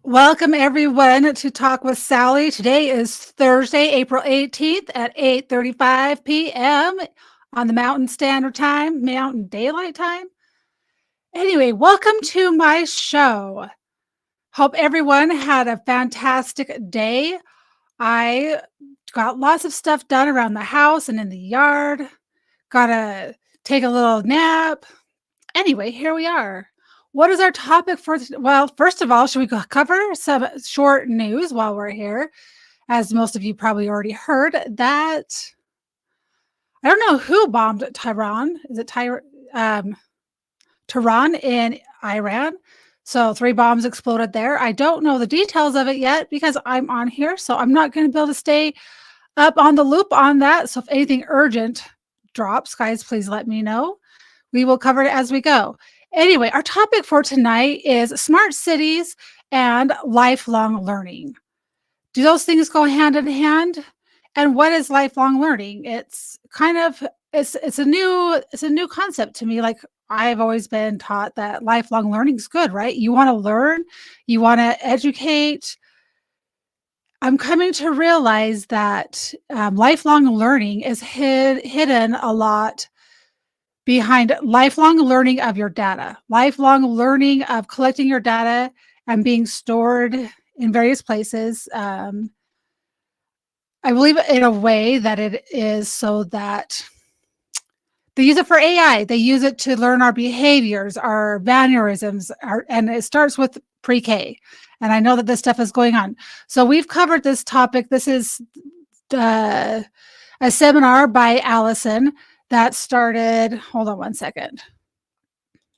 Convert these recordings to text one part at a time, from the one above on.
Welcome everyone to Talk with Sally. Today is Thursday, April 18th at 8:35 p.m. on the Mountain Standard Time, Mountain Daylight Time. Anyway, welcome to my show. Hope everyone had a fantastic day. I got lots of stuff done around the house and in the yard. Got to take a little nap. Anyway, here we are. What is our topic for? Well, first of all, should we cover some short news while we're here? As most of you probably already heard, that I don't know who bombed Tehran. Is it Tehran in Iran? So 3 bombs exploded there. I don't know the details of it yet because I'm on here, so I'm not going to be able to stay up on the loop on that. So if anything urgent drops, guys, please let me know. We will cover it as we go. Anyway, our topic for tonight is smart cities and lifelong learning. Do those things go hand in hand? And what is lifelong learning? It's kind of it's a new concept to me. Like I've always been taught that lifelong learning is good, right? You want to learn, you want to educate. I'm coming to realize that lifelong learning is hidden a lot behind lifelong learning of your data, lifelong learning of collecting your data and being stored in various places. I believe in a way that it is so that they use it for AI. They use it to learn our behaviors, our mannerisms, and it starts with pre-K. And I know that this stuff is going on. So we've covered this topic. This is a seminar by Allison that started, hold on one second,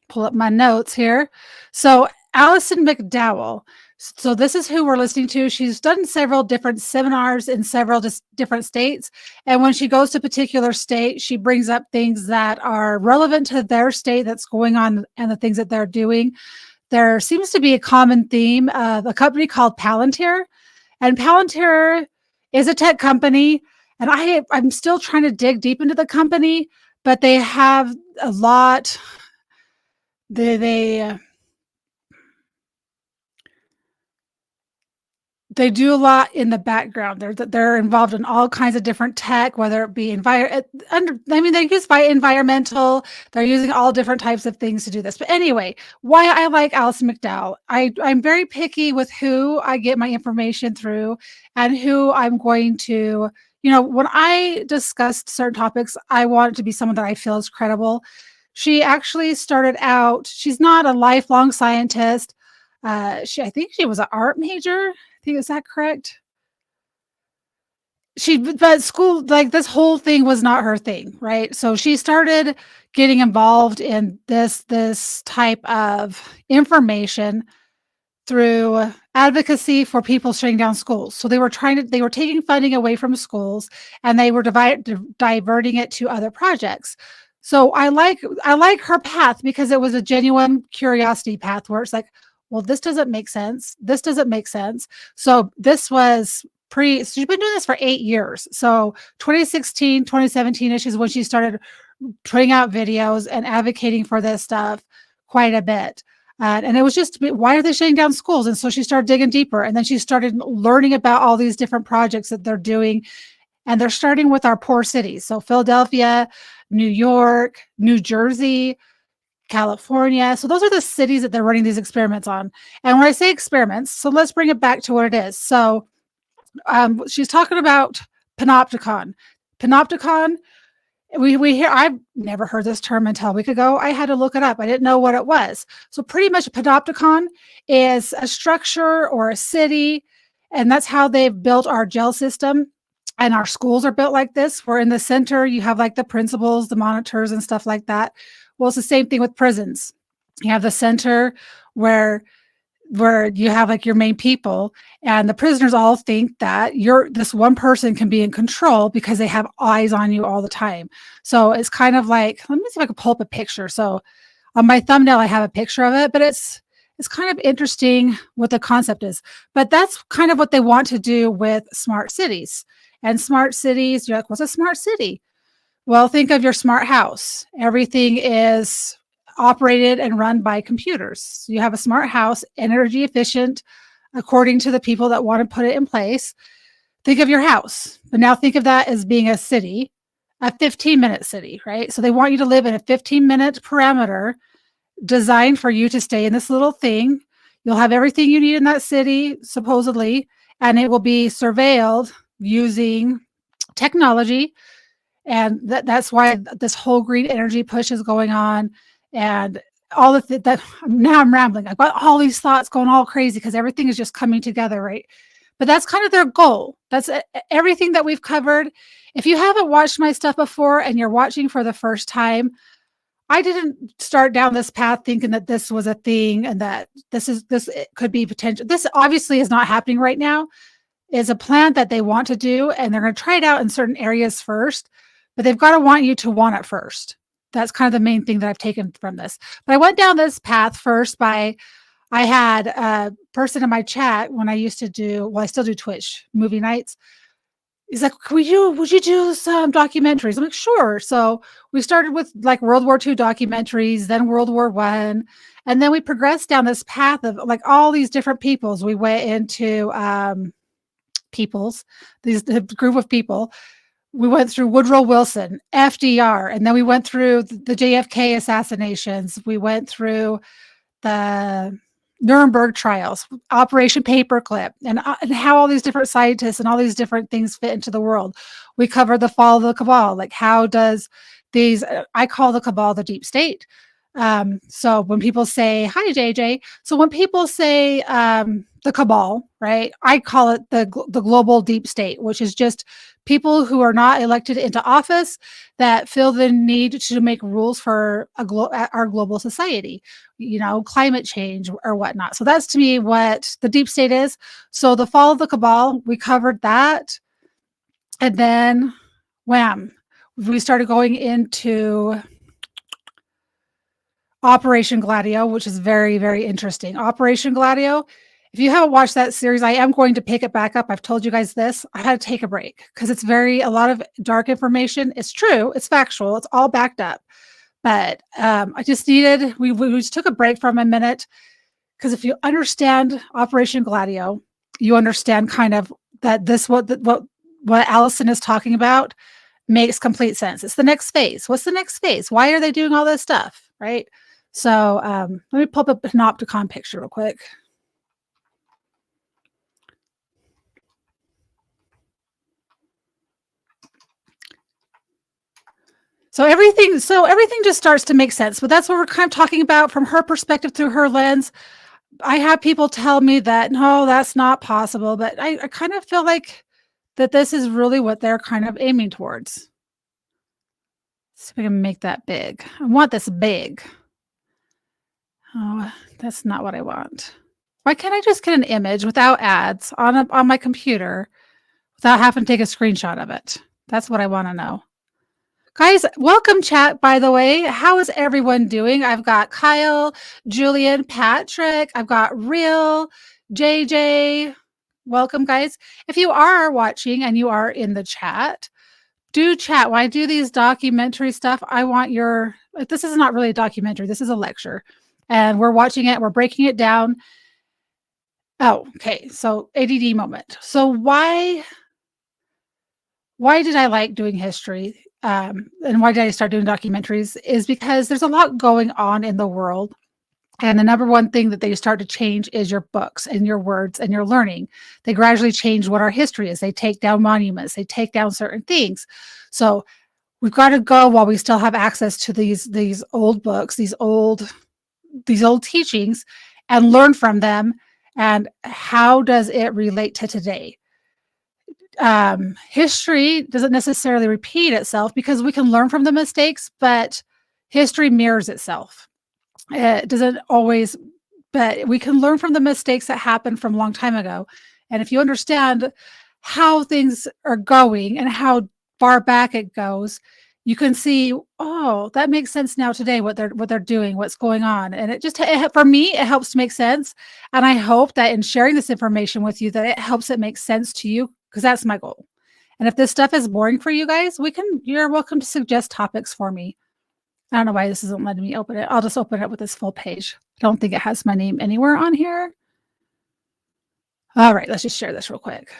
pull up my notes here. So Allison McDowell. So this is who we're listening to. She's done several different seminars in several different states. And when she goes to a particular state, she brings up things that are relevant to their state that's going on and the things that they're doing. There seems to be a common theme of a company called Palantir. And Palantir is a tech company. And I'm still trying to dig deep into the company, but they have a lot. They do a lot in the background. They're involved in all kinds of different tech, whether it be they use environmental. They're using all different types of things to do this. But anyway, why I like Allison McDowell. I'm very picky with who I get my information through and who I'm going to. When I discussed certain topics, I want it to be someone that I feel is credible. She actually started out. She's not a lifelong scientist. I think she was an art major. Is that correct? But school, like this whole thing was not her thing, right? So she started getting involved in this type of information through advocacy for people shutting down schools. So they were taking funding away from schools and they were diverting it to other projects. So I like her path because it was a genuine curiosity path where it's like, well, this doesn't make sense. This doesn't make sense. So this was she's been doing this for 8 years. So 2016, 2017-ish is when she started putting out videos and advocating for this stuff quite a bit. And it was just, why are they shutting down schools? And so she started digging deeper. And then she started learning about all these different projects that they're doing. And they're starting with our poor cities. So Philadelphia, New York, New Jersey, California. So those are the cities that they're running these experiments on. And when I say experiments, so let's bring it back to what it is. So she's talking about panopticon. Panopticon, we hear, I've never heard this term until a week ago. I had to look it up. I didn't know what it was. So pretty much a panopticon is a structure or a city, and that's how they've built our jail system. And our schools are built like this, where in the center you have like the principals, the monitors, and stuff like that. Well, it's the same thing with prisons. You have the center where you have like your main people, and the prisoners all think that this one person can be in control because they have eyes on you all the time. So it's kind of like, let me see if I can pull up a picture. So on my thumbnail, I have a picture of it, but it's kind of interesting what the concept is. But that's kind of what they want to do with smart cities. And smart cities, you're like, what's a smart city? Well, think of your smart house. Everything is operated and run by computers. You have a smart house, energy efficient, according to the people that want to put it in place. Think of your house, but now think of that as being a city, a 15-minute city, right? So they want you to live in a 15-minute parameter designed for you to stay in this little thing. You'll have everything you need in that city, supposedly, and it will be surveilled using technology. And that's why this whole green energy push is going on. And all the that now I'm rambling. I've got all these thoughts going all crazy because everything is just coming together, right? But that's kind of their goal. That's everything that we've covered. If you haven't watched my stuff before and you're watching for the first time, I didn't start down this path thinking that this was a thing and that this it could be potential. This obviously is not happening right now. It's a plan that they want to do, and they're going to try it out in certain areas first, but they've got to want you to want it first. That's kind of the main thing that I've taken from this. But I went down this path first by I had a person in my chat when I used to do, well, I still do Twitch movie nights. He's like, would you do some documentaries? I'm like, sure. So we started with like World War II documentaries, then World War I, and then we progressed down this path of like all these different peoples. We went into the group of people. We went through Woodrow Wilson, FDR, and then we went through the JFK assassinations. We went through the Nuremberg trials, Operation Paperclip, and how all these different scientists and all these different things fit into the world. We covered the fall of the cabal, like how does these, I call the cabal the deep state. So when people say, hi, JJ. So when people say the cabal, right, I call it the global deep state, which is just people who are not elected into office that feel the need to make rules for our global society, climate change or whatnot. So that's to me what the deep state is. So the fall of the cabal, we covered that. And then wham, we started going into Operation Gladio, which is very, very interesting. Operation Gladio, if you haven't watched that series, I am going to pick it back up. I've told you guys this. I had to take a break because it's a lot of dark information. It's true. It's factual. It's all backed up. But I just needed, we just took a break for a minute because if you understand Operation Gladio, you understand kind of that what Allison is talking about makes complete sense. It's the next phase. What's the next phase? Why are they doing all this stuff? Right? So let me pull up a Panopticon picture real quick. So everything just starts to make sense. But that's what we're kind of talking about from her perspective through her lens. I have people tell me that, no, that's not possible. But I kind of feel like that this is really what they're kind of aiming towards. So we can make that big. I want this big. Oh, that's not what I want. Why can't I just get an image without ads on my computer without having to take a screenshot of it? That's what I want to know. Guys, welcome chat, by the way. How is everyone doing? I've got Kyle, Julian, Patrick. I've got Real, JJ. Welcome, guys. If you are watching and you are in the chat, do chat. When I do these documentary stuff, I want this is not really a documentary. This is a lecture. And we're watching it. We're breaking it down. Oh, okay. So ADD moment. So why did I like doing history? And why did I start doing documentaries is because there's a lot going on in the world. And the number one thing that they start to change is your books and your words and your learning. They gradually change what our history is. They take down monuments. They take down certain things. So we've got to go while we still have access to these old books, these old teachings, and learn from them. And how does it relate to today? History doesn't necessarily repeat itself because we can learn from the mistakes, but history mirrors itself. It doesn't always, but we can learn from the mistakes that happened from a long time ago. And if you understand how things are going and how far back it goes, you can see, oh, that makes sense now today, what they're doing, what's going on. And for me, it helps to make sense. And I hope that in sharing this information with you, that it helps it make sense to you, because that's my goal. And if this stuff is boring for you guys, you're welcome to suggest topics for me. I don't know why this isn't letting me open it. I'll just open it with this full page. I don't think it has my name anywhere on here. All right, let's just share this real quick.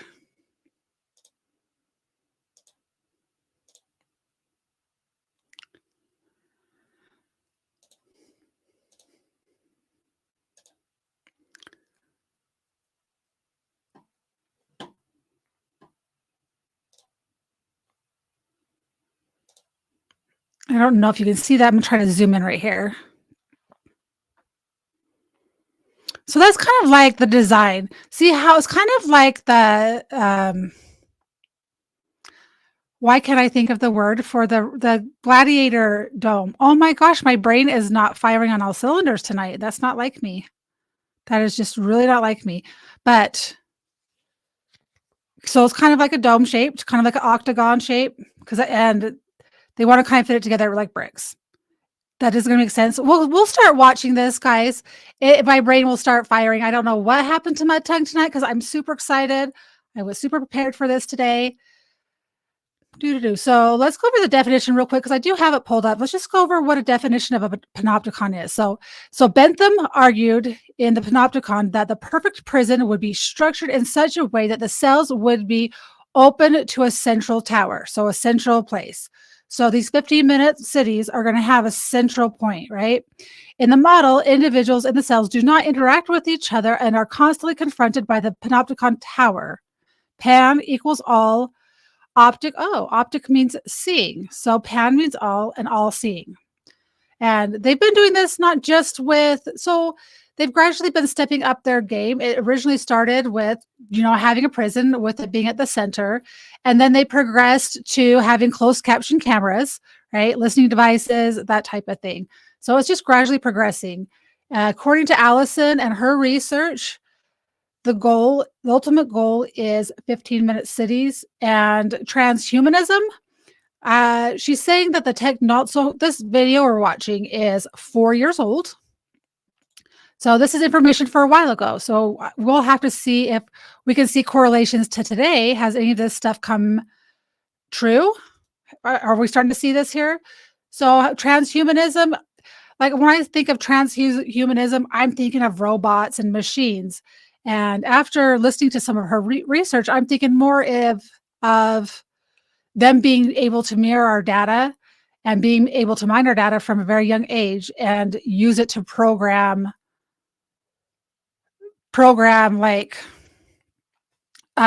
I don't know if you can see that. I'm trying to zoom in right here. So that's kind of like the design. See how it's kind of like the, why can't I think of the word for the gladiator dome? Oh my gosh, my brain is not firing on all cylinders tonight. That's not like me. That is just really not like me. But so it's kind of like a dome shape, kind of like an octagon shape, and they want to kind of fit it together like bricks. That is going to make sense. We'll start watching this, guys. My brain will start firing. I don't know what happened to my tongue tonight because I'm super excited. I was super prepared for this today. So let's go over the definition real quick because I do have it pulled up. Let's just go over what a definition of a panopticon is. So Bentham argued in the panopticon that the perfect prison would be structured in such a way that the cells would be open to a central tower, so a central place. So these 15-minute cities are going to have a central point, right? In the model, individuals in the cells do not interact with each other and are constantly confronted by the panopticon tower. Pan equals all. Optic means seeing. So pan means all and all seeing. And they've been doing this not just they've gradually been stepping up their game. It originally started with, having a prison with it being at the center. And then they progressed to having closed caption cameras, right? Listening devices, that type of thing. So it's just gradually progressing. According to Allison and her research, the ultimate goal is 15-minute cities and transhumanism. She's saying that so this video we're watching is 4 years old. So this is information for a while ago. So we'll have to see if we can see correlations to today. Has any of this stuff come true? Are we starting to see this here? So transhumanism, like when I think of transhumanism, I'm thinking of robots and machines. And after listening to some of her research, I'm thinking more of them being able to mirror our data and being able to mine our data from a very young age and use it to program like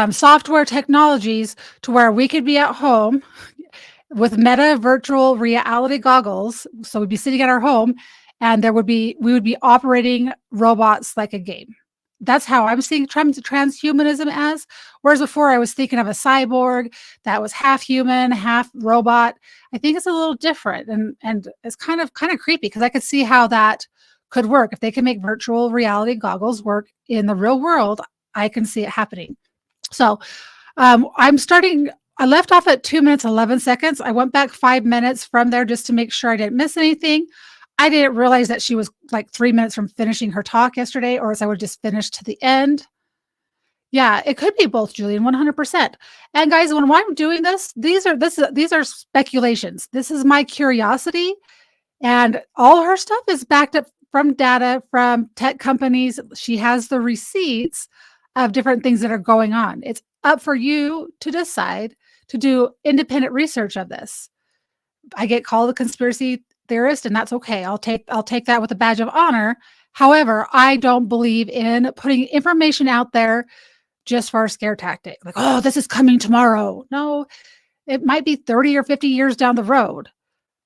software technologies to where we could be at home with meta virtual reality goggles. So we'd be sitting at our home and we would be operating robots like a game. That's how I'm seeing transhumanism as. Whereas before I was thinking of a cyborg that was half human, half robot. I think it's a little different and it's kind of creepy because I could see how that could work. If they can make virtual reality goggles work in the real world, I can see it happening. So I left off at 2 minutes, 11 seconds. I went back 5 minutes from there just to make sure I didn't miss anything. I didn't realize that she was like 3 minutes from finishing her talk yesterday, or else I would just finish to the end. Yeah, it could be both, Julian, 100%. And guys, when I'm doing this, these are speculations. This is my curiosity, and all her stuff is backed up from data from tech companies. She has the receipts of different things that are going on. It's up for you to decide to do independent research of this. I get called a conspiracy theorist, and that's okay. I'll take that with a badge of honor. However, I don't believe in putting information out there just for a scare tactic. Like, oh, this is coming tomorrow. No, it might be 30 or 50 years down the road.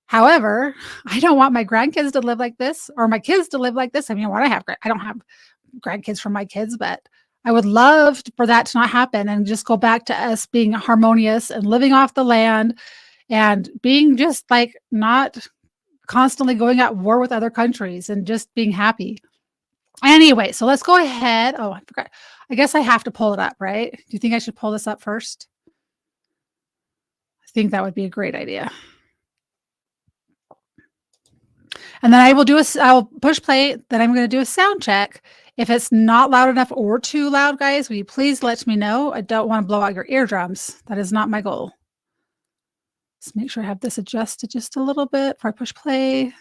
However, I don't want my grandkids to live like this or my kids to live like this. I mean, I don't have grandkids from my kids, but I would love for that to not happen and just go back to us being harmonious and living off the land and being just like not constantly going at war with other countries and just being happy. Anyway, so let's go ahead. Oh, I forgot. I guess I have to pull it up, right? Do you think I should pull this up first? I think that would be a great idea. And then I'll push play, then I'm going to do a sound check. If it's not loud enough or too loud, guys, will you please let me know? I don't want to blow out your eardrums. That is not my goal. Let's make sure I have this adjusted just a little bit before I push play.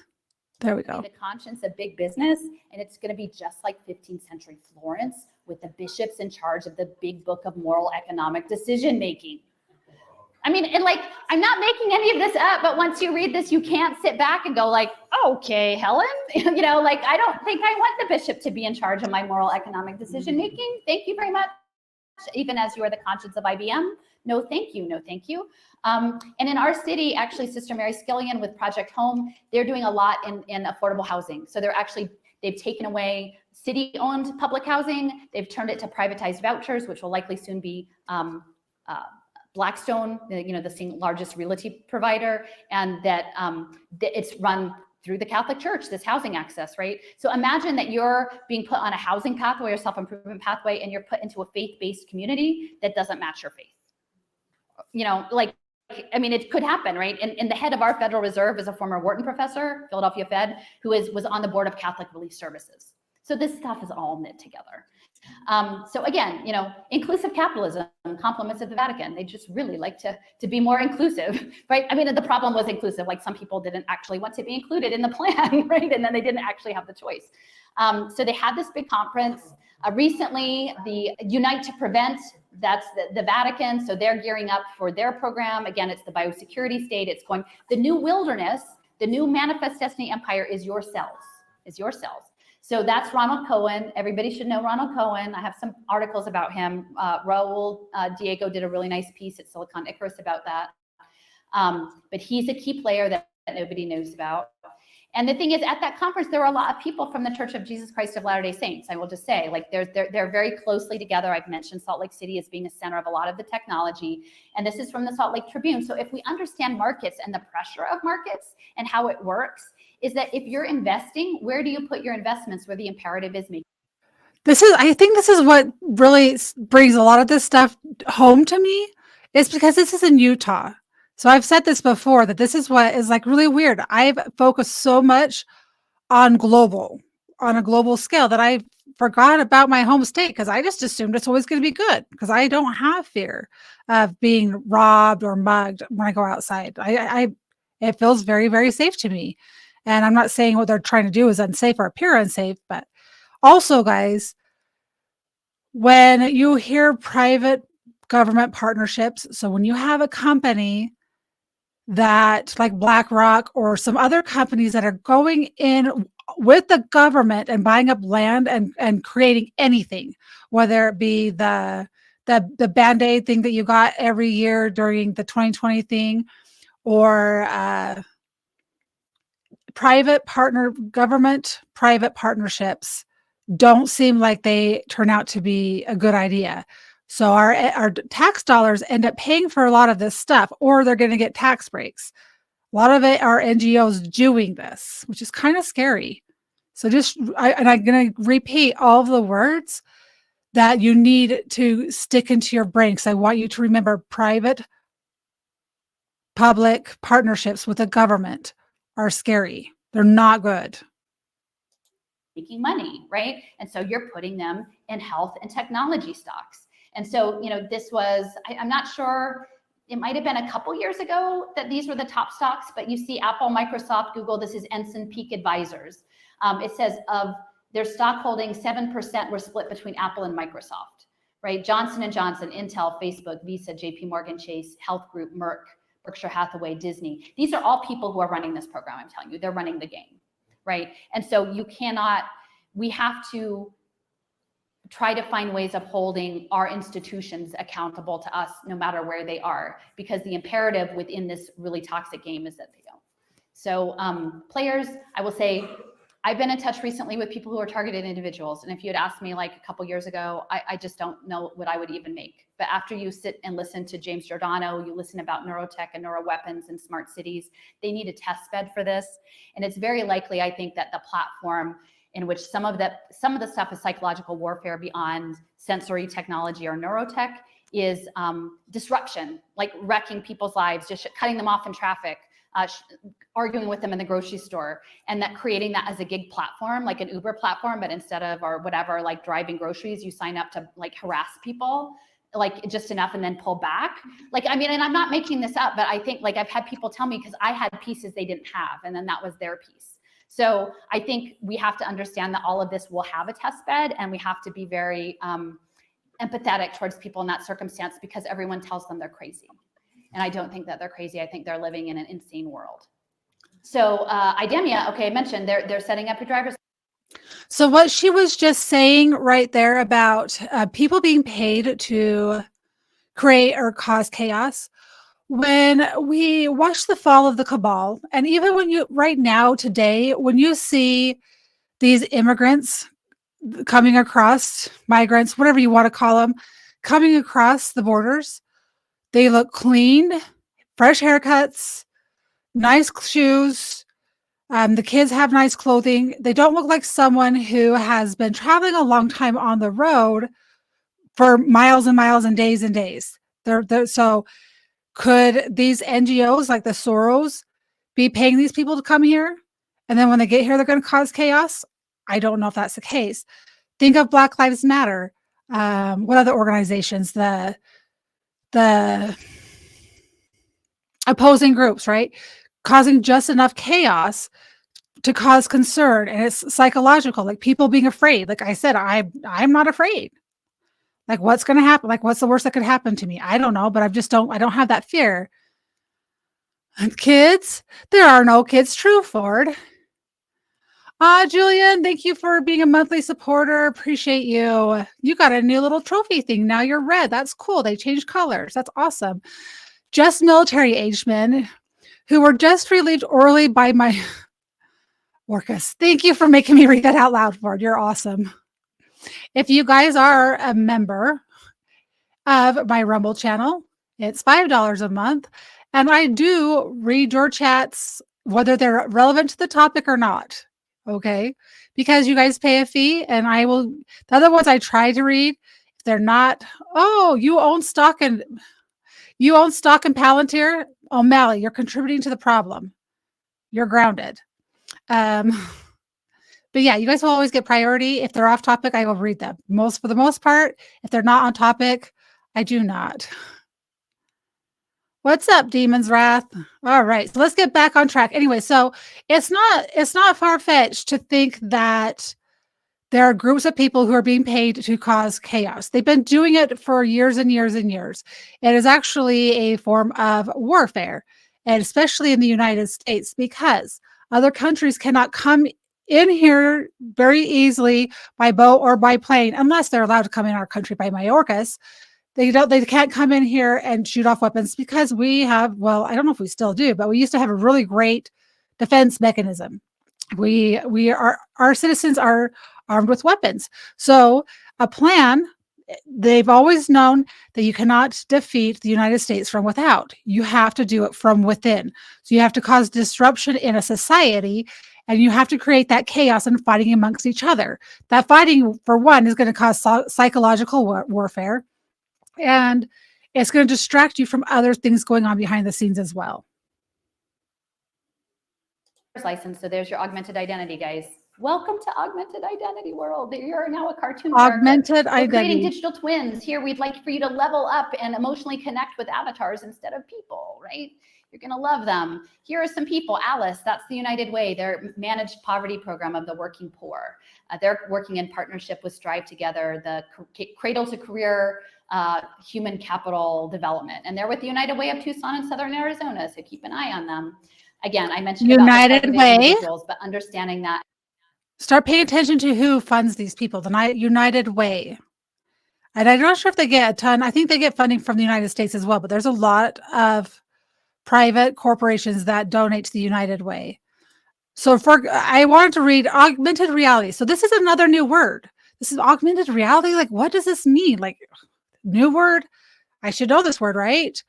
There we go. The conscience of big business, and it's going to be just like 15th century Florence, with the bishops in charge of the big book of moral economic decision making. I mean, and like, I'm not making any of this up, but once you read this, you can't sit back and go like, okay, Helen, you know, like, I don't think I want the bishop to be in charge of my moral economic decision making. Thank you very much. Even as you are the conscience of IBM. No, thank you. No, thank you. And in our city, actually, Sister Mary Skillian with Project Home, they're doing a lot in affordable housing. So they've taken away city-owned public housing. They've turned it to privatized vouchers, which will likely soon be Blackstone, you know, the largest realty provider, and that it's run through the Catholic Church, this housing access, right? So imagine that you're being put on a housing pathway or self-improvement pathway, and you're put into a faith-based community that doesn't match your faith. You know, like, I mean, it could happen, right? And the head of our Federal Reserve is a former Wharton professor, Philadelphia Fed, who was on the board of Catholic Relief Services. So this stuff is all knit together. So again, you know, inclusive capitalism, compliments of the Vatican. They just really like to be more inclusive, right? I mean, the problem was inclusive. Like, some people didn't actually want to be included in the plan, right? And then they didn't actually have the choice. So they had this big conference recently, the Unite to Prevent, that's the Vatican. So they're gearing up for their program. Again, it's the biosecurity state. It's going, the new wilderness, the new manifest destiny empire is your cells, So that's Ronald Cohen. Everybody should know Ronald Cohen. I have some articles about him. Raul Diego did a really nice piece at Silicon Icarus about that. But he's a key player that nobody knows about. And the thing is, at that conference, there were a lot of people from the Church of Jesus Christ of Latter-day Saints. I will just say, like, they're very closely together. I've mentioned Salt Lake City as being a center of a lot of the technology. And this is from the Salt Lake Tribune. So if we understand markets and the pressure of markets and how it works, is that if you're investing, where do you put your investments where the imperative is making? I think this is what really brings a lot of this stuff home to me, is because this is in Utah. So I've said this before, that this is what is like really weird. I've focused so much on a global scale, that I forgot about my home state, because I just assumed it's always going to be good, because I don't have fear of being robbed or mugged when I go outside. It feels very, very safe to me. And I'm not saying what they're trying to do is unsafe or appear unsafe, but also, guys, when you hear private government partnerships, so when you have a company that, like BlackRock or some other companies that are going in with the government and buying up land and creating anything, whether it be the Band-Aid thing that you got every year during the 2020 thing, or government private partnerships don't seem like they turn out to be a good idea. So our tax dollars end up paying for a lot of this stuff, or they're going to get tax breaks. A lot of it are NGOs doing this, which is kind of scary. So I'm going to repeat all of the words that you need to stick into your brain, because I want you to remember private public partnerships with the government are scary. They're not good. Making money, right? And so you're putting them in health and technology stocks. And so, you know, this was, I'm not sure, it might have been a couple years ago that these were the top stocks, but you see Apple, Microsoft, Google, this is Ensign Peak Advisors. It says of their stock holdings, 7% were split between Apple and Microsoft, right? Johnson & Johnson, Intel, Facebook, Visa, JP Morgan Chase, Health Group, Merck, Berkshire Hathaway, Disney. These are all people who are running this program. I'm telling you, they're running the game, right? And so we have to try to find ways of holding our institutions accountable to us, no matter where they are, because the imperative within this really toxic game is that they don't. So players, I will say, I've been in touch recently with people who are targeted individuals. And if you had asked me like a couple years ago, I just don't know what I would even make. But after you sit and listen to James Giordano, you listen about neurotech and neuroweapons and smart cities, they need a test bed for this. And it's very likely, I think, that the platform in which some of the stuff is psychological warfare beyond sensory technology or neurotech is disruption, like wrecking people's lives, just cutting them off in traffic, arguing with them in the grocery store, and that creating that as a gig platform, like an Uber platform, but instead of, or whatever, like driving groceries, you sign up to like harass people, like just enough and then pull back. Like, I mean, and I'm not making this up, but I think like I've had people tell me, because I had pieces they didn't have, and then that was their piece. So I think we have to understand that all of this will have a test bed, and we have to be very empathetic towards people in that circumstance, because everyone tells them they're crazy. And I don't think that they're crazy. I think they're living in an insane world. So IDEMIA, okay, I mentioned they're setting up your driver's. So what she was just saying right there about people being paid to create or cause chaos. When we watch the fall of the cabal, and even when you right now today, when you see these immigrants coming across, migrants, whatever you want to call them, coming across the borders, they look clean, fresh haircuts, nice shoes. The kids have nice clothing. They don't look like someone who has been traveling a long time on the road for miles and miles and days. So could these NGOs like the Soros be paying these people to come here? And then when they get here, they're going to cause chaos? I don't know if that's the case. Think of Black Lives Matter. What other organizations? The opposing groups, right? Causing just enough chaos to cause concern. And it's psychological, like people being afraid. Like I said, I'm not afraid. Like what's going to happen? Like what's the worst that could happen to me? I don't know, but I don't have that fear. And kids, there are no kids. True, Ford. Julian, thank you for being a monthly supporter. Appreciate you. You got a new little trophy thing. Now you're red. That's cool. They changed colors. That's awesome. Just military aged men who were just relieved orally by my Orcus. Thank you for making me read that out loud, Ford. You're awesome. If you guys are a member of my Rumble channel, it's $5 a month. And I do read your chats, whether they're relevant to the topic or not. Okay. Because you guys pay a fee, and I will, the other ones I try to read, if they're not, oh, you own stock in Palantir. O'Malley, you're contributing to the problem. You're grounded. But yeah, you guys will always get priority. If they're off topic, I will read them. For the most part, if they're not on topic, I do not. What's up, Demon's Wrath? All right, so let's get back on track. Anyway, so it's not far-fetched to think that there are groups of people who are being paid to cause chaos. They've been doing it for years and years and years. It is actually a form of warfare, and especially in the United States, because other countries cannot come in here very easily by boat or by plane, unless they're allowed to come in our country by Mayorkas. They can't come in here and shoot off weapons, because we have, well, I don't know if we still do, but we used to have a really great defense mechanism. Our citizens are armed with weapons. So a plan, they've always known that you cannot defeat the United States from without. You have to do it from within. So you have to cause disruption in a society, and you have to create that chaos and fighting amongst each other. That fighting, for one, is going to cause psychological warfare. And it's going to distract you from other things going on behind the scenes as well. License. So there's your augmented identity, guys. Welcome to augmented identity world. You're now a cartoon augmented character. We're creating digital twins. Here, we'd like for you to level up and emotionally connect with avatars instead of people, right? You're going to love them. Here are some people. Alice, that's the United Way. Their managed poverty program of the working poor. They're working in partnership with Strive Together, the Cradle to Career Human Capital Development. And they're with the United Way of Tucson and Southern Arizona, so keep an eye on them. Again, I mentioned United Way, but understanding that. Start paying attention to who funds these people. The United Way. And I'm not sure if they get a ton. I think they get funding from the United States as well, but there's a lot of private corporations that donate to the United Way. So I wanted to read augmented reality. So this is another new word. This is augmented reality. Like, what does this mean? Like, new word? I should know this word, right?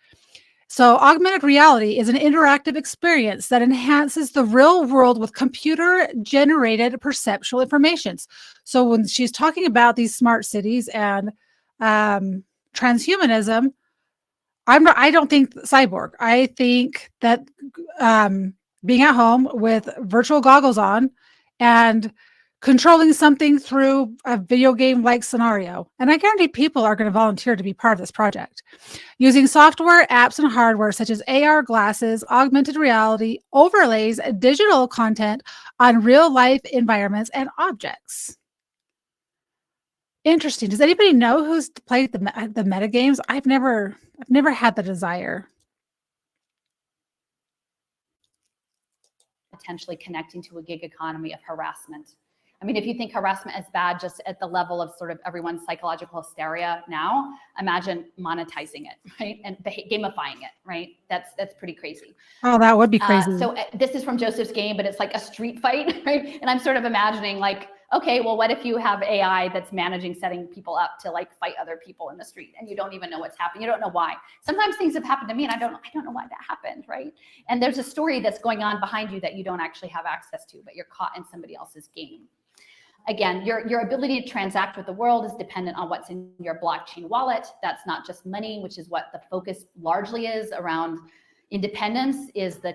So augmented reality is an interactive experience that enhances the real world with computer-generated perceptual informations. So when she's talking about these smart cities and transhumanism, I don't think cyborg. I think that being at home with virtual goggles on and controlling something through a video game-like scenario. And I guarantee people are going to volunteer to be part of this project. Using software, apps, and hardware such as AR glasses, augmented reality, overlays, and digital content on real-life environments and objects. Interesting. Does anybody know who's played the meta games? I've never had the desire. Potentially connecting to a gig economy of harassment. I mean, if you think harassment is bad just at the level of sort of everyone's psychological hysteria now, imagine monetizing it, right? And gamifying it, right? That's pretty crazy. Oh, that would be crazy. So this is from Joseph's game, but it's like a street fight, right? And I'm sort of imagining like, okay, well, what if you have AI that's managing setting people up to like fight other people in the street and you don't even know what's happening? You don't know why. Sometimes things have happened to me and I don't know why that happened, right? And there's a story that's going on behind you that you don't actually have access to, but you're caught in somebody else's game. Again, your ability to transact with the world is dependent on what's in your blockchain wallet. That's not just money, which is what the focus largely is around independence, is the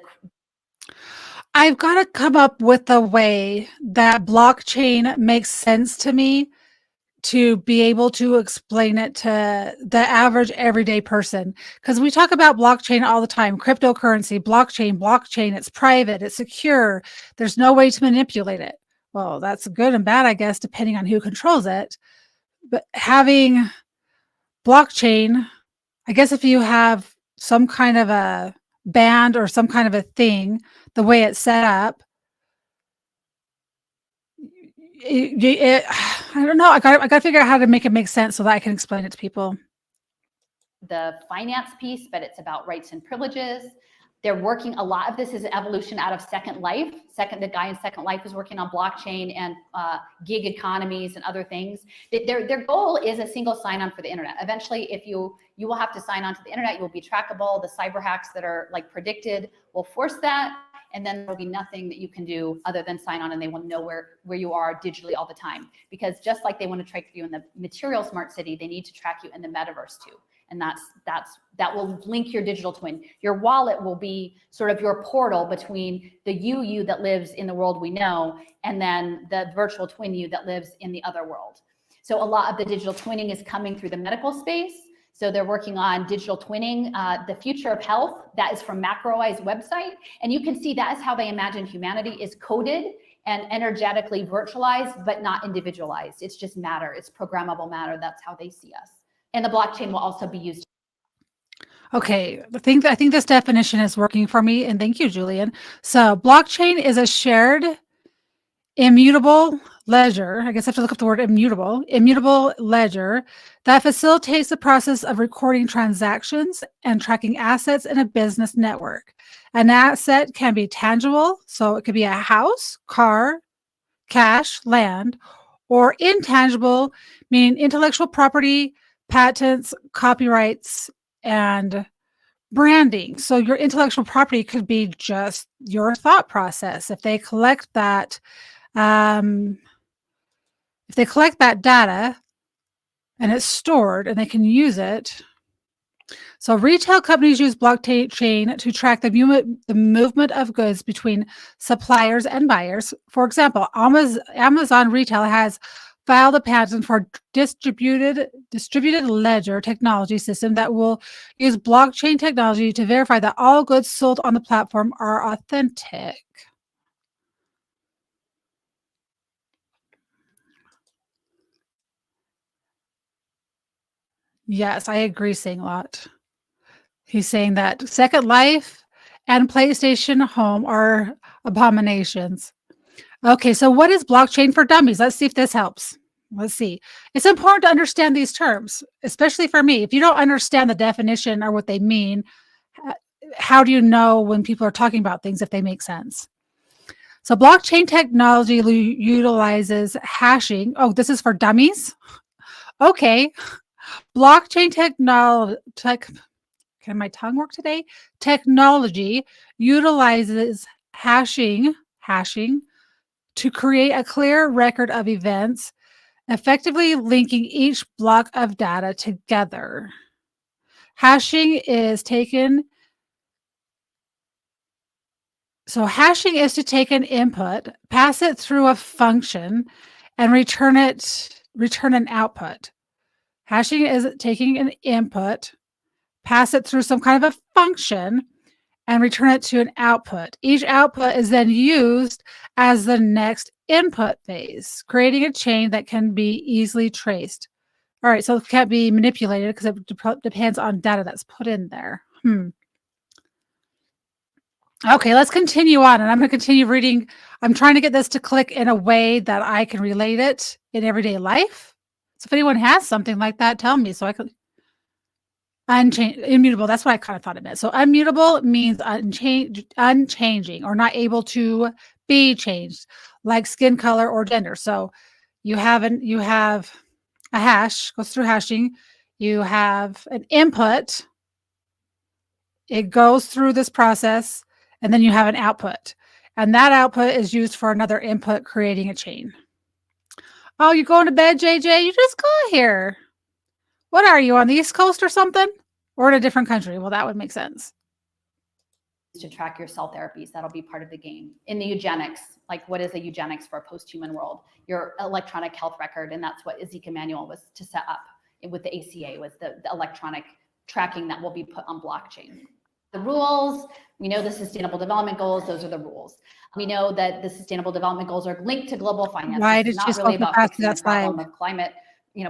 I've got to come up with a way that blockchain makes sense to me to be able to explain it to the average everyday person. Because we talk about blockchain all the time, cryptocurrency, blockchain, it's private, it's secure, there's no way to manipulate it. Well, that's good and bad, I guess, depending on who controls it. But having blockchain, I guess if you have some kind of a band or some kind of a thing, the way it's set up, I don't know. I got to figure out how to make it make sense so that I can explain it to people. The finance piece, but it's about rights and privileges. They're working, a lot of this is an evolution out of Second Life. The guy in Second Life is working on blockchain and gig economies and other things. Their goal is a single sign-on for the internet. Eventually, if you will have to sign on to the internet, you will be trackable. The cyber hacks that are like predicted will force that. And then there'll be nothing that you can do other than sign on, and they will know where you are digitally all the time. Because just like they want to track you in the material smart city, they need to track you in the metaverse too. And that will link your digital twin. Your wallet will be sort of your portal between the you that lives in the world we know, and then the virtual twin you that lives in the other world. So a lot of the digital twinning is coming through the medical space. So they're working on digital twinning, the future of health. That is from Macroeye's website. And you can see that is how they imagine humanity is coded and energetically virtualized, but not individualized. It's just matter. It's programmable matter. That's how they see us. And the blockchain will also be used. Okay, I think this definition is working for me, and thank you, Julian. So blockchain is a shared immutable ledger. I guess I have to look up the word immutable ledger that facilitates the process of recording transactions and tracking assets in a business network. An asset can be tangible, so it could be a house, car, cash, land, or intangible, meaning intellectual property, patents, copyrights, and branding. So your intellectual property could be just your thought process. If they collect that, data and it's stored and they can use it. So retail companies use blockchain to track the movement of goods between suppliers and buyers. For example, Amazon Retail has filed a patent for distributed ledger technology system that will use blockchain technology to verify that all goods sold on the platform are authentic. Yes, I agree, saying a lot. He's saying that Second Life and PlayStation Home are abominations. Okay, so what is blockchain for dummies? Let's see if this helps. Let's see. It's important to understand these terms, especially for me. If you don't understand the definition or what they mean, how do you know when people are talking about things if they make sense? So blockchain technology utilizes hashing. Oh, this is for dummies? Okay. Blockchain can my tongue work today? Technology utilizes hashing to create a clear record of events, effectively linking each block of data together. Hashing is taken So hashing is to take an input, pass it through a function, and return an output. Hashing is taking an input, pass it through some kind of a function, and return it to an output. Each output is then used as the next input phase, creating a chain that can be easily traced. All right, so it can't be manipulated because it depends on data that's put in there. Okay, let's continue on, and I'm going to continue reading. I'm trying to get this to click in a way that I can relate it in everyday life. So if anyone has something like that, tell me so I can. Immutable, that's what I kind of thought it meant. So immutable means unchanging or not able to be changed, like skin color or gender. So you have a hash, goes through hashing. You have an input. It goes through this process, and then you have an output. And that output is used for another input, creating a chain. Oh, you're going to bed, JJ? You just got here. What are you, on the East Coast or something? Or in a different country? Well, that would make sense. To track your cell therapies, that'll be part of the game. In the eugenics, like what is a eugenics for a post-human world? Your electronic health record, and that's what Ezekiel Emanuel was to set up with the ACA, was the electronic tracking that will be put on blockchain. The rules, we know the Sustainable Development Goals, those are the rules. We know that the Sustainable Development Goals are linked to global finance. Why This did is you not really scroll so about fast to fixing the that slide? problem of climate,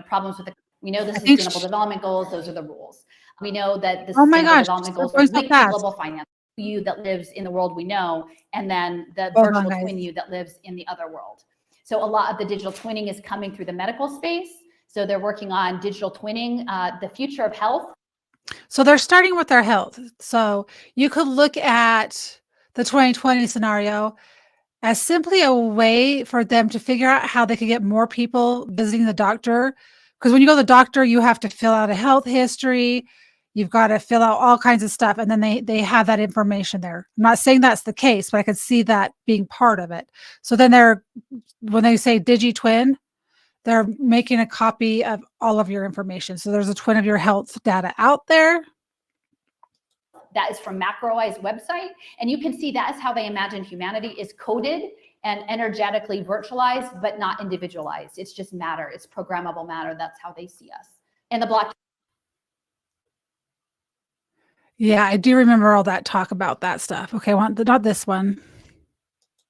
problems with the, we know the I think Sustainable Development Goals, those are the rules. We know that the Oh my Sustainable gosh, Development Goals going are so linked to fast. global finance. You that lives in the world we know, and then the Hold on, virtual guys. twin you that lives in the other world. So a lot of the digital twinning is coming through the medical space. So they're working on digital twinning, the future of health. So they're starting with their health. So you could look at the 2020 scenario as simply a way for them to figure out how they could get more people visiting the doctor. Because when you go to the doctor, you have to fill out a health history. You've got to fill out all kinds of stuff. And then they have that information there. I'm not saying that's the case, but I could see that being part of it. So then when they say DigiTwin, they're making a copy of all of your information. So there's a twin of your health data out there. That is from MacroEye's website. And you can see that is how they imagine humanity is coded and energetically virtualized, but not individualized. It's just matter. It's programmable matter. That's how they see us. And the blockchain. Yeah, I do remember all that talk about that stuff. Okay, not this one.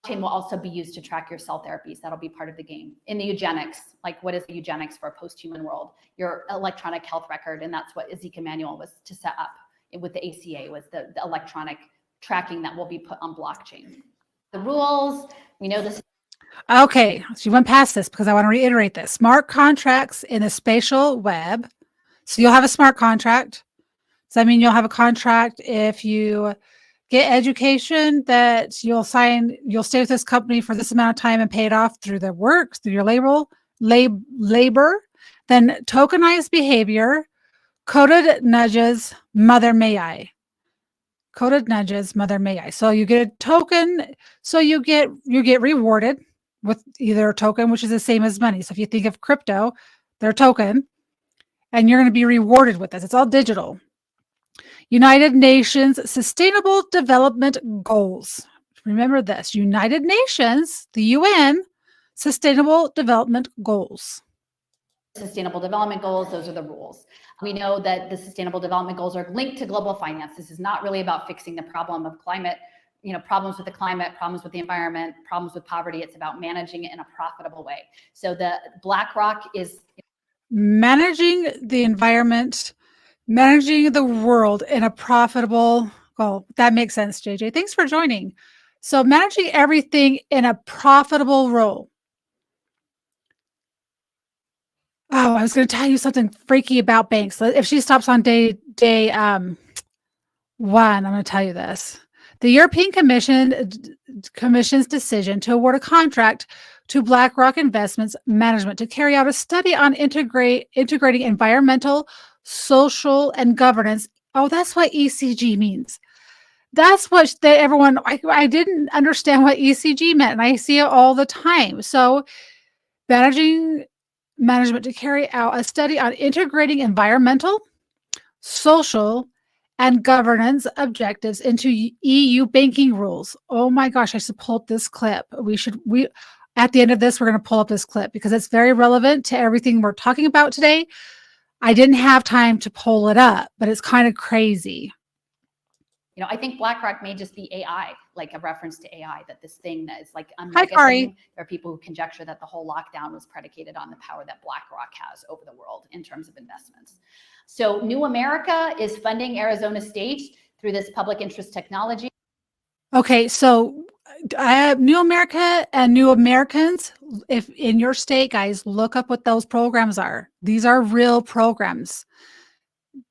Will also be used to track your cell therapies. That'll be part of the game. In the eugenics, like what is the eugenics for a post-human world? Your electronic health record, and that's what Ezekiel Emanuel was to set up with the ACA, was the electronic tracking that will be put on blockchain. The rules, we know this. Okay, so you went past this because I want to reiterate this. Smart contracts in the spatial web. So you'll have a smart contract. Does that mean you'll have a contract if you get education that you'll stay with this company for this amount of time and pay it off through their work, through your labor, then tokenized behavior, coded nudges, mother may I. Coded nudges, mother may I. So you get a token, so you get rewarded with either a token, which is the same as money. So if you think of crypto, they're a token, and you're going to be rewarded with this. It's all digital. United Nations Sustainable Development Goals. Remember this, United Nations, the UN, Sustainable Development Goals. Sustainable Development Goals, those are the rules. We know that the Sustainable Development Goals are linked to global finance. This is not really about fixing the problem of climate, problems with the climate, problems with the environment, problems with poverty. It's about managing it in a profitable way. So the BlackRock is managing the environment, managing the world in a profitable goal. That makes sense, JJ. Thanks for joining. So managing everything in a profitable role. Oh, I was going to tell you something freaky about banks. If she stops on day one, I'm going to tell you this. The European Commission's decision to award a contract to BlackRock Investments Management to carry out a study on integrating environmental, social, and governance. Oh, that's what ECG means. That's what everyone, I didn't understand what ECG meant, and I see it all the time. So management to carry out a study on integrating environmental, social, and governance objectives into EU banking rules. Oh my gosh, I should pull up this clip. We at the end of this, we're going to pull up this clip because it's very relevant to everything we're talking about today. I didn't have time to pull it up, but it's kind of crazy. You know, I think BlackRock may just be AI, like a reference to AI, that this thing that is like Hi, Kari. there are people who conjecture that the whole lockdown was predicated on the power that BlackRock has over the world in terms of investments. So New America is funding Arizona State through this public interest technology. Okay, so New America and New Americans, if in your state, guys, look up what those programs are. These are real programs.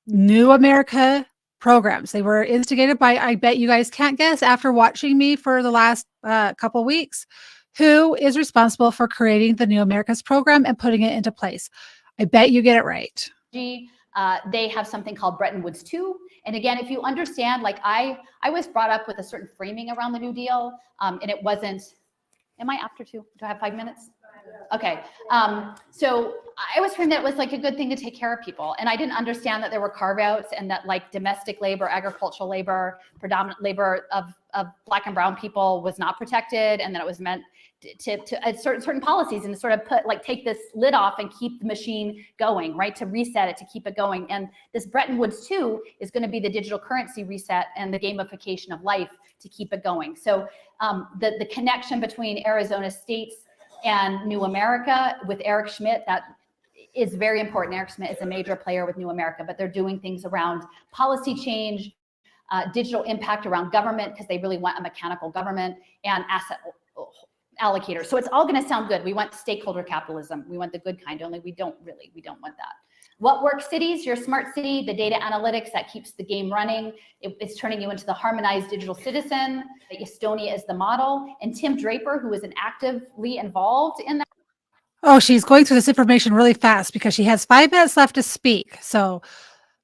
New America programs. They were instigated by, I bet you guys can't guess after watching me for the last couple weeks, who is responsible for creating the New Americas program and putting it into place. I bet you get it right. They have something called Bretton Woods 2. And again, if you understand, like I was brought up with a certain framing around the New Deal, and it wasn't, am I after 2? Do I have 5 minutes? Okay. So I was framed that it was like a good thing to take care of people. And I didn't understand that there were carve outs and that like domestic labor, agricultural labor, predominant labor of Black and brown people was not protected. And that it was meant to certain policies and to sort of take this lid off and keep the machine going, right? To reset it, to keep it going. And this Bretton Woods 2 is going to be the digital currency reset and the gamification of life to keep it going. So the connection between Arizona State's and New America with Eric Schmidt, that is very important. Eric Schmidt is a major player with New America, but they're doing things around policy change, digital impact around government, because they really want a mechanical government, and asset allocators. So it's all going to sound good. We want stakeholder capitalism. We want the good kind, only we don't want that. What works cities? Your smart city, the data analytics that keeps the game running. It's turning you into the harmonized digital citizen. Estonia is the model. And Tim Draper, who is an actively involved in that. Oh, she's going through this information really fast because she has 5 minutes left to speak. So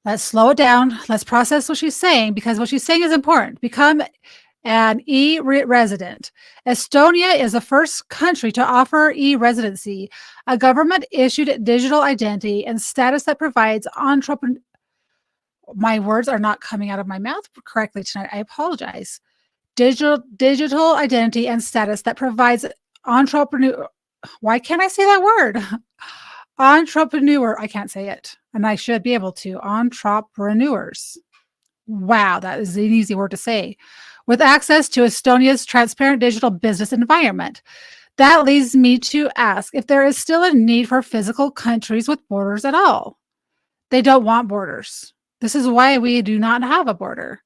let's slow it down. Let's process what she's saying, because what she's saying is important. Become an e-resident. Estonia is the first country to offer e-residency, a government-issued digital identity and status that provides entrepreneur. My words are not coming out of my mouth correctly tonight. I apologize. Digital identity and status that provides entrepreneur. Why can't I say that word? Entrepreneur. I can't say it, and I should be able to. Entrepreneurs. Wow, that is an easy word to say. With access to Estonia's transparent digital business environment. That leads me to ask if there is still a need for physical countries with borders at all. They don't want borders. This is why we do not have a border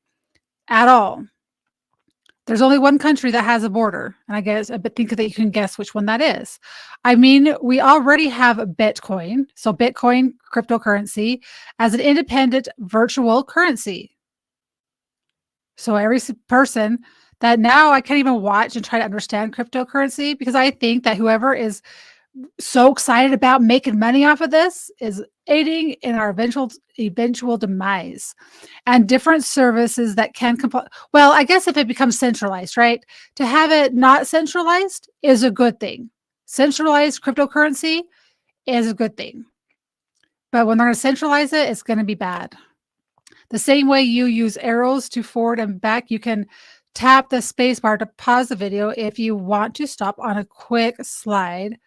at all. There's only one country that has a border, and I think that you can guess which one that is. I mean, we already have Bitcoin, so Bitcoin cryptocurrency, as an independent virtual currency. So every person that now I can't even watch and try to understand cryptocurrency, because I think that whoever is so excited about making money off of this is aiding in our eventual demise. And different services that can well, I guess if it becomes centralized, right? To have it not centralized is a good thing. Centralized cryptocurrency is a good thing. But when they're going to centralize it, it's going to be bad. The same way you use arrows to forward and back, you can tap the space bar to pause the video if you want to stop on a quick slide.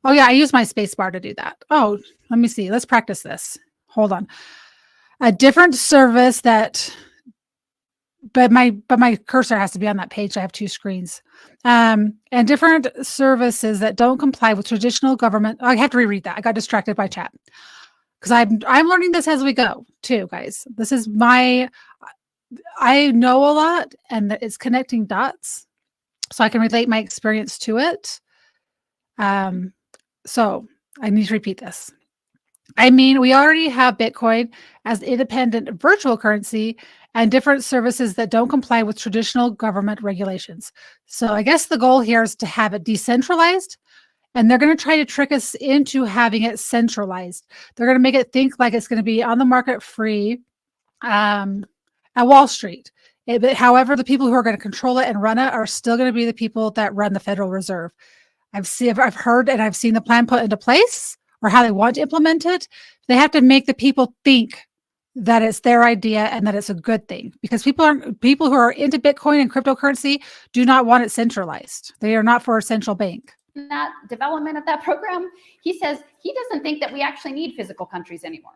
Oh yeah, I use my space bar to do that. Oh, let me see. Let's practice this. Hold on. A different service that, but my cursor has to be on that page. I have 2 screens. And different services that don't comply with traditional government. I have to reread that. I got distracted by chat. Because I'm learning this as we go too, guys. This is I know a lot, and it's connecting dots, so I can relate my experience to it. So I need to repeat this. I mean, we already have Bitcoin as independent virtual currency and different services that don't comply with traditional government regulations. So I guess the goal here is to have it decentralized. And they're going to try to trick us into having it centralized. They're going to make it think like it's going to be on the market free at Wall Street. However, the people who are going to control it and run it are still going to be the people that run the Federal Reserve. I've heard and I've seen the plan put into place, or how they want to implement it. They have to make the people think that it's their idea and that it's a good thing, because people who are into Bitcoin and cryptocurrency do not want it centralized. They are not for a central bank. That development of that program, he says he doesn't think that we actually need physical countries anymore.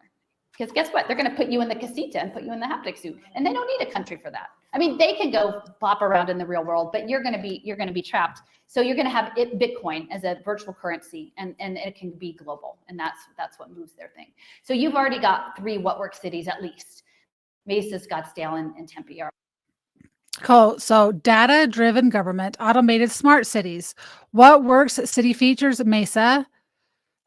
Because guess what? They're going to put you in the casita and put you in the haptic suit, and they don't need a country for that. I mean, they can go plop around in the real world, but you're going to be trapped. So you're going to have Bitcoin as a virtual currency, and it can be global, and that's what moves their thing. So you've already got 3 what work cities at least: Mesa, Scottsdale, and Tempe. Cool. So data-driven government, automated smart cities. What works? City features Mesa.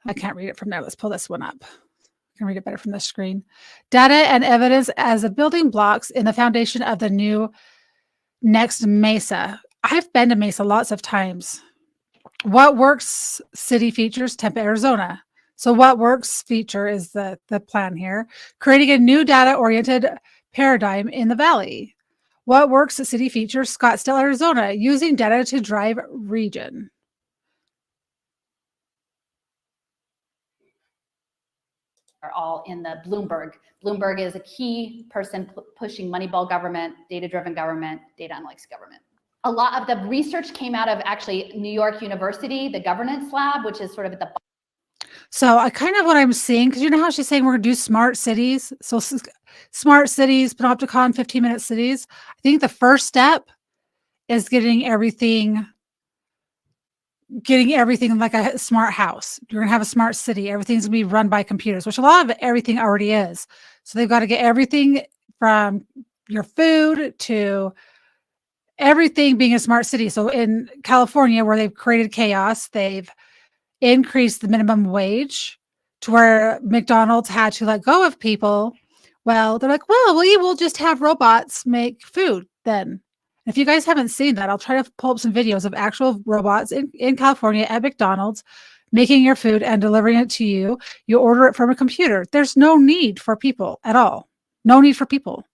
I can't read it from there. Let's pull this one up. I can read it better from the screen. Data and evidence as a building blocks in the foundation of the new next Mesa. I've been to Mesa lots of times. What works? City features Tempe, Arizona. So what works feature is the plan here. Creating a new data-oriented paradigm in the valley. What works? City features Scottsdale, Arizona, using data to drive region. Are all in the Bloomberg. Bloomberg is a key person pushing Moneyball government, data-driven government, data analytics government. A lot of the research came out of actually New York University, the governance lab, which is sort of at the. So I kind of what I'm seeing, because you know how she's saying we're going to do smart cities. So smart cities, Panopticon, 15-minute cities. I think the first step is getting everything like a smart house. You're going to have a smart city. Everything's going to be run by computers, which a lot of everything already is. So they've got to get everything from your food to everything being a smart city. So in California, where they've created chaos, they've increased the minimum wage to where McDonald's had to let go of people. Well, they're like, well, we will just have robots make food then. If you guys haven't seen that, I'll try to pull up some videos of actual robots in California at McDonald's making your food and delivering it to you. You order it from a computer. There's no need for people at all. No need for people.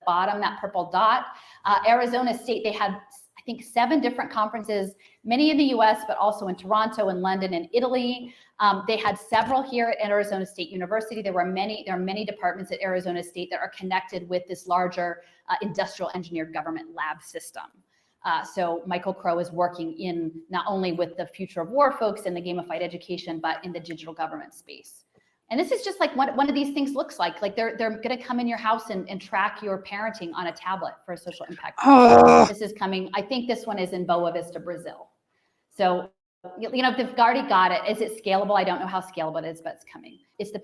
Bottom, that purple dot. Arizona State, they had, I think, 7 different conferences, many in the US, but also in Toronto and London and Italy. They had several here at Arizona State University. There are many departments at Arizona State that are connected with this larger industrial engineered government lab system. So Michael Crow is working in not only with the future of war folks in the gamified education, but in the digital government space. And this is just like what one of these things looks like. Like they're going to come in your house and track your parenting on a tablet for a social impact. This is coming. I think this one is in Boa Vista, Brazil. So, you know, they've already got it. Is it scalable? I don't know how scalable it is, but it's coming. It's the.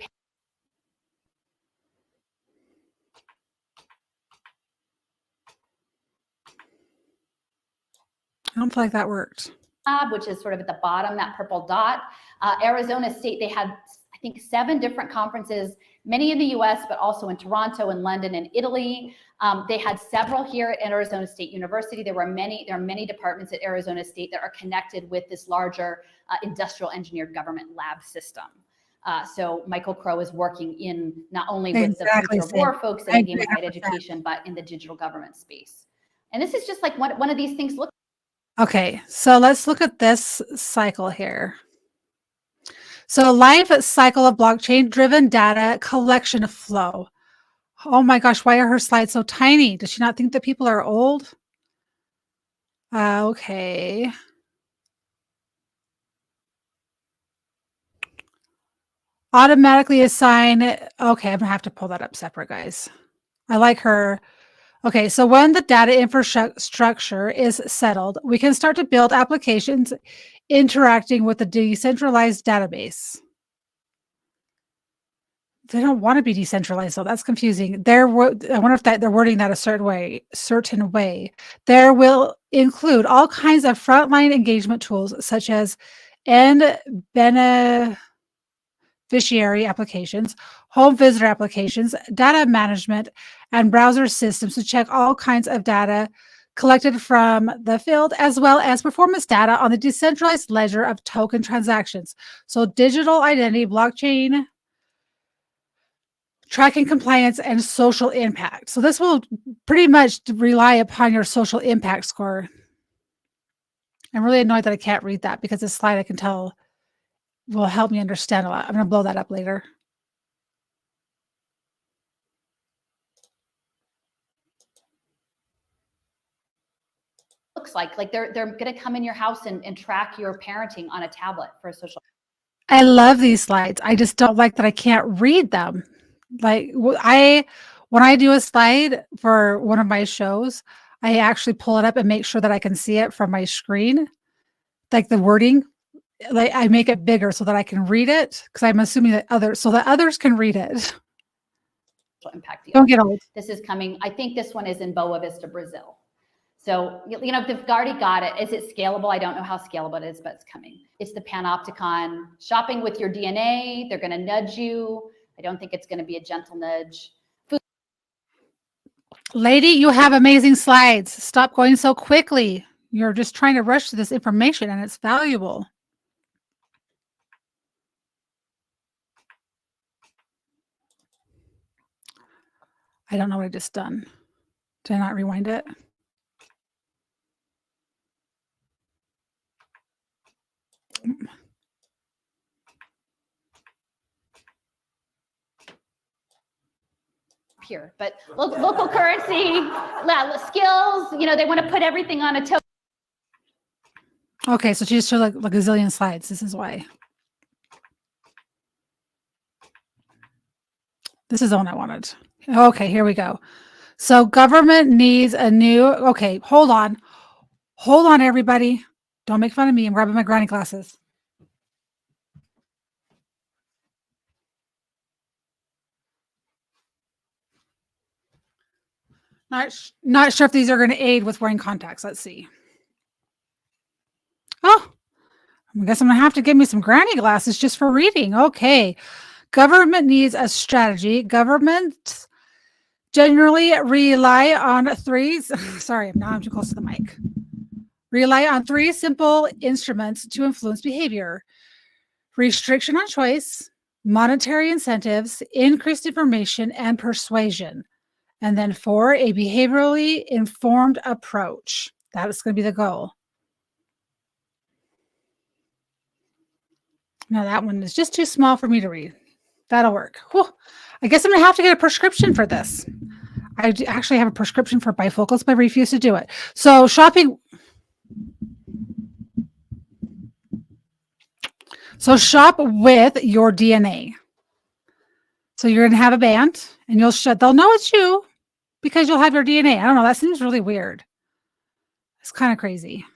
I don't feel like that worked. Which is sort of at the bottom, that purple dot. Arizona State, they had, I think, 7 different conferences, many in the US, but also in Toronto and London and Italy. They had several here at Arizona State University. There are many departments at Arizona State that are connected with this larger industrial engineered government lab system. So Michael Crow is working in not only with the future of war folks in the gamified education, but in the digital government space. And this is just like one of these things looks. Okay, so let's look at this cycle here. So life cycle of blockchain-driven data collection flow. Oh my gosh, why are her slides so tiny? Does she not think that people are old? Okay. Automatically assign. Okay, I'm gonna have to pull that up separate, guys. I like her. Okay, so when the data infrastructure is settled, we can start to build applications interacting with the decentralized database. They don't want to be decentralized, though. That's confusing. I wonder if they're wording that a certain way. There will include all kinds of frontline engagement tools, such as end beneficiary applications, home visitor applications, data management, and browser systems to check all kinds of data collected from the field, as well as performance data on the decentralized ledger of token transactions. So digital identity, blockchain, tracking compliance, and social impact. So this will pretty much rely upon your social impact score. I'm really annoyed that I can't read that, because this slide I can tell will help me understand a lot. I'm going to blow that up later. looks like. Like they're going to come in your house and track your parenting on a tablet for a social. I love these slides. I just don't like that I can't read them. Like when I do a slide for one of my shows, I actually pull it up and make sure that I can see it from my screen, like the wording. Like I make it bigger so that I can read it because I'm assuming that others can read it. Impact deal. Don't get old. This is coming. I think this one is in Boa Vista, Brazil. So, you know, if they've already got it, is it scalable? I don't know how scalable it is, but it's coming. It's the Panopticon shopping with your DNA. They're going to nudge you. I don't think it's going to be a gentle nudge. Lady, you have amazing slides. Stop going so quickly. You're just trying to rush to this information and it's valuable. I don't know what I just done. Did I not rewind it? Here, but local currency, skills, you know, they want to put everything on a token. Okay, so she just showed like a gazillion slides. This is why. This is the one I wanted. Okay, here we go. So government needs a new, okay, hold on. Hold on, everybody. Don't make fun of me. I'm grabbing my granny glasses. Not sure if these are going to aid with wearing contacts. Let's see. Oh, I guess I'm going to have to give me some granny glasses just for reading. Okay. Government needs a strategy. Governments generally rely on three, sorry, now I'm too close to the mic. Rely on three simple instruments to influence behavior: restriction on choice, monetary incentives, increased information, and persuasion. And then 4, a behaviorally informed approach. That is going to be the goal. Now that one is just too small for me to read. That'll work. Whew. I guess I'm going to have to get a prescription for this. I actually have a prescription for bifocals, but I refuse to do it. So shopping. So shop with your DNA. So you're going to have a band and they'll know it's you because you'll have your DNA. I don't know. That seems really weird. It's kind of crazy.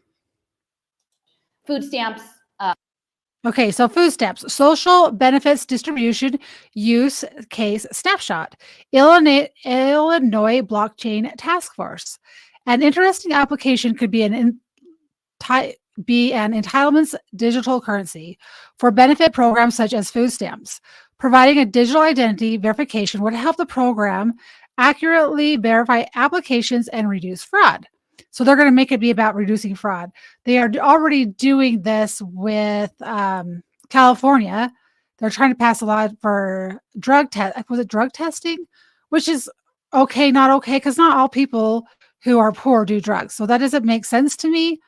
Food stamps. Okay, so food stamps, social benefits distribution use case snapshot, Illinois blockchain task force. An interesting application could be an entitlements digital currency for benefit programs such as food stamps. Providing a digital identity verification would help the program accurately verify applications and reduce fraud. So they're going to make it be about reducing fraud. They are already doing this with California. They're trying to pass a law for drug testing, which is okay, not okay, because not all people who are poor do drugs. So that doesn't make sense to me.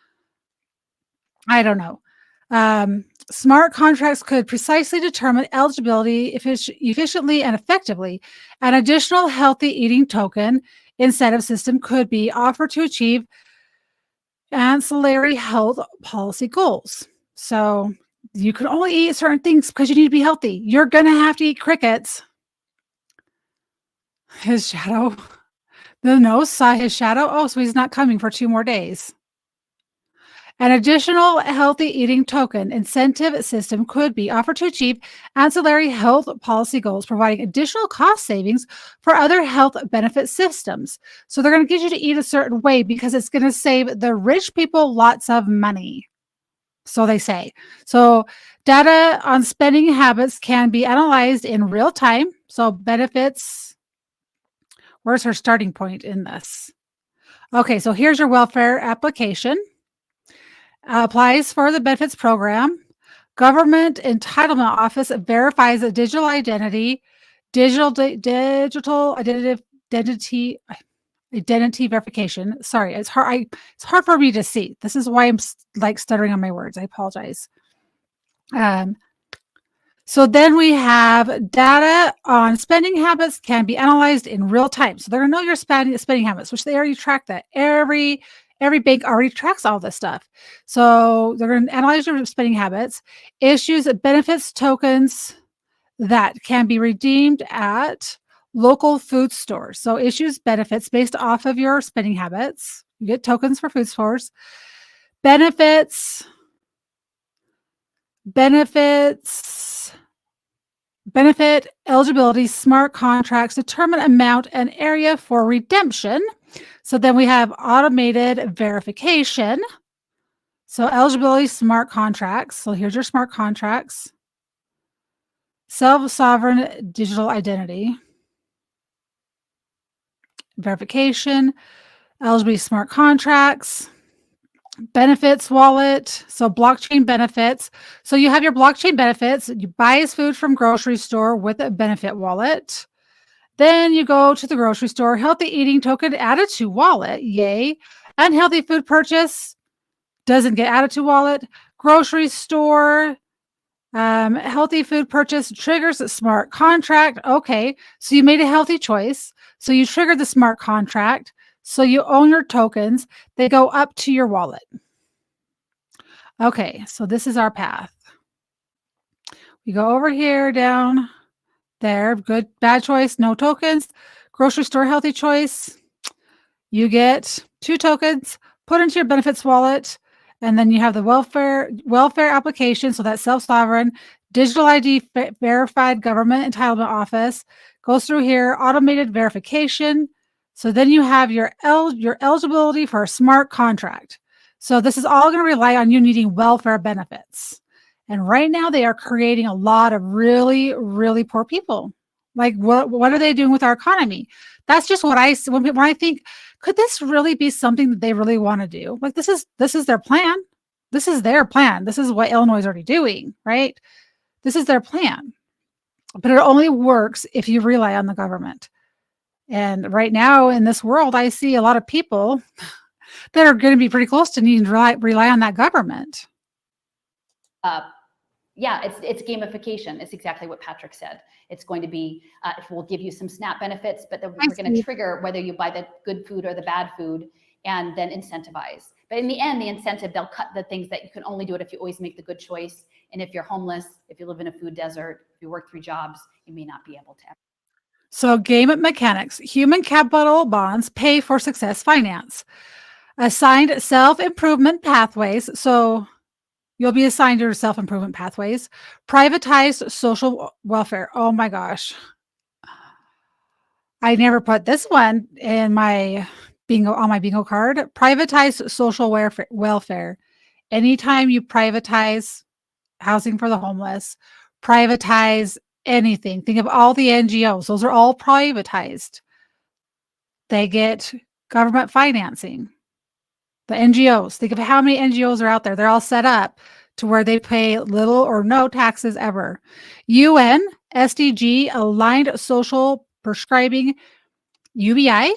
I don't know. Smart contracts could precisely determine eligibility efficiently and effectively. An additional healthy eating token incentive system could be offered to achieve ancillary health policy goals. So you can only eat certain things because you need to be healthy. You're going to have to eat crickets. His shadow. The nose saw his shadow. Oh, so he's not coming for 2 more days. An additional healthy eating token incentive system could be offered to achieve ancillary health policy goals, providing additional cost savings for other health benefit systems. So they're going to get you to eat a certain way because it's going to save the rich people lots of money. So they say. So data on spending habits can be analyzed in real time. So benefits. Where's her starting point in this? Okay, so here's your welfare application. Applies for the benefits program. Government Entitlement Office verifies a digital identity, digital identity verification. Sorry, it's hard. It's hard for me to see. This is why I'm like stuttering on my words. I apologize. So then we have data on spending habits can be analyzed in real time. So they're going to know your spending habits, which they already track that every Every bank already tracks all this stuff. So they're going to analyze your spending habits, issues benefits tokens that can be redeemed at local food stores. So issues benefits based off of your spending habits. You get tokens for food stores. Benefits benefit eligibility, smart contracts, determine amount and area for redemption. So then we have automated verification. So eligibility, smart contracts. So here's your smart contracts. Self-sovereign digital identity. Verification, eligibility, smart contracts. Benefits wallet, so blockchain benefits. So you have your blockchain benefits. You buy his food from grocery store with a benefit wallet. Then you go to the grocery store, healthy eating token added to wallet. Yay. Unhealthy food purchase doesn't get added to wallet. Grocery store, healthy food purchase triggers a smart contract. Okay. So you made a healthy choice. So you triggered the smart contract. So you own your tokens. They go up to your wallet. Okay, so this is our path. We go over here, down there. Good, bad choice, no tokens. Grocery store, healthy choice. You get 2 tokens, put into your benefits wallet, and then you have the welfare application. So that's self-sovereign, digital ID verified government entitlement office. Goes through here, automated verification. So then you have your eligibility for a smart contract. So this is all going to rely on you needing welfare benefits. And right now they are creating a lot of really, really poor people. Like what are they doing with our economy? That's just what I see when I think, could this really be something that they really want to do? Like this is their plan. This is their plan. This is what Illinois is already doing, right? This is their plan. But it only works if you rely on the government. And right now in this world, I see a lot of people that are going to be pretty close to needing to rely on that government. Yeah, it's gamification. It's exactly what Patrick said. It's going to be, it will give you some SNAP benefits, but then we're going to trigger whether you buy the good food or the bad food and then incentivize. But in the end, the incentive, they'll cut the things that you can only do it if you always make the good choice. And if you're homeless, if you live in a food desert, if you work 3 jobs, you may not be able to. So game mechanics, human capital bonds pay for success finance. Assigned self-improvement pathways. So you'll be assigned your self-improvement pathways. Privatized social welfare. Oh my gosh. I never put this one in my bingo card. Privatized social welfare. Anytime you privatize housing for the homeless, privatize anything. Think of all the NGOs. Those are all privatized. They get government financing. The NGOs, think of how many NGOs are out there. They're all set up to where they pay little or no taxes ever. UN, SDG, aligned social prescribing, UBI,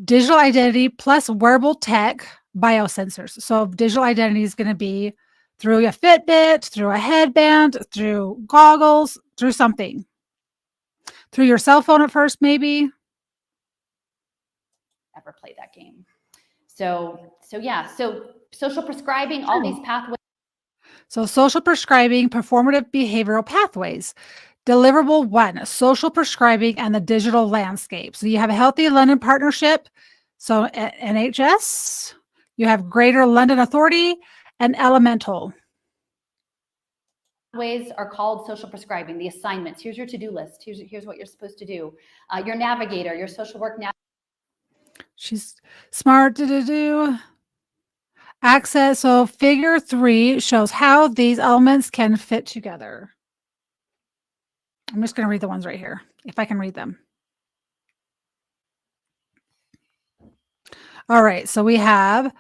digital identity plus wearable tech, biosensors. So digital identity is going to be through a Fitbit, through a headband, through goggles, through something. Through your cell phone at first, maybe. Ever play that game. So yeah, so social prescribing, all these pathways. So social prescribing, performative behavioral pathways. Deliverable 1, social prescribing and the digital landscape. So you have a Healthy London Partnership, so NHS, you have Greater London Authority, and Elemental. Ways are called social prescribing, the assignments. Here's your to-do list. Here's what you're supposed to do. Your navigator, your social work navigator. She's smart to do. Access. So figure 3 shows how these elements can fit together. I'm just going to read the ones right here, if I can read them. All right. So we have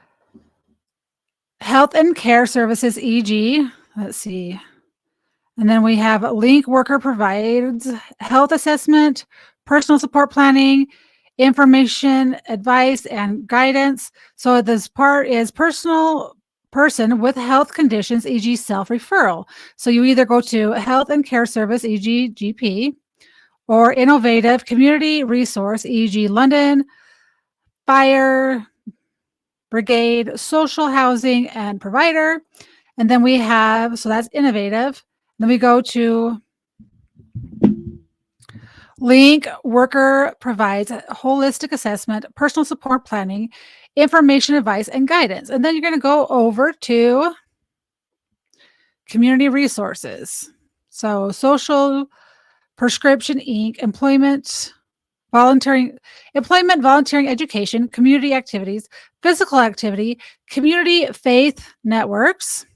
health and care services, e.g., let's see. And then we have link worker provides health assessment, personal support planning, information, advice, and guidance. So this part is person with health conditions, e.g. self-referral. So you either go to health and care service, e.g. GP, or innovative community resource, e.g. London, Fire, brigade, social housing, and provider. And then we have, so that's innovative. Then we go to Link worker provides holistic assessment, personal support planning, information advice, and guidance. And then you're going to go over to community resources. So social, prescription Inc., volunteering, education, community activities, physical activity, community faith networks,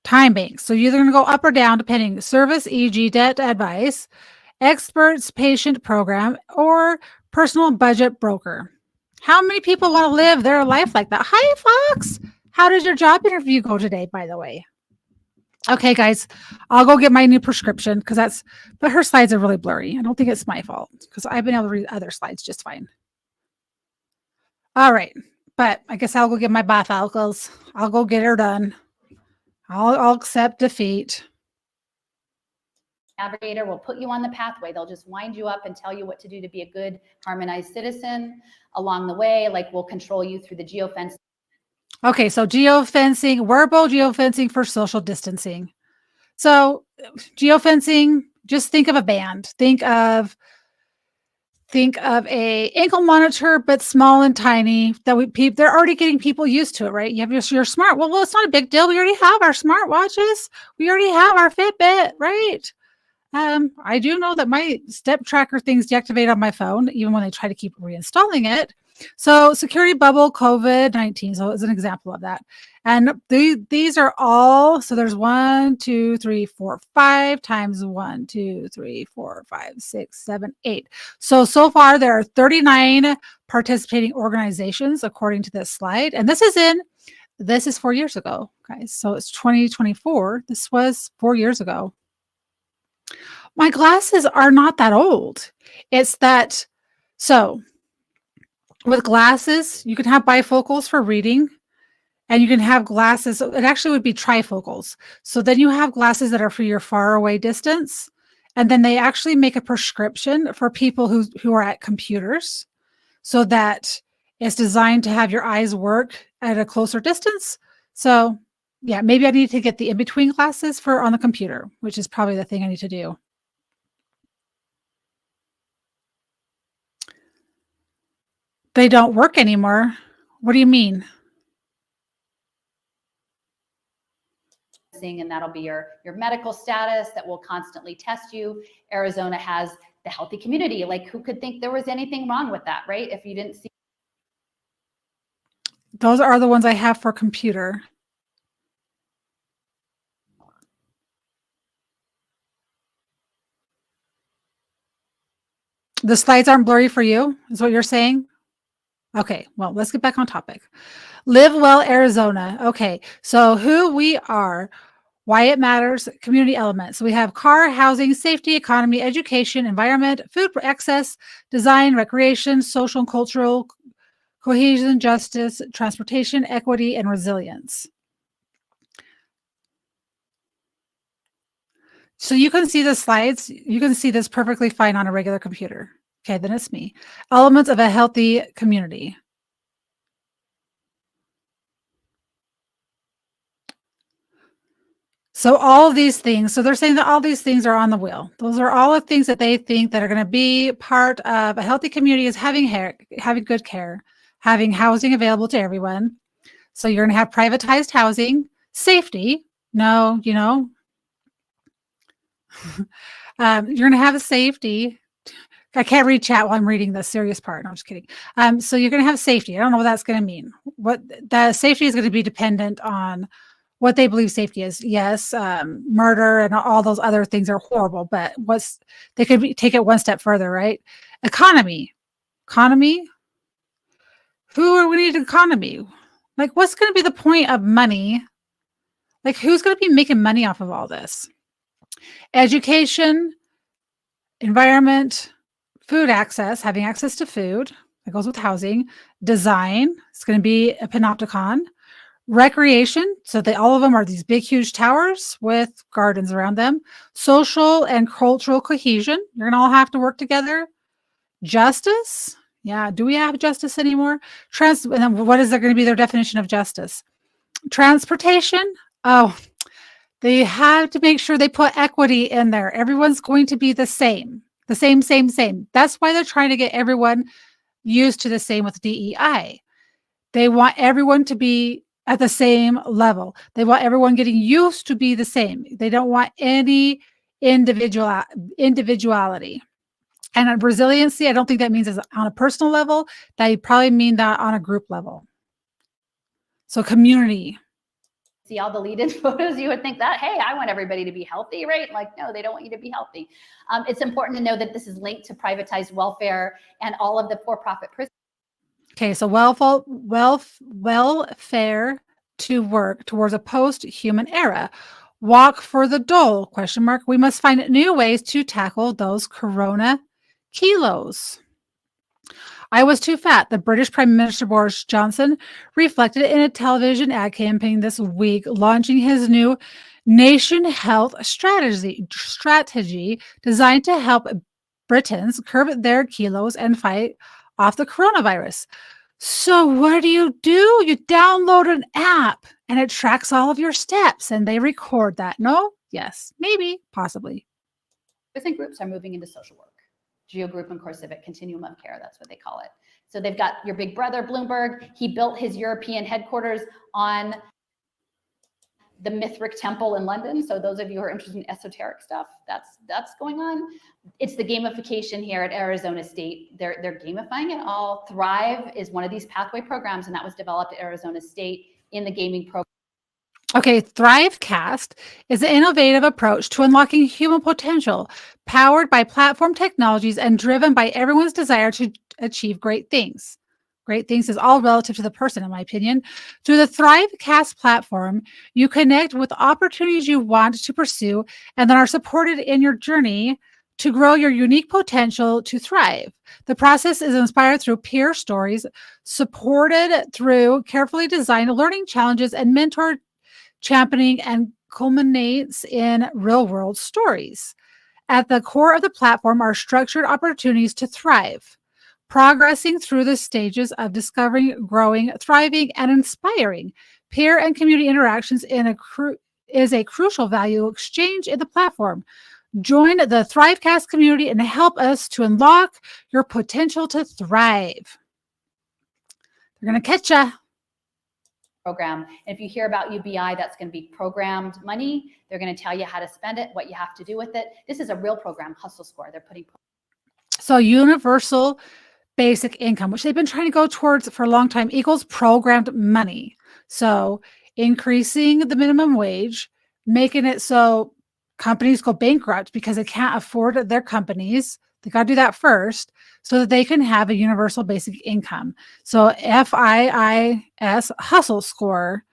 time banks. So you're either going to go up or down depending. Service, e.g., debt advice, experts patient program, or personal budget broker. How many people want to live their life like that? Hi, Fox. How did your job interview go today, by the way? Okay, guys, I'll go get my new prescription but her slides are really blurry. I don't think it's my fault because I've been able to read other slides just fine. All right, but I guess I'll go get my bifocals. I'll go get her done. I'll accept defeat. Navigator will put you on the pathway. They'll just wind you up and tell you what to do to be a good, harmonized citizen along the way. Like, we'll control you through the geofence. Okay, so geofencing, wearable geofencing for social distancing. So geofencing, just think of a band. Think of a ankle monitor, but small and tiny. They're already getting people used to it, right? You have your smart. Well, it's not a big deal. We already have our smartwatches. We already have our Fitbit, right? I do know that my step tracker thing's deactivated on my phone, even when they try to keep reinstalling it. So security bubble, COVID-19. So it's an example of that. And these are all, so there's 1, 2, 3, 4, 5 times 1, 2, 3, 4, 5, 6, 7, 8. So far there are 39 participating organizations according to this slide. And this is 4 years ago, guys. So it's 2024. This was 4 years ago. My glasses are not that old. It's that, so with glasses, you can have bifocals for reading, and you can have glasses. It actually would be trifocals. So then you have glasses that are for your far away distance. And then they actually make a prescription for people who are at computers so that it's designed to have your eyes work at a closer distance. So yeah, maybe I need to get the in-between glasses for on the computer, which is probably the thing I need to do. They don't work anymore. What do you mean? And that'll be your medical status that will constantly test you. Arizona has the healthy community. Like, who could think there was anything wrong with that, right? If you didn't see. Those are the ones I have for computer. The slides aren't blurry for you, is what you're saying? Okay, well, let's get back on topic. Live Well Arizona. Okay, so who we are, why it matters, community elements. So we have car, housing, safety, economy, education, environment, food access, design, recreation, social and cultural, cohesion, justice, transportation, equity, and resilience. So you can see the slides. You can see this perfectly fine on a regular computer. Okay, then it's me. Elements of a healthy community. So all of these things, so they're saying that all these things are on the wheel. Those are all the things that they think that are going to be part of a healthy community is having good care, having housing available to everyone. So you're going to have privatized housing, safety. No, you're going to have a safety. I can't read chat while I'm reading the serious part. No, I'm just kidding. So you're going to have safety. I don't know what that's going to mean. What the safety is going to be dependent on what they believe safety is. Yes, murder and all those other things are horrible, but they could take it one step further, right? Economy. Who are we need economy? Like, what's going to be the point of money? Like, who's going to be making money off of all this? Education, environment, food access, having access to food. That goes with housing. Design. It's going to be a panopticon. Recreation, so all of them are these big, huge towers with gardens around them. Social and cultural cohesion, you're going to all have to work together. Justice, Yeah. Do we have justice anymore? And then what is there going to be their definition of justice? Transportation. Oh, they have to make sure they put equity in there. Everyone's going to be the same. The same. That's why they're trying to get everyone used to the same with DEI. They want everyone to be at the same level. They want everyone getting used to be the same. They don't want any individuality. And resiliency, I don't think that means is on a personal level. They probably mean that on a group level. So community. See all the lead-in photos, you would think that, hey, I want everybody to be healthy, right? Like, no, they don't want you to be healthy. It's important to know that this is linked to privatized welfare and all of the for-profit prisons. Okay, so welfare to work towards a post-human era. Walk for the dole, question mark. We must find new ways to tackle those corona kilos. I was too fat. The British Prime Minister Boris Johnson reflected in a television ad campaign this week, launching his new nation health strategy designed to help Britons curb their kilos and fight off the coronavirus. So what do? You download an app and it tracks all of your steps and they record that. No? Yes. Maybe. Possibly. Different groups are moving into social work. Geo Group and CoreCivic, Continuum of Care, that's what they call it. So they've got your big brother, Bloomberg. He built his European headquarters on the Mithric Temple in London. So those of you who are interested in esoteric stuff, that's going on. It's the gamification here at Arizona State. They're gamifying it all. Thrive is one of these pathway programs, and that was developed at Arizona State in the gaming program. Okay, Thrivecast is an innovative approach to unlocking human potential, powered by platform technologies and driven by everyone's desire to achieve great things. Great things is all relative to the person, in my opinion. Through the Thrivecast platform, you connect with opportunities you want to pursue and then are supported in your journey to grow your unique potential to thrive. The process is inspired through peer stories, supported through carefully designed learning challenges and mentor championing, and culminates in real-world stories. At the core of the platform are structured opportunities to thrive, progressing through the stages of discovering, growing, thriving, and inspiring. Peer and community interactions is a crucial value exchange in the platform. Join the Thrivecast community and help us to unlock your potential to thrive. They're going to catch you. Program. And if you hear about UBI, that's going to be programmed money. They're going to tell you how to spend it, what you have to do with it. This is a real program, Hustle Score. They're putting. So universal basic income, which they've been trying to go towards for a long time, equals programmed money. So increasing the minimum wage, making it so companies go bankrupt because they can't afford their companies. They got to do that first so that they can have a universal basic income. So FIIS Hustle Score.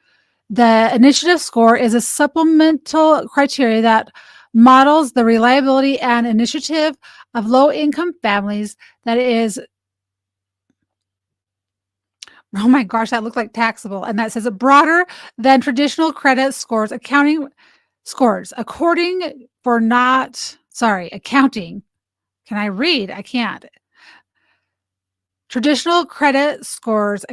The initiative score is a supplemental criteria that models the reliability and initiative of low-income families that is, oh my gosh, that looked like taxable. And that says broader than traditional credit scores, accounting scores, accounting. Can I read? I can't. Traditional credit scores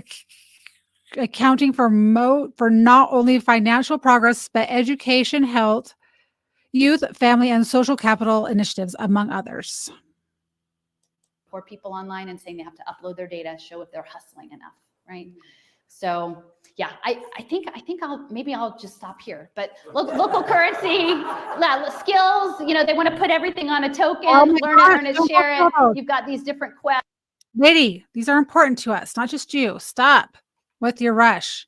accounting for not only financial progress, but education, health, youth, family, and social capital initiatives, among others. For people online and saying they have to upload their data, show if they're hustling enough, right? So yeah, I think I'll just stop here. But local currency, skills, they want to put everything on a token, learn it, earn it, share it. You've got these different quests. Lady, these are important to us, not just you. Stop with your rush.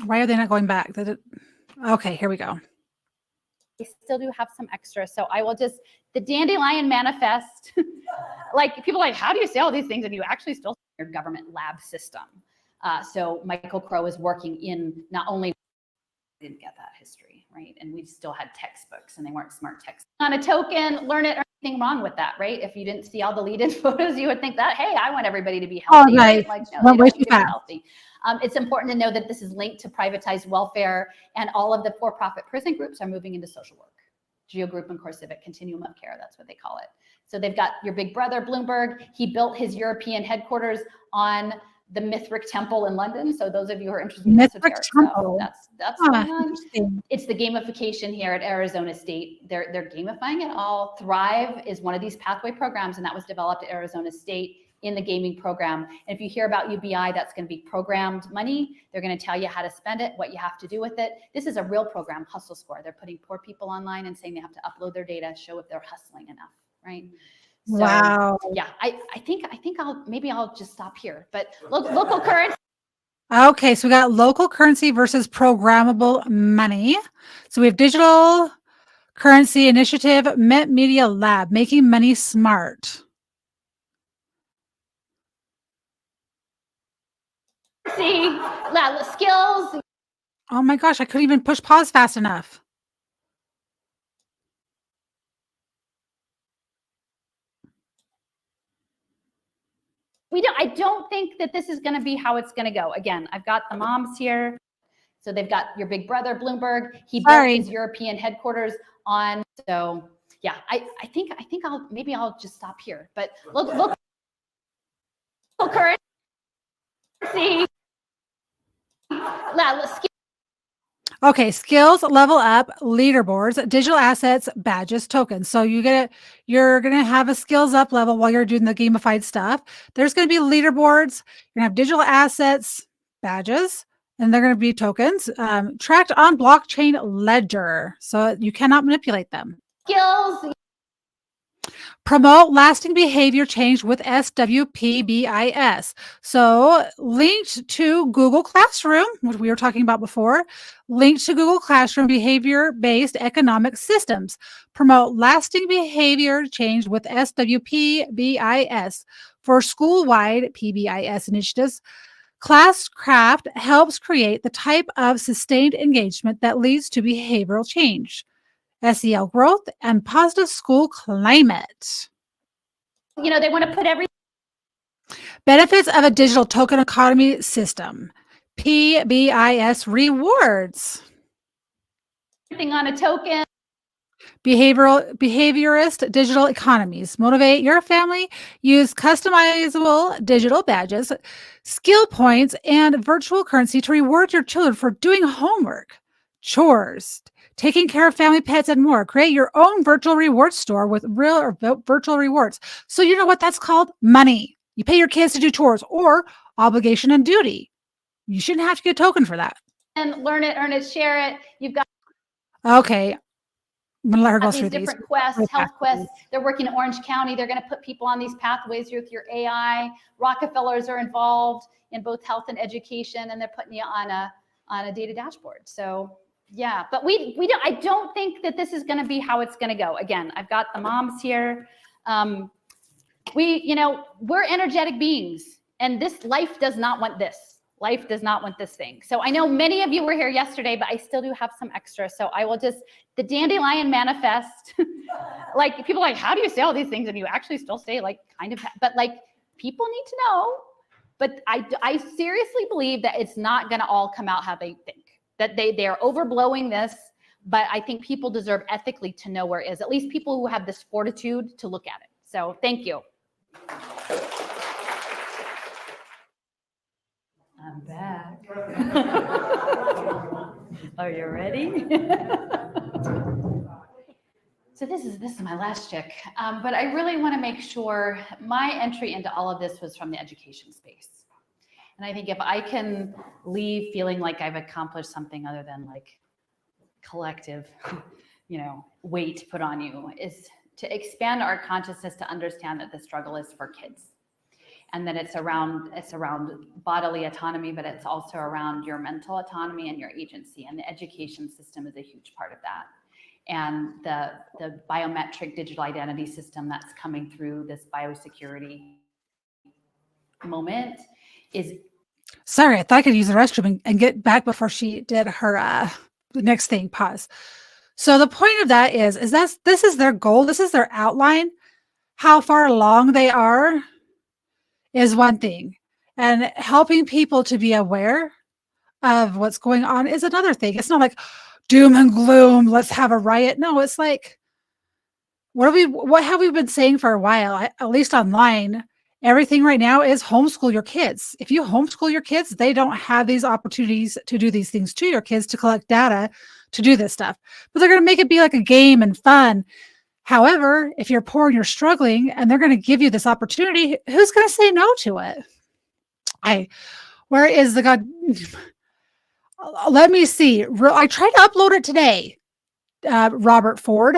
Why are they not going back? Okay, here we go. We still do have some extra. So I will just, the Dandelion Manifest, like people are like, how do you say all these things and you actually still your government lab system? So Michael Crow is working in not only, didn't get that history, right? And we still had textbooks and they weren't smart texts. On a token, learn it, wrong with that, right? If you didn't see all the lead-in photos, you would think that, hey, I want everybody to be healthy. Right? Like, no, they don't need to be healthy. It's important to know that this is linked to privatized welfare, and all of the for-profit prison groups are moving into social work. Geo Group and CoreCivic, continuum of care, that's what they call it. So they've got your big brother, Bloomberg. He built his European headquarters on the Mithric Temple in London. So those of you who are interested in esoteric stuff, that's going on. It's the gamification here at Arizona State. They're gamifying it all. Thrive is one of these pathway programs, and that was developed at Arizona State in the gaming program. And if you hear about UBI, that's going to be programmed money. They're going to tell you how to spend it, what you have to do with it. This is a real program, Hustle Score. They're putting poor people online and saying they have to upload their data, show if they're hustling enough, right? So, wow. Yeah, I think I'll just stop here. But local currency. Okay, so we got local currency versus programmable money. So we have digital currency initiative, Met Media Lab, making money smart. See, skills. Oh my gosh, I couldn't even push pause fast enough. I don't think that this is going to be how it's going to go. Again, I've got the moms here. So they've got your big brother, Bloomberg. He built his European headquarters on. So yeah, I think I'll just stop here. But look currency. Okay, skills, level up, leaderboards, digital assets, badges, tokens. So you're gonna have a skills up level while you're doing the gamified stuff. There's gonna be leaderboards. You're gonna have digital assets, badges, and they're gonna be tokens tracked on blockchain ledger, so you cannot manipulate them. Skills. Promote lasting behavior change with SWPBIS. So linked to Google Classroom, which we were talking about before, linked to Google Classroom behavior-based economic systems. Promote lasting behavior change with SWPBIS. For school-wide PBIS initiatives, Classcraft helps create the type of sustained engagement that leads to behavioral change, SEL growth, and positive school climate. They want to put benefits of a digital token economy system, PBIS rewards. Everything on a token. Behaviorist digital economies. Motivate your family. Use customizable digital badges, skill points, and virtual currency to reward your children for doing homework, chores, taking care of family pets, and more. Create your own virtual reward store with real or virtual rewards. So you know what that's called? Money. You pay your kids to do chores or obligation and duty. You shouldn't have to get a token for that. And learn it, earn it, share it. You've got. Okay. I'm going to let her go through these. Different quests, health quests. They're working in Orange County. They're going to put people on these pathways with your AI. Rockefellers are involved in both health and education, and they're putting you on a data dashboard. So yeah, but I don't think that this is going to be how it's going to go. Again, I've got the moms here. We're energetic beings, and this life does not want this. Life does not want this thing. So I know many of you were here yesterday, but I still do have some extra. So I will the Dandelion Manifest, like people are like, how do you say all these things? And you actually still say but people need to know, but I seriously believe that it's not going to all come out how they think, that they are overblowing this. But I think people deserve ethically to know where it is, at least people who have this fortitude to look at it. So thank you. I'm back. Are you ready? So this is my last chick, but I really want to make sure my entry into all of this was from the education space. And I think if I can leave feeling like I've accomplished something other than collective, weight put on you, is to expand our consciousness to understand that the struggle is for kids. And that it's around bodily autonomy, but it's also around your mental autonomy and your agency. And the education system is a huge part of that. And the biometric digital identity system that's coming through this biosecurity moment is. Sorry, I thought I could use the restroom and get back before she did her the next thing. Pause. So the point of that is this is their goal. This is their outline. How far along they are is one thing, and helping people to be aware of what's going on is another thing. It's not like doom and gloom, let's have a riot. No, it's like what have we been saying for a while, at least online? Everything right now is homeschool your kids. If you homeschool your kids, they don't have these opportunities to do these things to your kids, to collect data, to do this stuff. But they're going to make it be like a game and fun. However, if you're poor and you're struggling and they're going to give you this opportunity, who's going to say no to it? Where is the God? Let me see. I tried to upload it today. Robert Ford.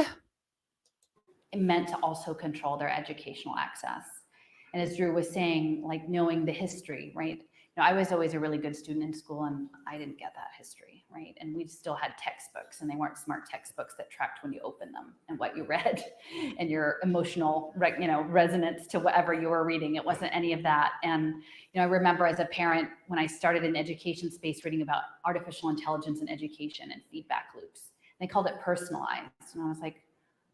It meant to also control their educational access. And as Drew was saying, like knowing the history, right? I was always a really good student in school and I didn't get that history, right? And we still had textbooks and they weren't smart textbooks that tracked when you opened them and what you read and your emotional, resonance to whatever you were reading. It wasn't any of that. And, I remember as a parent, when I started in education space, reading about artificial intelligence and education and feedback loops, they called it personalized. And I was like,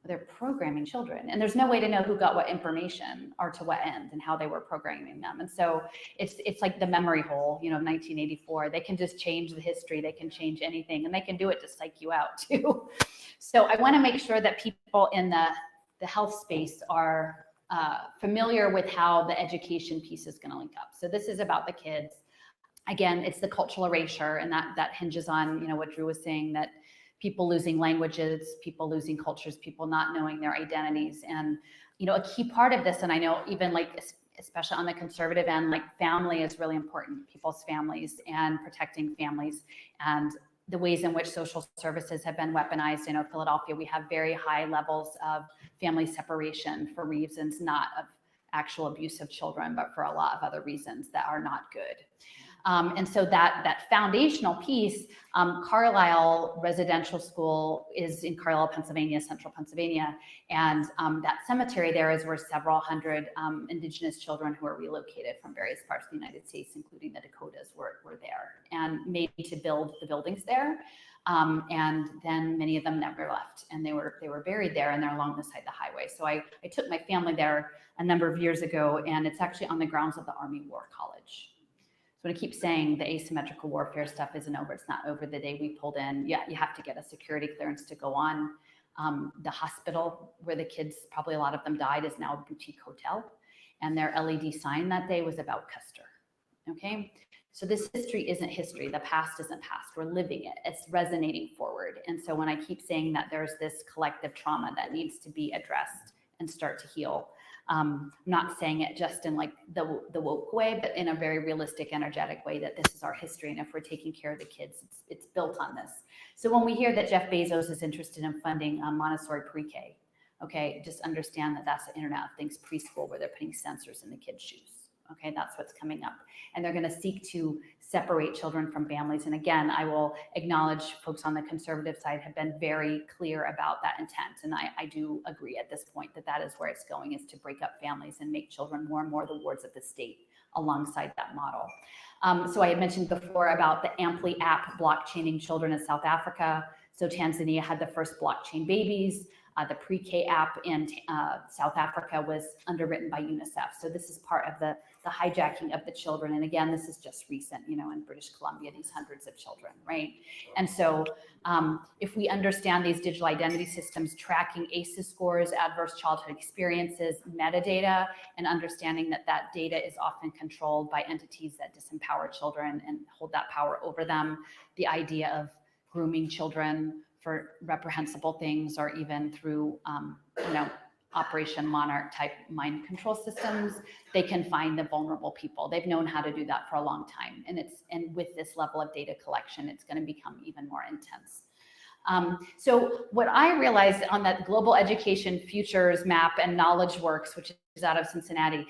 they're programming children and there's no way to know who got what information or to what end and how they were programming them. And so it's like the memory hole, 1984, they can just change the history. They can change anything and they can do it to psych you out too. So I want to make sure that people in the health space are familiar with how the education piece is going to link up. So this is about the kids. Again, it's the cultural erasure and that hinges on, what Drew was saying, that people losing languages, people losing cultures, people not knowing their identities. And, a key part of this, and I know even like, especially on the conservative end, like family is really important, people's families and protecting families and the ways in which social services have been weaponized. Philadelphia, we have very high levels of family separation for reasons not of actual abuse of children, but for a lot of other reasons that are not good. And so that foundational piece, Carlisle Residential School is in Carlisle, Pennsylvania, central Pennsylvania. And that cemetery there is where several hundred Indigenous children who were relocated from various parts of the United States, including the Dakotas, were there and made to build the buildings there. And then many of them never left and they were buried there and they're along the side of the highway. So I took my family there a number of years ago and it's actually on the grounds of the Army War College. So I keep saying the asymmetrical warfare stuff isn't over. It's not over the day we pulled in. Yeah, you have to get a security clearance to go on. The hospital where the kids, probably a lot of them died, is now a boutique hotel. And their LED sign that day was about Custer. Okay, so this history isn't history. The past isn't past. We're living it. It's resonating forward. And so when I keep saying that there's this collective trauma that needs to be addressed and start to heal, I'm not saying it just in like the woke way, but in a very realistic, energetic way that this is our history. And if we're taking care of the kids, it's built on this. So when we hear that Jeff Bezos is interested in funding Montessori pre-K, okay, just understand that that's the Internet of Things preschool where they're putting sensors in the kids' shoes. Okay, that's what's coming up. And they're going to seek to separate children from families. And again, I will acknowledge folks on the conservative side have been very clear about that intent. And I do agree at this point that is where it's going, is to break up families and make children more and more the wards of the state alongside that model. So I had mentioned before about the Ampli app blockchaining children in South Africa. So Tanzania had the first blockchain babies. The pre-K app in South Africa was underwritten by UNICEF. So this is part of the hijacking of the children. And again, this is just recent, in British Columbia, these hundreds of children, right? And so if we understand these digital identity systems, tracking ACEs scores, adverse childhood experiences, metadata, and understanding that data is often controlled by entities that disempower children and hold that power over them, the idea of grooming children for reprehensible things, or even through, Operation Monarch type mind control systems, they can find the vulnerable people. They've known how to do that for a long time. And with this level of data collection, it's going to become even more intense. So what I realized on that Global Education Futures Map and Knowledge Works, which is out of Cincinnati,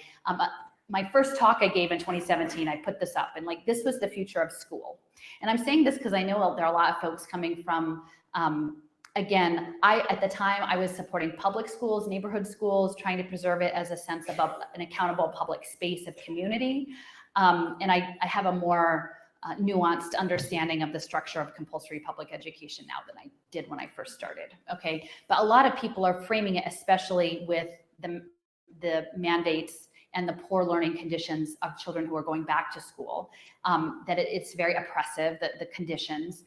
my first talk I gave in 2017, I put this up and like, this was the future of school. And I'm saying this because I know there are a lot of folks coming from, again, at the time I was supporting public schools, neighborhood schools, trying to preserve it as a sense of an accountable public space of community. And I have a more nuanced understanding of the structure of compulsory public education now than I did when I first started. Okay, but a lot of people are framing it, especially with the mandates and the poor learning conditions of children who are going back to school, that it's very oppressive, the conditions.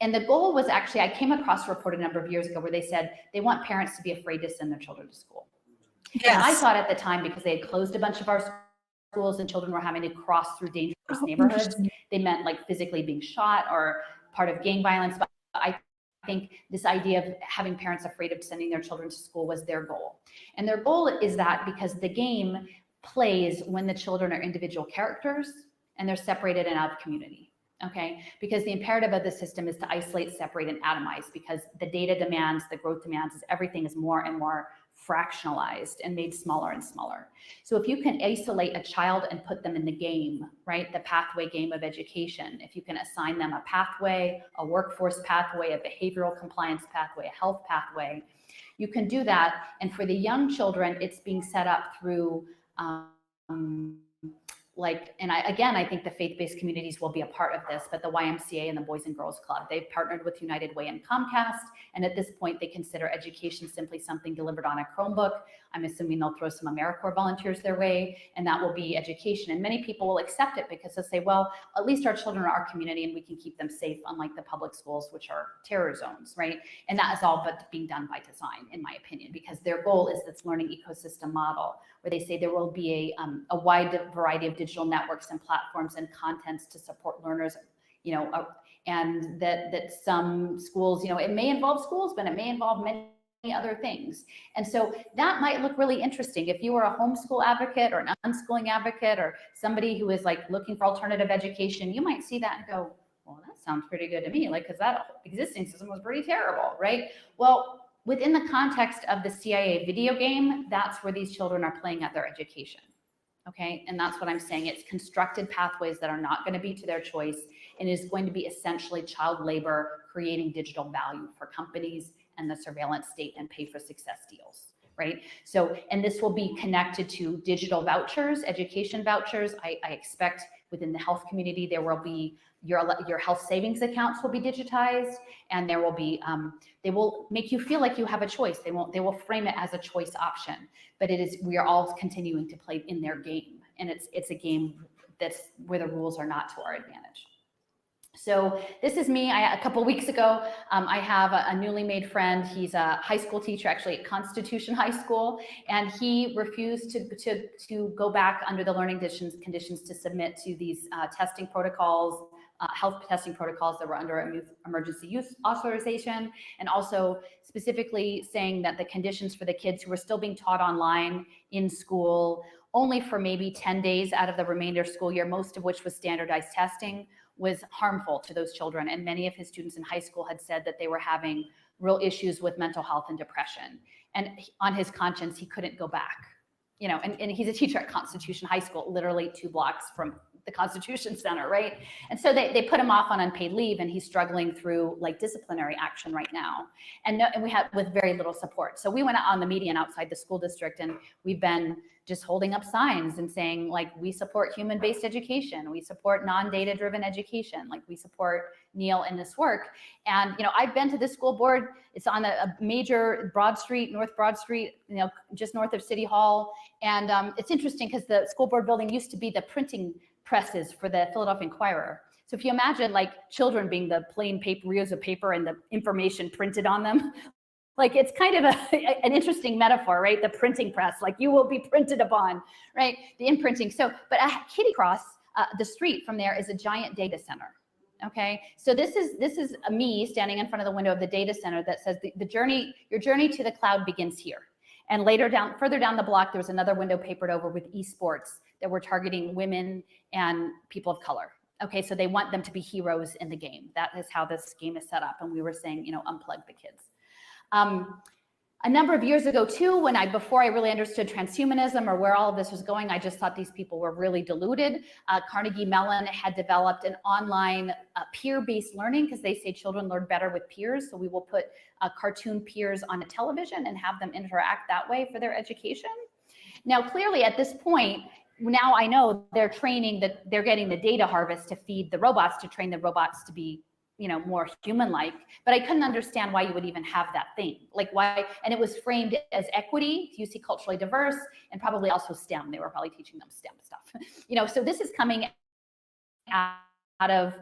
And the goal was actually, I came across a report a number of years ago where they said they want parents to be afraid to send their children to school. Yes. And I thought at the time, because they had closed a bunch of our schools and children were having to cross through dangerous neighborhoods, they meant like physically being shot or part of gang violence. But I think this idea of having parents afraid of sending their children to school was their goal. And their goal is that because the game plays when the children are individual characters and they're separated and out of community. Okay, because the imperative of the system is to isolate, separate, and atomize, because the data demands, the growth demands, is everything is more and more fractionalized and made smaller and smaller. So if you can isolate a child and put them in the game, right, the pathway game of education, if you can assign them a pathway, a workforce pathway, a behavioral compliance pathway, a health pathway, you can do that. And for the young children, it's being set up through I think the faith-based communities will be a part of this, but the YMCA and the Boys and Girls Club, they've partnered with United Way and Comcast. And at this point, they consider education simply something delivered on a Chromebook. I'm assuming they'll throw some AmeriCorps volunteers their way, and that will be education. And many people will accept it because they'll say, well, at least our children are our community and we can keep them safe, unlike the public schools, which are terror zones, right? And that is all but being done by design, in my opinion, because their goal is this learning ecosystem model, where they say there will be a wide variety of digital networks and platforms and contents to support learners, and that some schools, it may involve schools, but it may involve many other things. And so that might look really interesting. If you were a homeschool advocate or an unschooling advocate or somebody who is like looking for alternative education, you might see that and go, well, that sounds pretty good to me, because that existing system was pretty terrible, right? Well, within the context of the CIA video game, that's where these children are playing at their education. Okay, and that's what I'm saying. It's constructed pathways that are not going to be to their choice, and is going to be essentially child labor creating digital value for companies and the surveillance state and pay for success deals, right? So, and this will be connected to digital vouchers, education vouchers. I expect within the health community, there will be your health savings accounts will be digitized, and there will be, they will make you feel like you have a choice. They will frame it as a choice option, but we are all continuing to play in their game. And it's a game that's where the rules are not to our advantage. So this is me. A couple weeks ago, I have a newly made friend. He's a high school teacher, actually at Constitution High School, and he refused to go back under the learning conditions to submit to these testing protocols, health testing protocols that were under emergency use authorization, and also specifically saying that the conditions for the kids who were still being taught online in school, only for maybe 10 days out of the remainder school year, most of which was standardized testing, was harmful to those children. And many of his students in high school had said that they were having real issues with mental health and depression. And on his conscience, he couldn't go back. And he's a teacher at Constitution High School, literally 2 blocks from the Constitution Center, right? And so they put him off on unpaid leave, and he's struggling through like disciplinary action right now. And we had with very little support. So we went out on the median outside the school district, and we've been just holding up signs and saying, like, we support human-based education, we support non-data driven education, like we support Neil in this work. And I've been to the school board. It's on a major Broad Street, North Broad Street, just north of City Hall. And it's interesting because the school board building used to be the printing presses for the Philadelphia Inquirer. So if you imagine like children being the plain paper, reels of paper, and the information printed on them, like it's kind of an interesting metaphor, right? The printing press, like you will be printed upon, right? The imprinting. So, but kitty cross the street from there is a giant data center. Okay, so this is me standing in front of the window of the data center that says your journey to the cloud begins here. And further down the block, there was another window papered over with esports that were targeting women and people of color. Okay, so they want them to be heroes in the game. That is how this game is set up. And we were saying, unplug the kids. A number of years ago too, before I really understood transhumanism or where all of this was going, I just thought these people were really deluded. Carnegie Mellon had developed an online peer-based learning, because they say children learn better with peers. So we will put cartoon peers on a television and have them interact that way for their education. Now, clearly at this point, now I know they're training that they're getting the data harvest to feed the robots, to train the robots to be, more human-like. But I couldn't understand why you would even have that thing. Like why, and it was framed as equity, you see culturally diverse, and probably also STEM. They were probably teaching them STEM stuff. So this is coming out of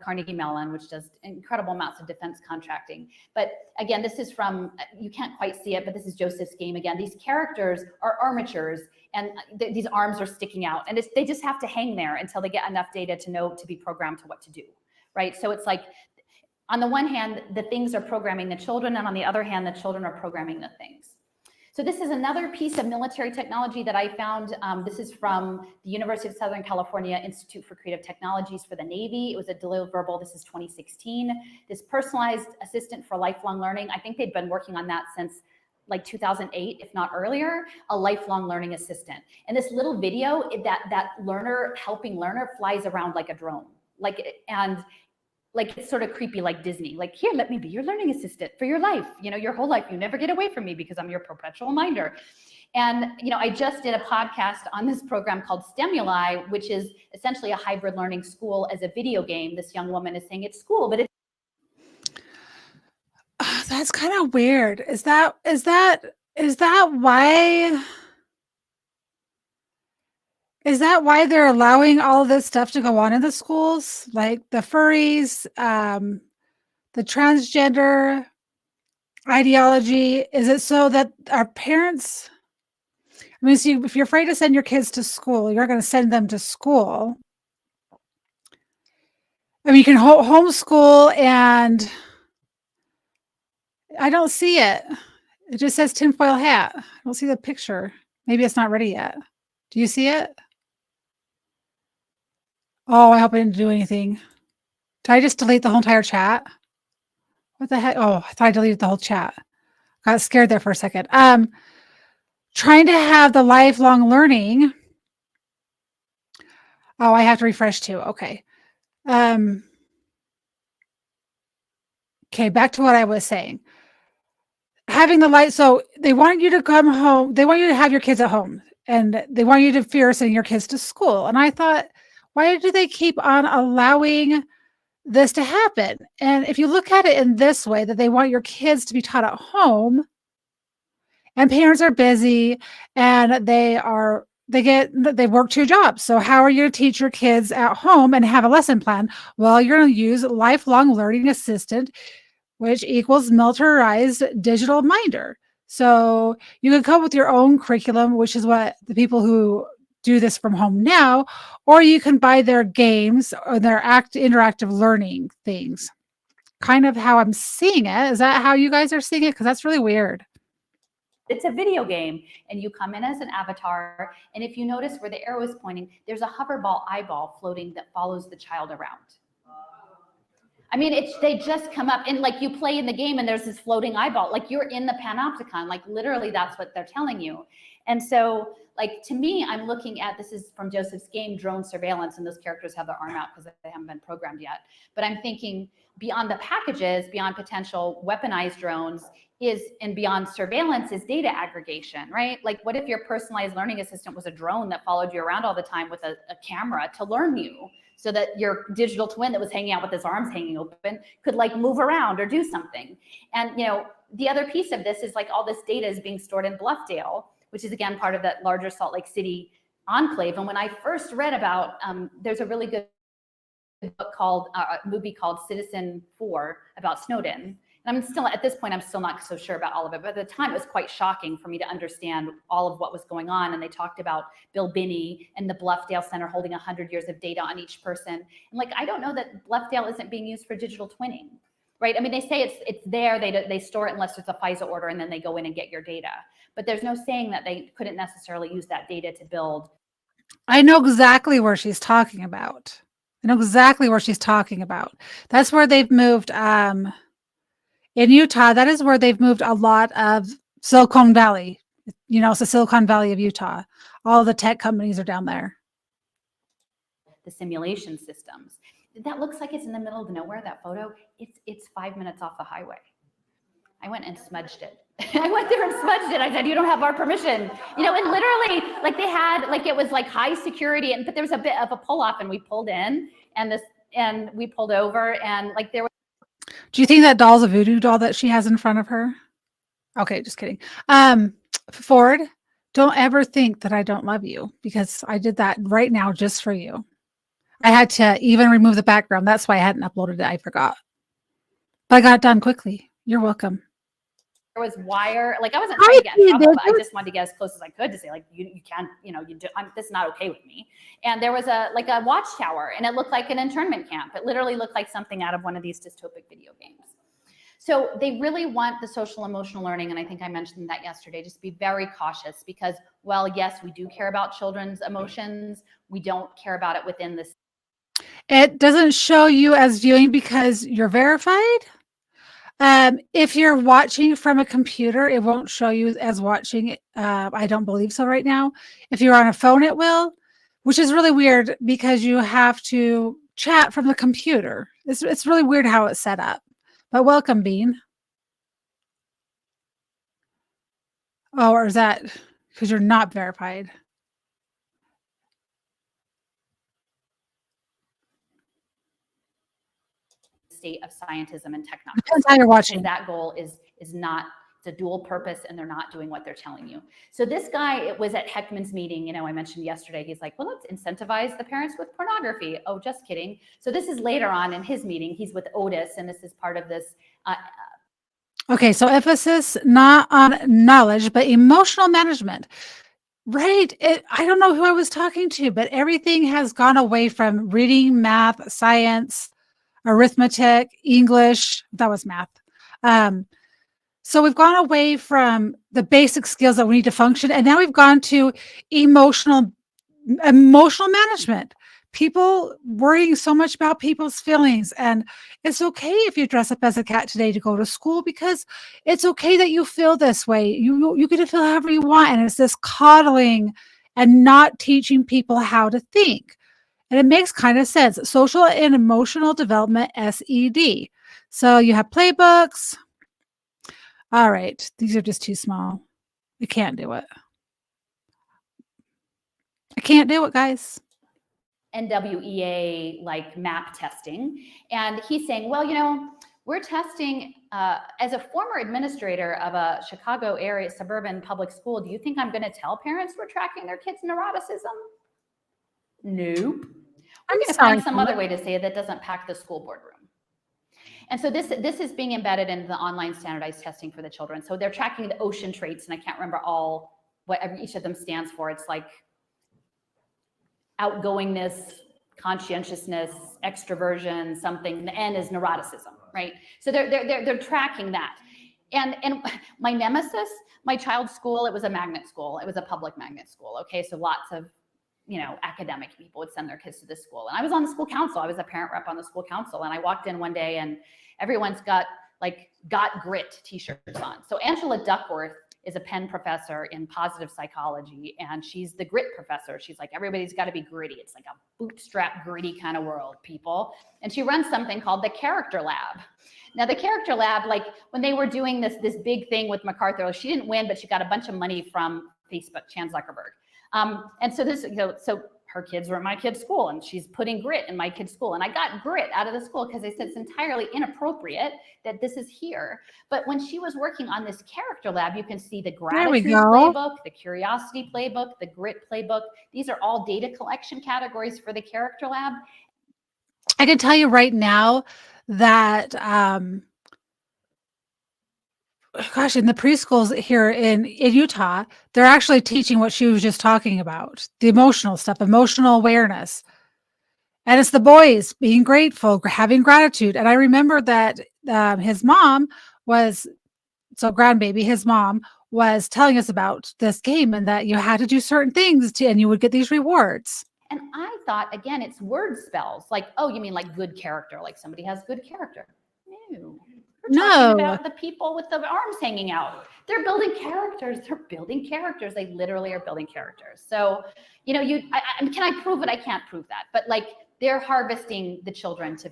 Carnegie Mellon, which does incredible amounts of defense contracting. But again, this is from, you can't quite see it, but this is Joseph's game again. These characters are armatures, and these arms are sticking out, and they just have to hang there until they get enough data to know to be programmed to what to do, right? So it's like, on the one hand, the things are programming the children, and on the other hand, the children are programming the things. So this is another piece of military technology that I found. This is from the University of Southern California Institute for Creative Technologies for the Navy. It was a deliverable. This is 2016. This personalized assistant for lifelong learning. I think they'd been working on that since like 2008, if not earlier, a lifelong learning assistant. And this little video, that helping learner flies around like a drone. Like it's sort of creepy, like Disney, like, here, let me be your learning assistant for your life, your whole life. You never get away from me because I'm your perpetual minder. And, I just did a podcast on this program called Stimuli, which is essentially a hybrid learning school as a video game. This young woman is saying it's school, but it's. That's kind of weird. Is that why? Is that why they're allowing all of this stuff to go on in the schools? Like the furries, the transgender ideology? Is it so that our parents, I mean, see, if you're afraid to send your kids to school, you're going to send them to school. I mean, you can homeschool, and I don't see it. It just says tinfoil hat. I don't see the picture. Maybe it's not ready yet. Do you see it? Oh, I hope I didn't do anything. Did I just delete the whole entire chat? What the heck? Oh, I thought I deleted the whole chat. Got scared there for a second. Trying to have the lifelong learning. Oh, I have to refresh too. Okay. Okay, back to what I was saying. Having the light, so they want you to come home. They want you to have your kids at home, and they want you to fear sending your kids to school. And I thought, why do they keep on allowing this to happen? And if you look at it in this way, that they want your kids to be taught at home, and parents are busy, and they work 2 jobs. So how are you to teach your kids at home and have a lesson plan? Well, you're going to use lifelong learning assistant, which equals militarized digital minder. So you can come up with your own curriculum, which is what the people who do this from home now, or you can buy their games or their interactive learning things. Kind of how I'm seeing it. Is that how you guys are seeing it? Because that's really weird. It's a video game, and you come in as an avatar. And if you notice where the arrow is pointing, there's a hoverball eyeball floating that follows the child around. I mean, they just come up, and like you play in the game and there's this floating eyeball, like you're in the panopticon, like literally that's what they're telling you. And so like, to me, I'm looking at, this is from Joseph's game, drone surveillance, and those characters have their arm out because they haven't been programmed yet. But I'm thinking beyond the packages, beyond potential weaponized drones, and beyond surveillance is data aggregation, right? Like what if your personalized learning assistant was a drone that followed you around all the time with a camera to learn you, so that your digital twin that was hanging out with his arms hanging open could like move around or do something. And the other piece of this is like all this data is being stored in Bluffdale, which is again part of that larger Salt Lake City enclave. And when I first read about, there's a really good book called, movie called Citizen 4 about Snowden. And I'm still, at this point, I'm still not so sure about all of it, but at the time it was quite shocking for me to understand all of what was going on. And they talked about Bill Binney and the Bluffdale Center holding 100 years of data on each person. And like, I don't know that Bluffdale isn't being used for digital twinning, right? I mean, they say it's there, they store it unless there's a FISA order, and then they go in and get your data. But there's no saying that they couldn't necessarily use that data to build. I know exactly where she's talking about. That's where they've moved, in Utah, that is where they've moved a lot of Silicon Valley. It's the Silicon Valley of Utah. All the tech companies are down there. The simulation systems. That looks like it's in the middle of nowhere, that photo. It's 5 minutes off the highway. I went and smudged it. I went there and smudged it. I said, you don't have our permission. You know, and literally, like they had, like it was like high security, but there was a bit of a pull off, and we pulled in, and we pulled over, and like there was. Do you think that doll's a voodoo doll that she has in front of her? Okay, just kidding. Ford, don't ever think that I don't love you, because I did that right now just for you. I had to even remove the background. That's why I hadn't uploaded it. I forgot. But I got it done quickly. You're welcome. There was wire, like I wasn't trying to get in trouble, but I just wanted to get as close as I could to say, like, you can't, you know, this is not okay with me. And there was a watchtower, and it looked like an internment camp. It literally looked like something out of one of these dystopic video games. So they really want the social emotional learning, and I think I mentioned that yesterday, just be very cautious, because while yes, we do care about children's emotions, we don't care about it within this. It doesn't show you as viewing because you're verified. If you're watching from a computer, it won't show you as watching. I don't believe so right now. If you're on a phone, it will, which is really weird because you have to chat from the computer. It's really weird how it's set up. But welcome, Bean. Oh, or is that because you're not verified? State of scientism and technology. Depends how you're watching. That goal is not, it's a dual purpose, and they're not doing what they're telling you. So this guy, it was at Heckman's meeting, you know, I mentioned yesterday, he's like, well, let's incentivize the parents with pornography. Oh, just kidding. So this is later on in his meeting. He's with Otis, and this is part of this. Okay, so emphasis not on knowledge, but emotional management. Right. I don't know who I was talking to, but everything has gone away from reading, math, science, arithmetic, English. That was math. So we've gone away from the basic skills that we need to function, and now we've gone to emotional management. People worrying so much about people's feelings, and it's okay if you dress up as a cat today to go to school, because it's okay that you feel this way. You get to feel however you want, and it's this coddling and not teaching people how to think. And it makes kind of sense. Social and emotional development, SED. So you have playbooks. All right, these are just too small. I can't do it. I can't do it, guys. NWEA like map testing. And he's saying, well, you know, we're testing as a former administrator of a Chicago area suburban public school. Do you think I'm going to tell parents we're tracking their kids' neuroticism? Nope. I'm going to find some other way to say it that doesn't pack the school board room. And so this is being embedded into the online standardized testing for the children. So they're tracking the ocean traits, and I can't remember what each of them stands for. It's like outgoingness, conscientiousness, extroversion, something. The N is neuroticism, right? So they're tracking that. And my nemesis, my child's school, it was a magnet school. It was a public magnet school. Okay, so lots of, you know, academic people would send their kids to this school. And I was on the school council. I was a parent rep on the school council. And I walked in one day, and everyone's got like "Got Grit" t-shirts on. So Angela Duckworth is a Penn professor in positive psychology, and she's the grit professor. She's like, everybody's got to be gritty. It's like a bootstrap gritty kind of world, people. And she runs something called the Character Lab. Now, the Character Lab, like when they were doing this big thing with MacArthur, she didn't win, but she got a bunch of money from Facebook, Chan Zuckerberg. And so this, you know, so her kids were at my kid's school, and she's putting grit in my kid's school. And I got grit out of the school because they said it's entirely inappropriate that this is here. But when she was working on this Character Lab, you can see the gratitude playbook, the curiosity playbook, the grit playbook. These are all data collection categories for the Character Lab. I can tell you right now that, gosh, in the preschools here in Utah, they're actually teaching what she was just talking about, the emotional stuff, emotional awareness. And it's the boys being grateful, having gratitude. And I remember that his mom was, so grandbaby, his mom was telling us about this game, and that you had to do certain things and you would get these rewards. And I thought, again, it's word spells. Like, oh, you mean like good character, like somebody has good character. No. We're talking about the people with the arms hanging out. They're building characters. They're building characters. They literally are building characters. So, you know, can I prove it? I can't prove that. But like, They're harvesting the children to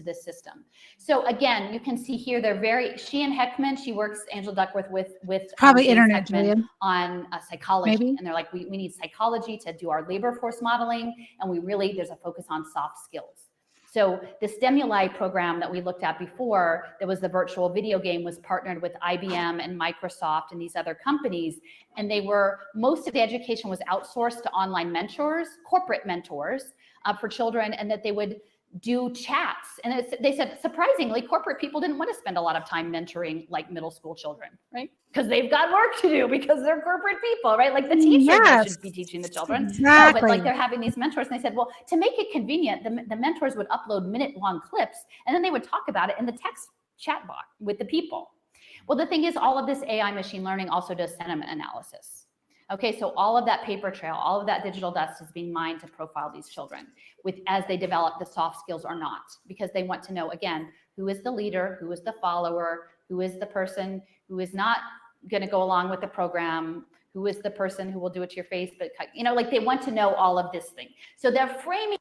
this system. So again, you can see here, she and Heckman, she works, Angela Duckworth, with Probably James internet, Heckman Julian. on psychology. Maybe. And they're like, we need psychology to do our labor force modeling. And there's a focus on soft skills. So the Stimuli program that we looked at before, that was the virtual video game, was partnered with IBM and Microsoft and these other companies. And most of the education was outsourced to online mentors, corporate mentors for children, and that they would do chats. And they said, surprisingly, corporate people didn't want to spend a lot of time mentoring like middle school children, right? Because they've got work to do, because they're corporate people, right? Like the teachers should be teaching the children. Exactly. No, but like they're having these mentors. And they said, well, to make it convenient, the mentors would upload minute-long clips, and then they would talk about it in the text chat box with the people. Well, the thing is, all of this AI machine learning also does sentiment analysis. Okay, so all of that paper trail, all of that digital dust is being mined to profile these children as they develop the soft skills or not, because they want to know, again, who is the leader, who is the follower, who is the person who is not going to go along with the program, who is the person who will do it to your face, but like they want to know all of this thing. So they're framing.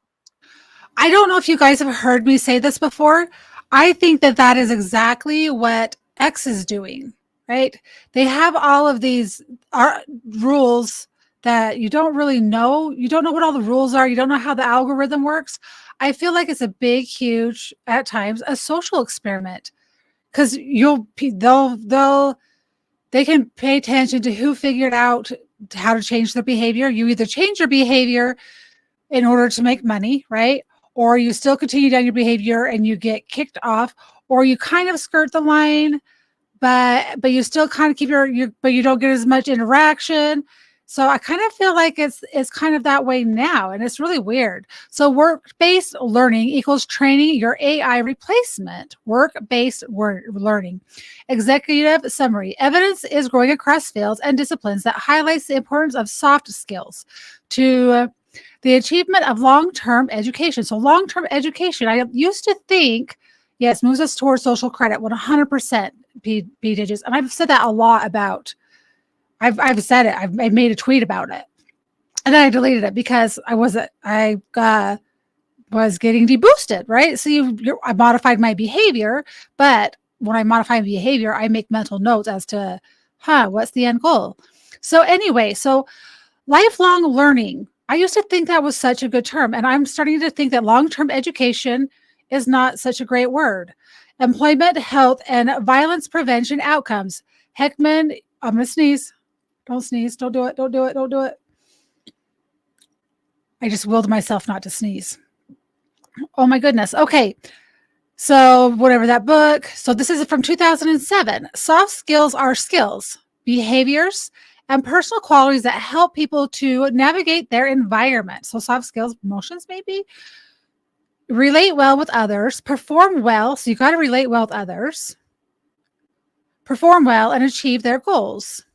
I don't know if you guys have heard me say this before. I think that is exactly what X is doing. Right? They have all of these rules that you don't really know. You don't know what all the rules are. You don't know how the algorithm works. I feel like it's a big, huge, at times, a social experiment, because they can pay attention to who figured out how to change their behavior. You either change your behavior in order to make money, right? Or you still continue down your behavior and you get kicked off, or you kind of skirt the line, but you still kind of keep but you don't get as much interaction. So I kind of feel like it's kind of that way now, and it's really weird. So work-based learning equals training your AI replacement. Work-based learning. Executive summary. Evidence is growing across fields and disciplines that highlights the importance of soft skills to the achievement of long-term education. So long-term education, I used to think, yes, moves us towards social credit, 100%. P digits, and I've said that a lot about. I've said it. I made a tweet about it, and then I deleted it because I was getting deboosted, right? So I modified my behavior, but when I modify behavior, I make mental notes as to, what's the end goal? So anyway, lifelong learning. I used to think that was such a good term, and I'm starting to think that long-term education is not such a great word. Employment, health, and violence prevention outcomes. Heckman, I'm going to sneeze. Don't sneeze. Don't do it. Don't do it. Don't do it. I just willed myself not to sneeze. Oh my goodness. Okay. So whatever that book. So this is from 2007. Soft skills are skills, behaviors, and personal qualities that help people to navigate their environment. So soft skills, emotions maybe. Relate well with others, perform well. So you got to relate well with others, perform well, and achieve their goals.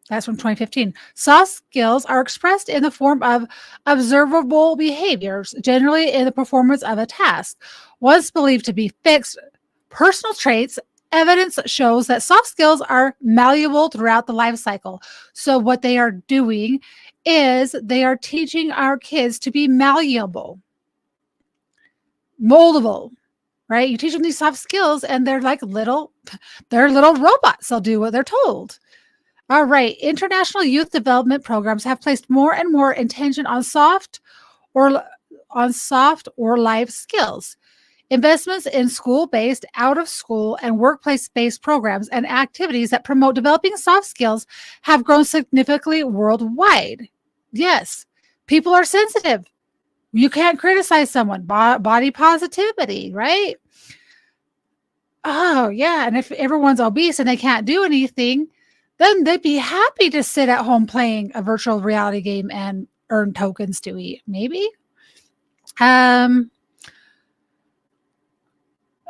That's from 2015. Soft skills are expressed in the form of observable behaviors, generally in the performance of a task. Once believed to be fixed personal traits, evidence shows that soft skills are malleable throughout the life cycle. So what they are doing is they are teaching our kids to be malleable, moldable, right? You teach them these soft skills and they're little robots. They'll do what they're told. All right. International youth development programs have placed more and more attention on soft or life skills. Investments in school-based, out-of-school, and workplace-based programs and activities that promote developing soft skills have grown significantly worldwide. Yes, people are sensitive. You can't criticize someone. Body positivity, right? Oh, yeah. And if everyone's obese and they can't do anything, then they'd be happy to sit at home playing a virtual reality game and earn tokens to eat, maybe.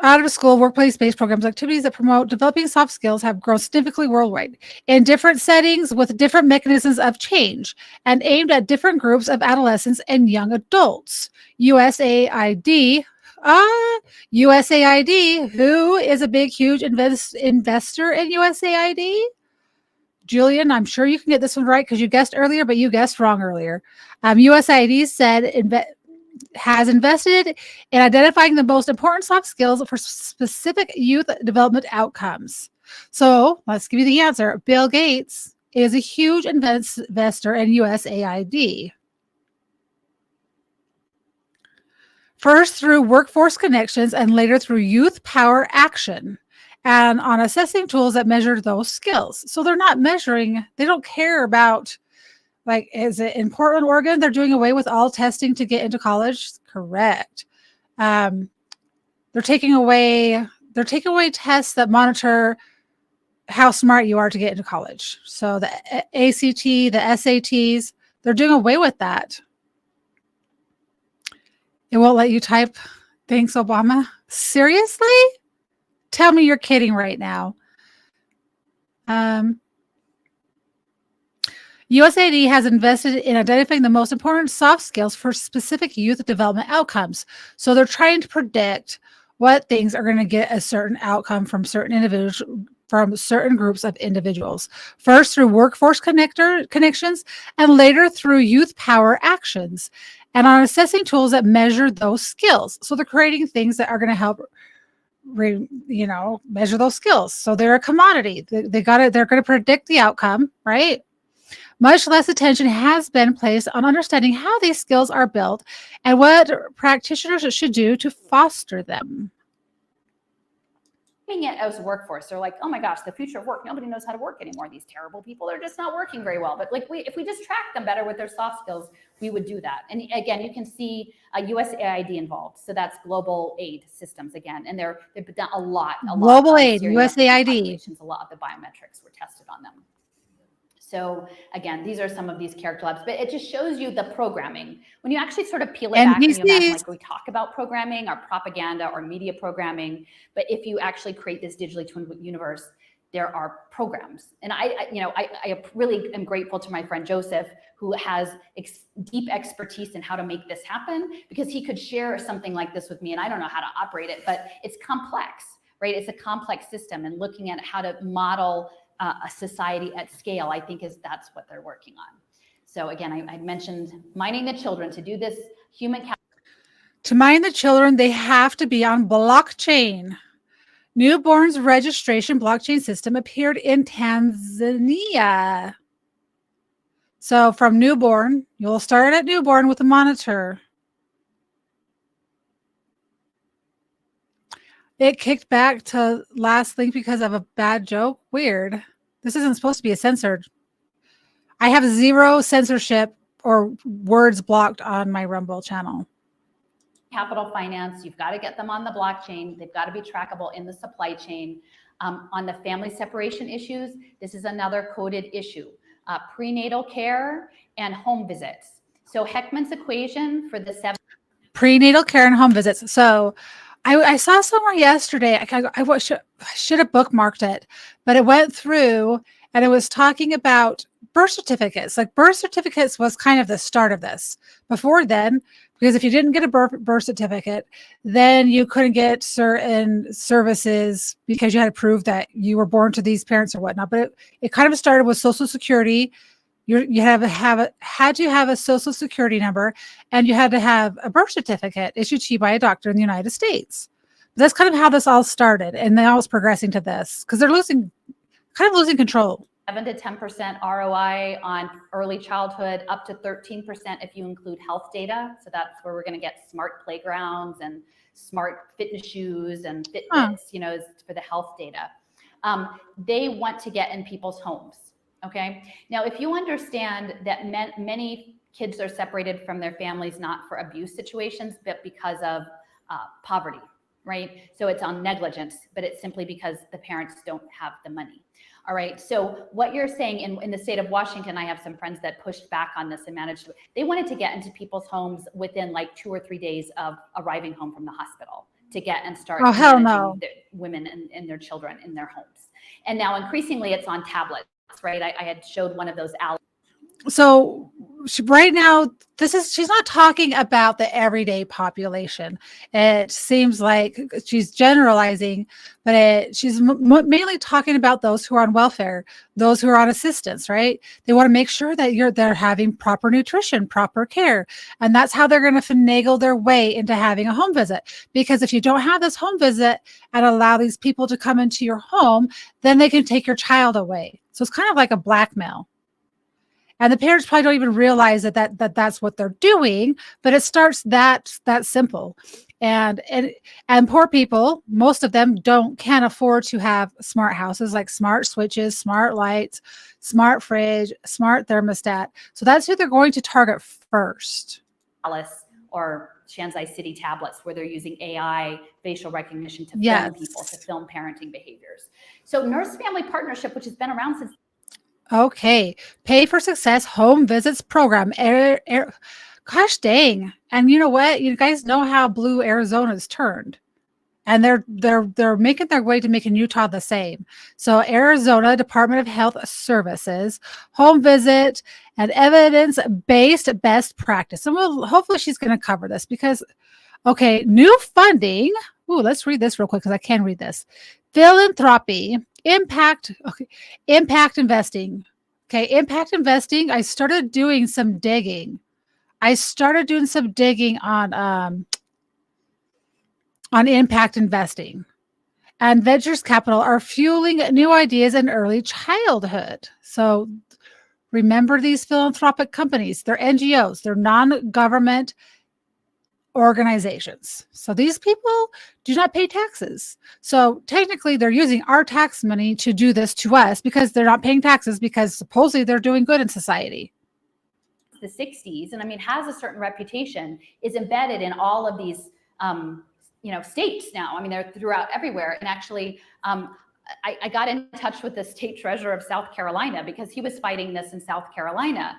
Out of school, workplace-based programs, activities that promote developing soft skills have grown significantly worldwide in different settings with different mechanisms of change and aimed at different groups of adolescents and young adults. USAID, who is a big, huge investor in USAID? Julian, I'm sure you can get this one right because you guessed earlier, but you guessed wrong earlier. USAID said has invested in identifying the most important soft skills for specific youth development outcomes. So let's give you the answer. Bill Gates is a huge investor in USAID. First through workforce connections and later through youth power action, and on assessing tools that measure those skills. So they're not measuring, they don't care about, like, is it in Portland, Oregon, they're doing away with all testing to get into college? Correct. They're taking away tests that monitor how smart you are to get into college. So the ACT, the SATs, they're doing away with that. It won't let you type, thanks, Obama. Seriously? Tell me you're kidding right now. USAID has invested in identifying the most important soft skills for specific youth development outcomes. So they're trying to predict what things are going to get a certain outcome from certain individuals, from certain groups of individuals. First through workforce connections and later through youth power actions, and on assessing tools that measure those skills. So they're creating things that are going to help measure those skills. So they're a commodity. They're going to predict the outcome, right? Much less attention has been placed on understanding how these skills are built and what practitioners should do to foster them. It as workforce, they're like, oh my gosh, the future of work, nobody knows how to work anymore. These terrible people are just not working very well. But like, if we just track them better with their soft skills, we would do that. And again, you can see USAID involved. So that's global aid systems again, and they've done a lot. Global aid, USAID. A lot of the biometrics were tested on them. So again, these are some of these character labs, but it just shows you the programming. When you actually sort of peel it back, and you imagine, like, we talk about programming or propaganda or media programming, but if you actually create this digitally twin universe, there are programs. And I really am grateful to my friend Joseph, who has deep expertise in how to make this happen, because he could share something like this with me, and I don't know how to operate it, but it's complex, right? It's a complex system, and looking at how to model a society at scale, I think that's what they're working on. So again, I mentioned mining the children. To do this to mine the children, they have to be on blockchain. Newborn's registration blockchain system appeared in Tanzania. So from newborn, you'll start at newborn with a monitor. It kicked back to last link because of a bad joke. Weird. This isn't supposed to be a censored. I have 0 censorship or words blocked on my Rumble channel. Capital finance, you've got to get them on the blockchain. They've got to be trackable in the supply chain. On the family separation issues, this is another coded issue. Prenatal care and home visits. So Heckman's equation for the 7 prenatal care and home visits. So I saw somewhere yesterday, I should have bookmarked it, but it went through and it was talking about birth certificates. Like, birth certificates was kind of the start of this. Before then, because if you didn't get a birth certificate, then you couldn't get certain services because you had to prove that you were born to these parents or whatnot. But it kind of started with Social Security. You had to have a Social Security number, and you had to have a birth certificate issued to you by a doctor in the United States. That's kind of how this all started, and now it's progressing to this because they're losing control. 7 to 10% ROI on early childhood, up to 13% if you include health data. So that's where we're going to get smart playgrounds and smart fitness shoes and Fitbits, for the health data. They want to get in people's homes. Okay. Now, if you understand that many kids are separated from their families, not for abuse situations, but because of poverty, right? So it's on negligence, but it's simply because the parents don't have the money. All right. So what you're saying in the state of Washington, I have some friends that pushed back on this and managed to, they wanted to get into people's homes within like 2 or 3 days of arriving home from the hospital to get and start managing women and their children in their homes. And now increasingly it's on tablets. Right, I had showed one of those. So right now, she's not talking about the everyday population. It seems like she's generalizing, but she's mainly talking about those who are on welfare, those who are on assistance, right? They want to make sure that they're having proper nutrition, proper care. And that's how they're going to finagle their way into having a home visit. Because if you don't have this home visit and allow these people to come into your home, then they can take your child away. So it's kind of like a blackmail. And the parents probably don't even realize that's what they're doing, but it starts that simple. And poor people, most of them can't afford to have smart houses like smart switches, smart lights, smart fridge, smart thermostat. So that's who they're going to target first. Or Shanzai City tablets, where they're using AI facial recognition to film people, to film parenting behaviors. So Nurse Family Partnership, which has been around since. Okay. Pay for Success Home Visits Program. Gosh dang. And you know what? You guys know how blue Arizona's turned. And they're making their way to making Utah the same. So Arizona Department of Health Services, home visit and evidence-based best practice. And hopefully she's going to cover this because, okay, new funding. Ooh, let's read this real quick because I can read this. Philanthropy, impact investing. Okay, impact investing. I started doing some digging. On impact investing. And ventures capital are fueling new ideas in early childhood. So remember these philanthropic companies, they're NGOs, they're non-government organizations. So these people do not pay taxes. So technically they're using our tax money to do this to us because they're not paying taxes because supposedly they're doing good in society. The 60s, and I mean, has a certain reputation, is embedded in all of these states now. I mean, they're throughout everywhere. And actually, I got in touch with the state treasurer of South Carolina because he was fighting this in South Carolina.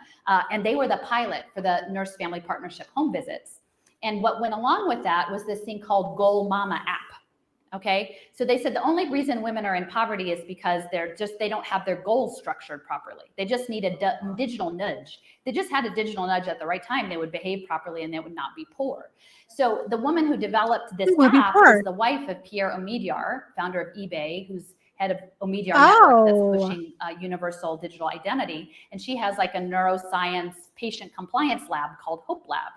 And they were the pilot for the Nurse Family Partnership home visits. And what went along with that was this thing called Goal Mama app. Okay. So they said the only reason women are in poverty is because they don't have their goals structured properly. They just need a digital nudge. They just had a digital nudge at the right time, they would behave properly and they would not be poor. So the woman who developed this app is the wife of Pierre Omidyar, founder of eBay, who's head of Omidyar Network that's pushing universal digital identity. And she has like a neuroscience patient compliance lab called Hope Lab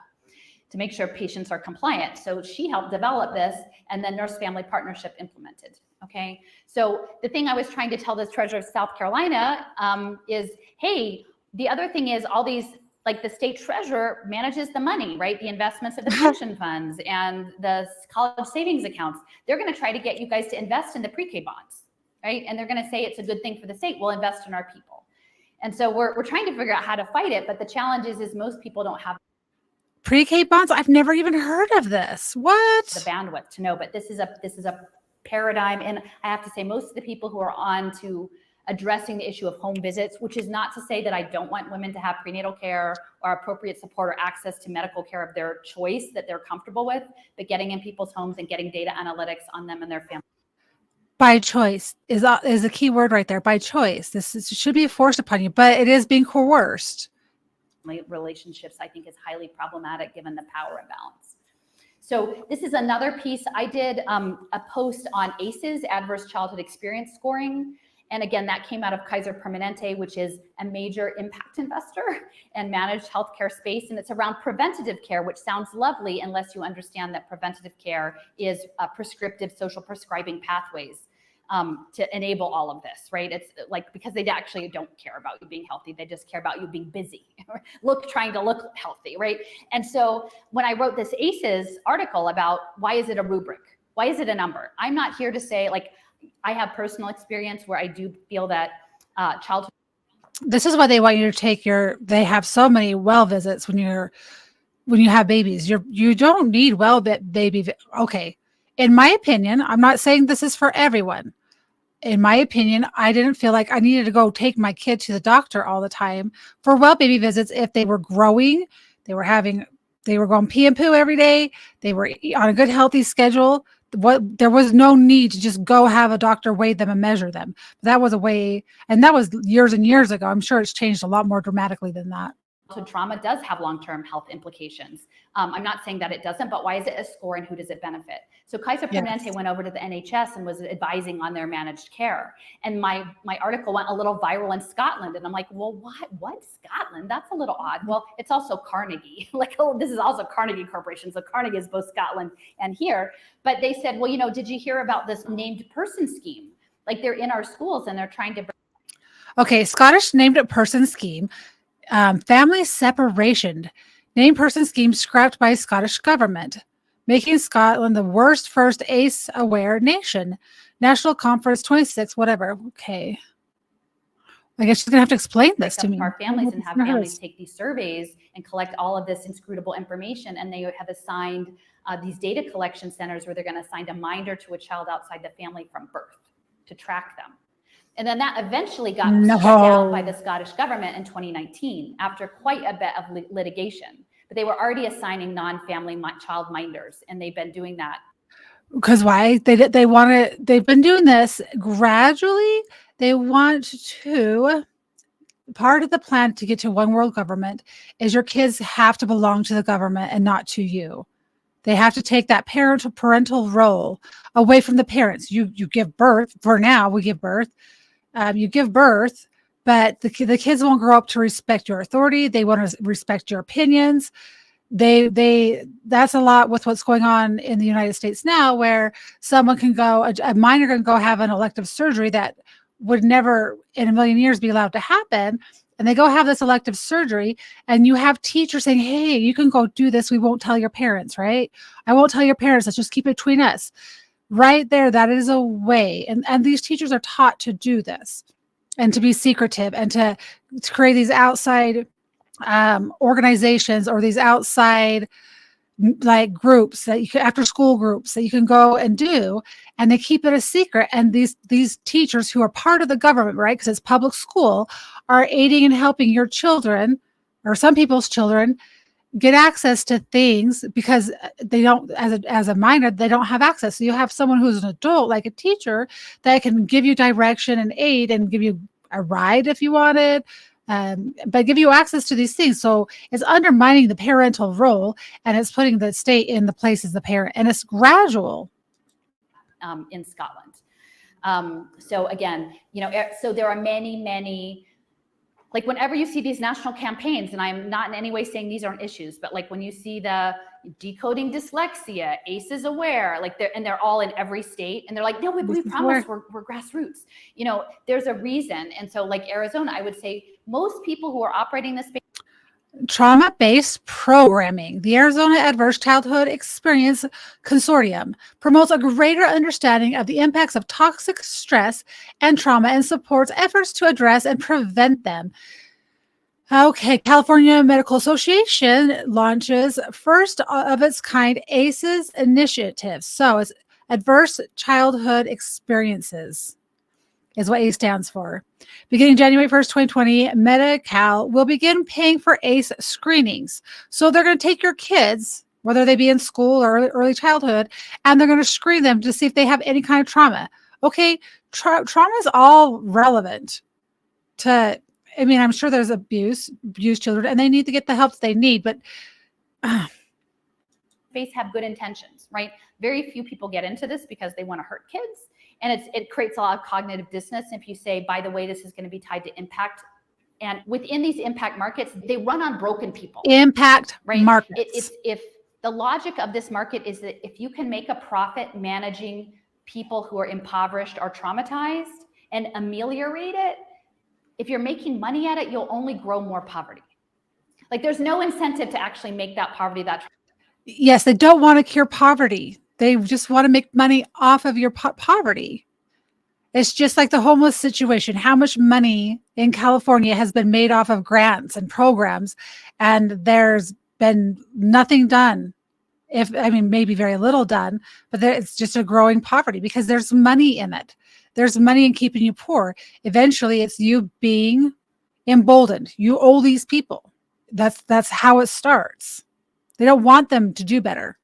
to make sure patients are compliant. So she helped develop this, and then Nurse Family Partnership implemented. Okay. So the thing I was trying to tell the treasurer of South Carolina is, hey, the other thing is all these, like the state treasurer manages the money, right? The investments of the pension funds and the college savings accounts. They're going to try to get you guys to invest in the pre-K bonds, right? And they're going to say it's a good thing for the state. We'll invest in our people. And so we're trying to figure out how to fight it. But the challenge is most people don't have pre-K bonds. I've never even heard of this. What? The bandwidth to know, but this is a paradigm. And I have to say, most of the people who are on to addressing the issue of home visits, which is not to say that I don't want women to have prenatal care or appropriate support or access to medical care of their choice that they're comfortable with, but getting in people's homes and getting data analytics on them and their family. By choice is a key word right there. By choice. This should be forced upon you, but it is being coerced. Relationships, I think, is highly problematic given the power imbalance. So this is another piece. I did a post on ACEs, Adverse Childhood Experience Scoring. And again, that came out of Kaiser Permanente, which is a major impact investor and managed healthcare space. And it's around preventative care, which sounds lovely unless you understand that preventative care is prescriptive social prescribing pathways to enable all of this, right? It's like, because they actually don't care about you being healthy. They just care about you being busy, trying to look healthy, right? And so when I wrote this ACEs article about why is it a rubric? Why is it a number? I'm not here to say, like, I have personal experience where I do feel that childhood. This is why they want you to take they have so many well visits when you have babies. You don't need baby. Okay. In my opinion, I'm not saying this is for everyone. In my opinion, I didn't feel like I needed to go take my kid to the doctor all the time for well baby visits. If they were growing, they were going pee and poo every day. They were on a good, healthy schedule. There was no need to just go have a doctor weigh them and measure them. That was a way, and that was years and years ago. I'm sure it's changed a lot more dramatically than that. trauma does have long-term health implications. I'm not saying that it doesn't, but why is it a score and who does it benefit? So Kaiser Permanente went over to the NHS and was advising on their managed care. And my article went a little viral in Scotland. And I'm like, well, what Scotland? That's a little odd. Well, it's also Carnegie. Like, oh, this is also Carnegie Corporation. So Carnegie is both Scotland and here. But they said, well, did you hear about this named person scheme? Like, they're in our schools and they're trying to. Okay, Scottish named person scheme. Family separation, named person scheme scrapped by Scottish government, making Scotland the worst first ACE-aware nation. National Conference 26, whatever. Okay. I guess she's going to have to explain this to me. Our families and have families take these surveys and collect all of this inscrutable information, and they have assigned these data collection centers where they're going to assign a minder to a child outside the family from birth to track them. And then that eventually got shut down by the Scottish government in 2019 after quite a bit of litigation. But they were already assigning non-family child minders, and they've been doing that. Because why? They want to. They've been doing this gradually. They want to. Part of the plan to get to one world government is your kids have to belong to the government and not to you. They have to take that parental role away from the parents. You give birth. For now, we give birth. You give birth, but the kids won't grow up to respect your authority. They want to respect your opinions. That's a lot with what's going on in the United States now, where someone can go, a minor can go have an elective surgery that would never in a million years be allowed to happen. And they go have this elective surgery, and you have teachers saying, hey, you can go do this. We won't tell your parents, right? I won't tell your parents. Let's just keep it between us. Right there, that is a way. And these teachers are taught to do this and to be secretive and to create these outside organizations or these outside like groups that you can, after school groups that you can go and do, and they keep it a secret. And these teachers who are part of the government, right, because it's public school, are aiding and helping your children or some people's children get access to things because they don't, as a minor, they don't have access. So you have someone who's an adult, like a teacher, that can give you direction and aid and give you a ride if you wanted, but give you access to these things. So it's undermining the parental role, and it's putting the state in the place as the parent, and it's gradual. In Scotland. So again, so there are many, like whenever you see these national campaigns, and I'm not in any way saying these aren't issues, but like when you see the decoding dyslexia, ACE is aware, like they're all in every state, and they're like, no, we promise we're grassroots. There's a reason. And so like Arizona, I would say most people who are operating this space. Trauma-based programming. The Arizona Adverse Childhood Experience Consortium promotes a greater understanding of the impacts of toxic stress and trauma and supports efforts to address and prevent them. Okay, California Medical Association launches first of its kind ACEs initiative. So it's Adverse Childhood Experiences is what ACE stands for. Beginning January 1st, 2020, Medi-Cal will begin paying for ACE screenings. So they're going to take your kids, whether they be in school or early childhood, and they're going to screen them to see if they have any kind of trauma. Okay, trauma is all relevant to, I'm sure there's abused children, and they need to get the help they need, but space have good intentions, right? Very few people get into this because they want to hurt kids. And it creates a lot of cognitive dissonance if you say, by the way, this is going to be tied to impact. And within these impact markets, they run on broken people. Impact markets. If the logic of this market is that if you can make a profit managing people who are impoverished or traumatized and ameliorate it, if you're making money at it, you'll only grow more poverty. Like there's no incentive to actually make that poverty that. Yes, they don't want to cure poverty. They just want to make money off of your poverty. It's just like the homeless situation. How much money in California has been made off of grants and programs, and there's been nothing done. Maybe very little done, but it's just a growing poverty because there's money in it. There's money in keeping you poor. Eventually, it's you being emboldened. You owe these people. That's how it starts. They don't want them to do better.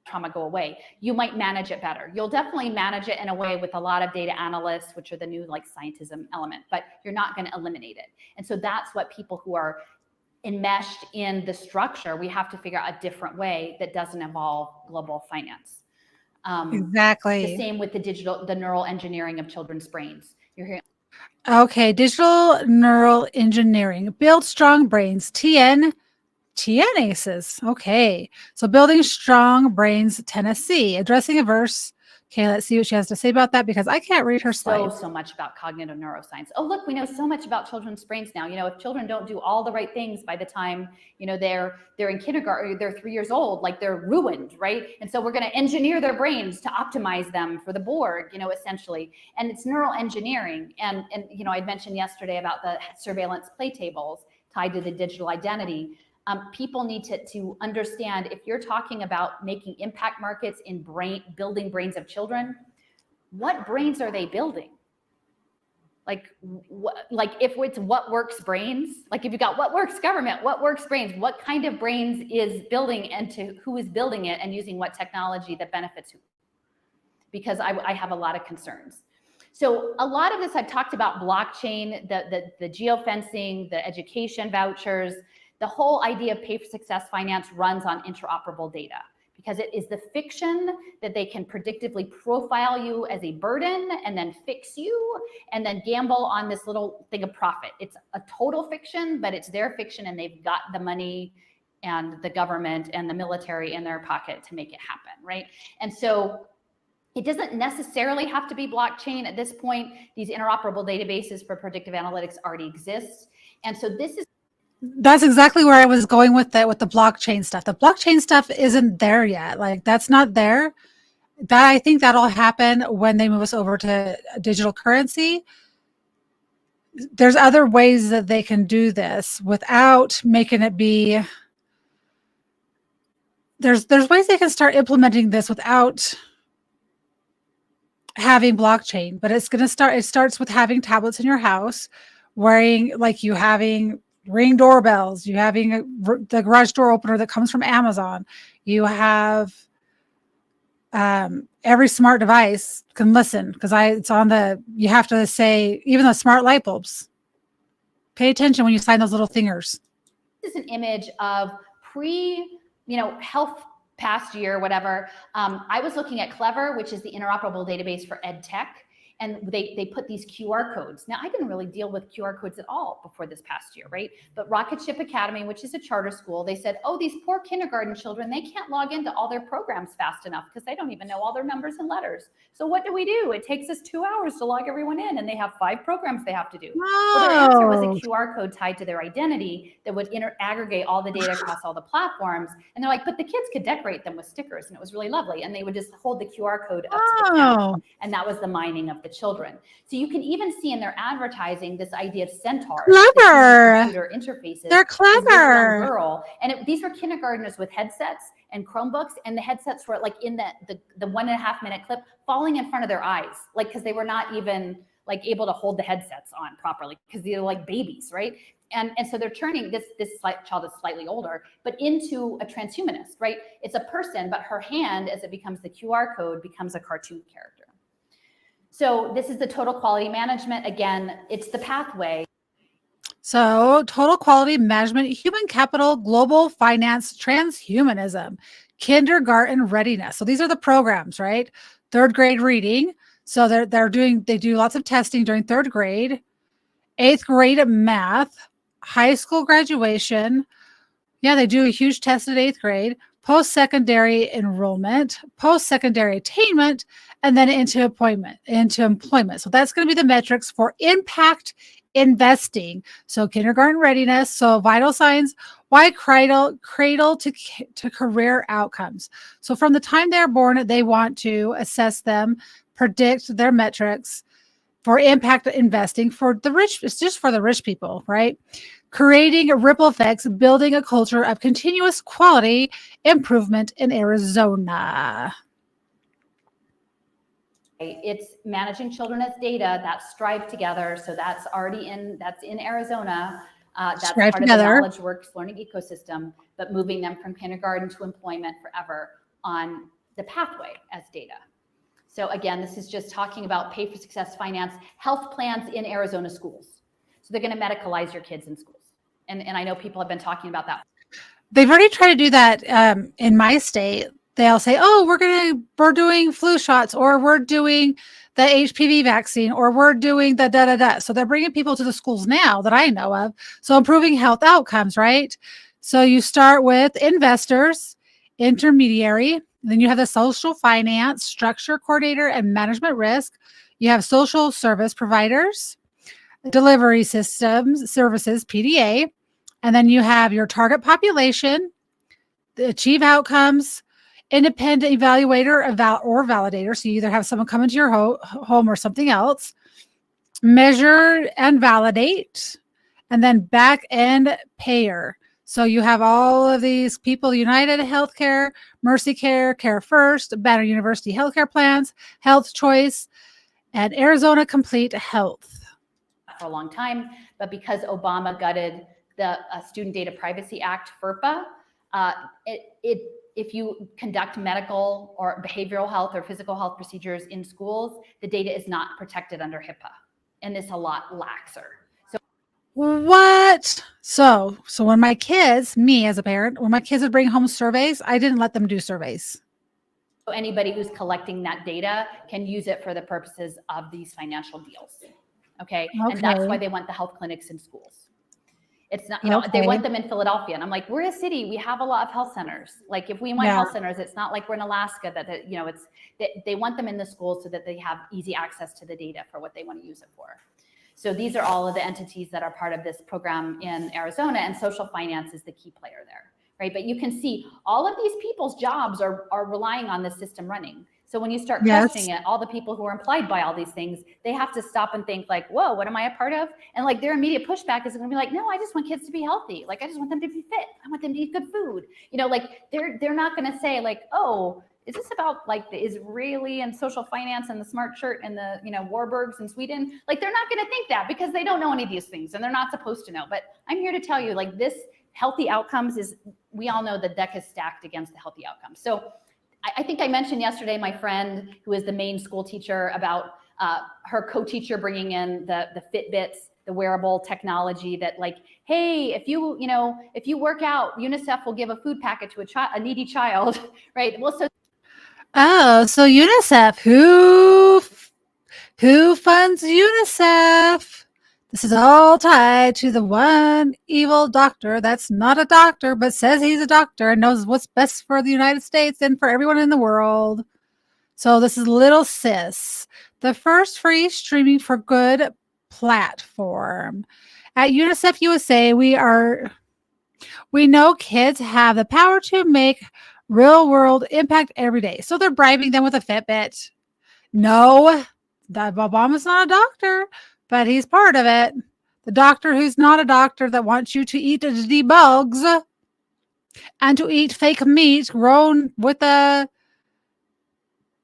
Trauma go away. You might manage it better. You'll definitely manage it in a way with a lot of data analysts, which are the new like scientism element, but you're not going to eliminate it. And so that's what people who are enmeshed in the structure, we have to figure out a different way that doesn't involve global finance. Exactly. The same with the neural engineering of children's brains. You're hearing. Okay, digital neural engineering. Build strong brains. TN ACEs. Okay. So building strong brains, Tennessee. Addressing averse. Okay, let's see what she has to say about that because I can't read her slides. So much about cognitive neuroscience. Oh, look, we know so much about children's brains now. If children don't do all the right things by the time, they're in kindergarten, they're 3 years old, like they're ruined, right? And so we're going to engineer their brains to optimize them for the board, essentially. And it's neural engineering. And I'd mentioned yesterday about the surveillance play tables tied to the digital identity. People need to understand, if you're talking about making impact markets in building brains of children, what brains are they building? Like if it's what works brains, like if you've got what works government, what works brains, what kind of brains is building, and to who is building it, and using what technology that benefits who? Because I have a lot of concerns. So a lot of this, I've talked about blockchain, the geofencing, the education vouchers. The whole idea of pay for success finance runs on interoperable data, because it is the fiction that they can predictively profile you as a burden and then fix you and then gamble on this little thing of profit. It's a total fiction, but it's their fiction, and they've got the money and the government and the military in their pocket to make it happen, right? And so it doesn't necessarily have to be blockchain at this point. These interoperable databases for predictive analytics already exist. And so that's exactly where I was going with that, with the blockchain stuff. The blockchain stuff isn't there yet. Like, that's not there. That, I think that'll happen when they move us over to digital currency. There's other ways that they can do this without making it be. There's ways they can start implementing this without having blockchain, but it's going to start. It starts with having tablets in your house, you having Ring doorbells, you having the garage door opener that comes from Amazon. You have every smart device can listen, because it's on you have to say, even the smart light bulbs, pay attention when you sign those little thingers. This is an image of health past year, whatever. I was looking at Clever, which is the interoperable database for ed tech. And they put these QR codes. Now, I didn't really deal with QR codes at all before this past year, right? But Rocket Ship Academy, which is a charter school, they said, oh, these poor kindergarten children, they can't log into all their programs fast enough because they don't even know all their numbers and letters. So what do? It takes us 2 hours to log everyone in, and they have 5 programs they have to do. Well, their answer was a QR code tied to their identity that would aggregate all the data across all the platforms. And they're like, but the kids could decorate them with stickers, and it was really lovely. And they would just hold the QR code up to the camera, and that was the mining of the children. So you can even see in their advertising this idea of centaurs, clever computer interfaces. They're clever. Girl, and these were kindergartners with headsets and Chromebooks, and the headsets were like in the 1.5 minute clip falling in front of their eyes, like, because they were not even like able to hold the headsets on properly, because they're like babies, right? And so they're turning this child is slightly older, but into a transhumanist, right? It's a person, but her hand, as it becomes the QR code, becomes a cartoon character. So this is the total quality management. Again, it's the pathway. So total quality management, human capital, global finance, transhumanism, kindergarten readiness. So these are the programs, right? 3rd grade reading. So they do lots of testing during 3rd grade, 8th grade math, high school graduation. Yeah, they do a huge test at 8th grade, post-secondary enrollment, post-secondary attainment, and then into employment. So that's going to be the metrics for impact investing. So kindergarten readiness, so vital signs, why cradle to career outcomes. So from the time they're born, they want to assess them, predict their metrics for impact investing for the rich. It's just for the rich people, right? Creating ripple effects, building a culture of continuous quality improvement in Arizona. It's managing children as data, that's Strive Together. So that's in Arizona. That's Strive part Together. of the knowledge works learning ecosystem, but moving them from kindergarten to employment forever on the pathway as data. So again, this is just talking about pay for success finance, health plans in Arizona schools. So they're going to medicalize your kids in schools. And I know people have been talking about that. They've already tried to do that in my state. They'll say, "Oh, we're doing flu shots, or we're doing the HPV vaccine, or we're doing the da da da." So they're bringing people to the schools now that I know of. So improving health outcomes, right? So you start with investors, intermediary, then you have the social finance, structure coordinator, and management risk. You have social service providers, delivery systems, services, PDA, and then you have your target population, the achieve outcomes, independent evaluator or validator. So you either have someone come into your home or something else, measure and validate, and then back end payer. So you have all of these people: United Healthcare, Mercy Care, Care First, Banner University Healthcare Plans, Health Choice, and Arizona Complete Health. For a long time, but because Obama gutted the Student Data Privacy Act, FERPA, if you conduct medical or behavioral health or physical health procedures in schools, the data is not protected under HIPAA, and it's a lot laxer. So what? So when my kids, me as a parent, when my kids would bring home surveys, I didn't let them do surveys. So anybody who's collecting that data can use it for the purposes of these financial deals. Okay. And that's why they want the health clinics in schools. It's not, they want them in Philadelphia. And I'm like, we're a city. We have a lot of health centers. Like if we want health centers, it's not like we're in Alaska that, they want them in the schools so that they have easy access to the data for what they want to use it for. So these are all of the entities that are part of this program in Arizona, and social finance is the key player there, right? But you can see all of these people's jobs are relying on this system running. So when you start questioning it, all the people who are implied by all these things, they have to stop and think like, whoa, what am I a part of? And like their immediate pushback is going to be like, no, I just want kids to be healthy. Like, I just want them to be fit. I want them to eat good food. Like they're not going to say like, oh, is this about like the Israeli and social finance and the smart shirt and the, Warburgs in Sweden? Like they're not going to think that because they don't know any of these things and they're not supposed to know. But I'm here to tell you, like, this healthy outcomes we all know the deck is stacked against the healthy outcomes. So I think I mentioned yesterday my friend who is the main school teacher about her co-teacher bringing in the Fitbits, the wearable technology that like, hey, if you work out, UNICEF will give a food packet to a needy child, right? Well, so UNICEF, who funds UNICEF? This is all tied to the one evil doctor that's not a doctor, but says he's a doctor and knows what's best for the United States and for everyone in the world. So this is Little Sis, the first free streaming for good platform. At UNICEF USA, we know kids have the power to make real world impact every day. So they're bribing them with a Fitbit. No, that Obama's not a doctor, but he's part of it. The doctor who's not a doctor that wants you to eat the bugs and to eat fake meat grown with a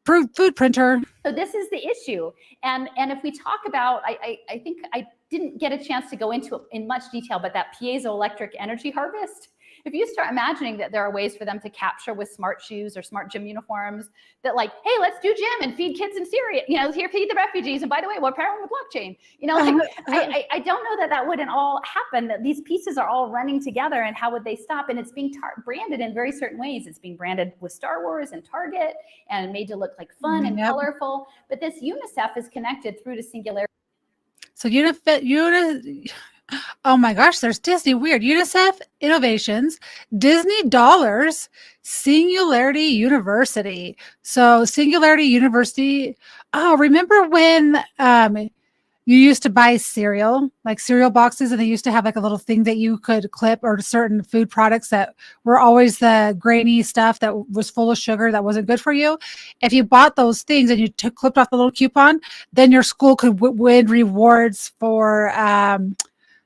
food printer. So this is the issue. And if we talk about, I think I didn't get a chance to go into it in much detail, but that piezoelectric energy harvest, if you start imagining that there are ways for them to capture with smart shoes or smart gym uniforms that like, hey, let's do gym and feed kids in Syria, here, feed the refugees. And by the way, we're pairing with blockchain, I don't know that wouldn't all happen, that these pieces are all running together, and how would they stop? And it's being branded in very certain ways. It's being branded with Star Wars and Target and made to look like fun and colorful. But this UNICEF is connected through to Singularity. So oh my gosh, there's Disney. Weird. UNICEF Innovations, Disney Dollars, Singularity University. So Singularity University. Oh, remember when you used to buy cereal, like cereal boxes, and they used to have like a little thing that you could clip, or certain food products that were always the grainy stuff that was full of sugar that wasn't good for you. If you bought those things and you clipped off the little coupon, then your school could win rewards for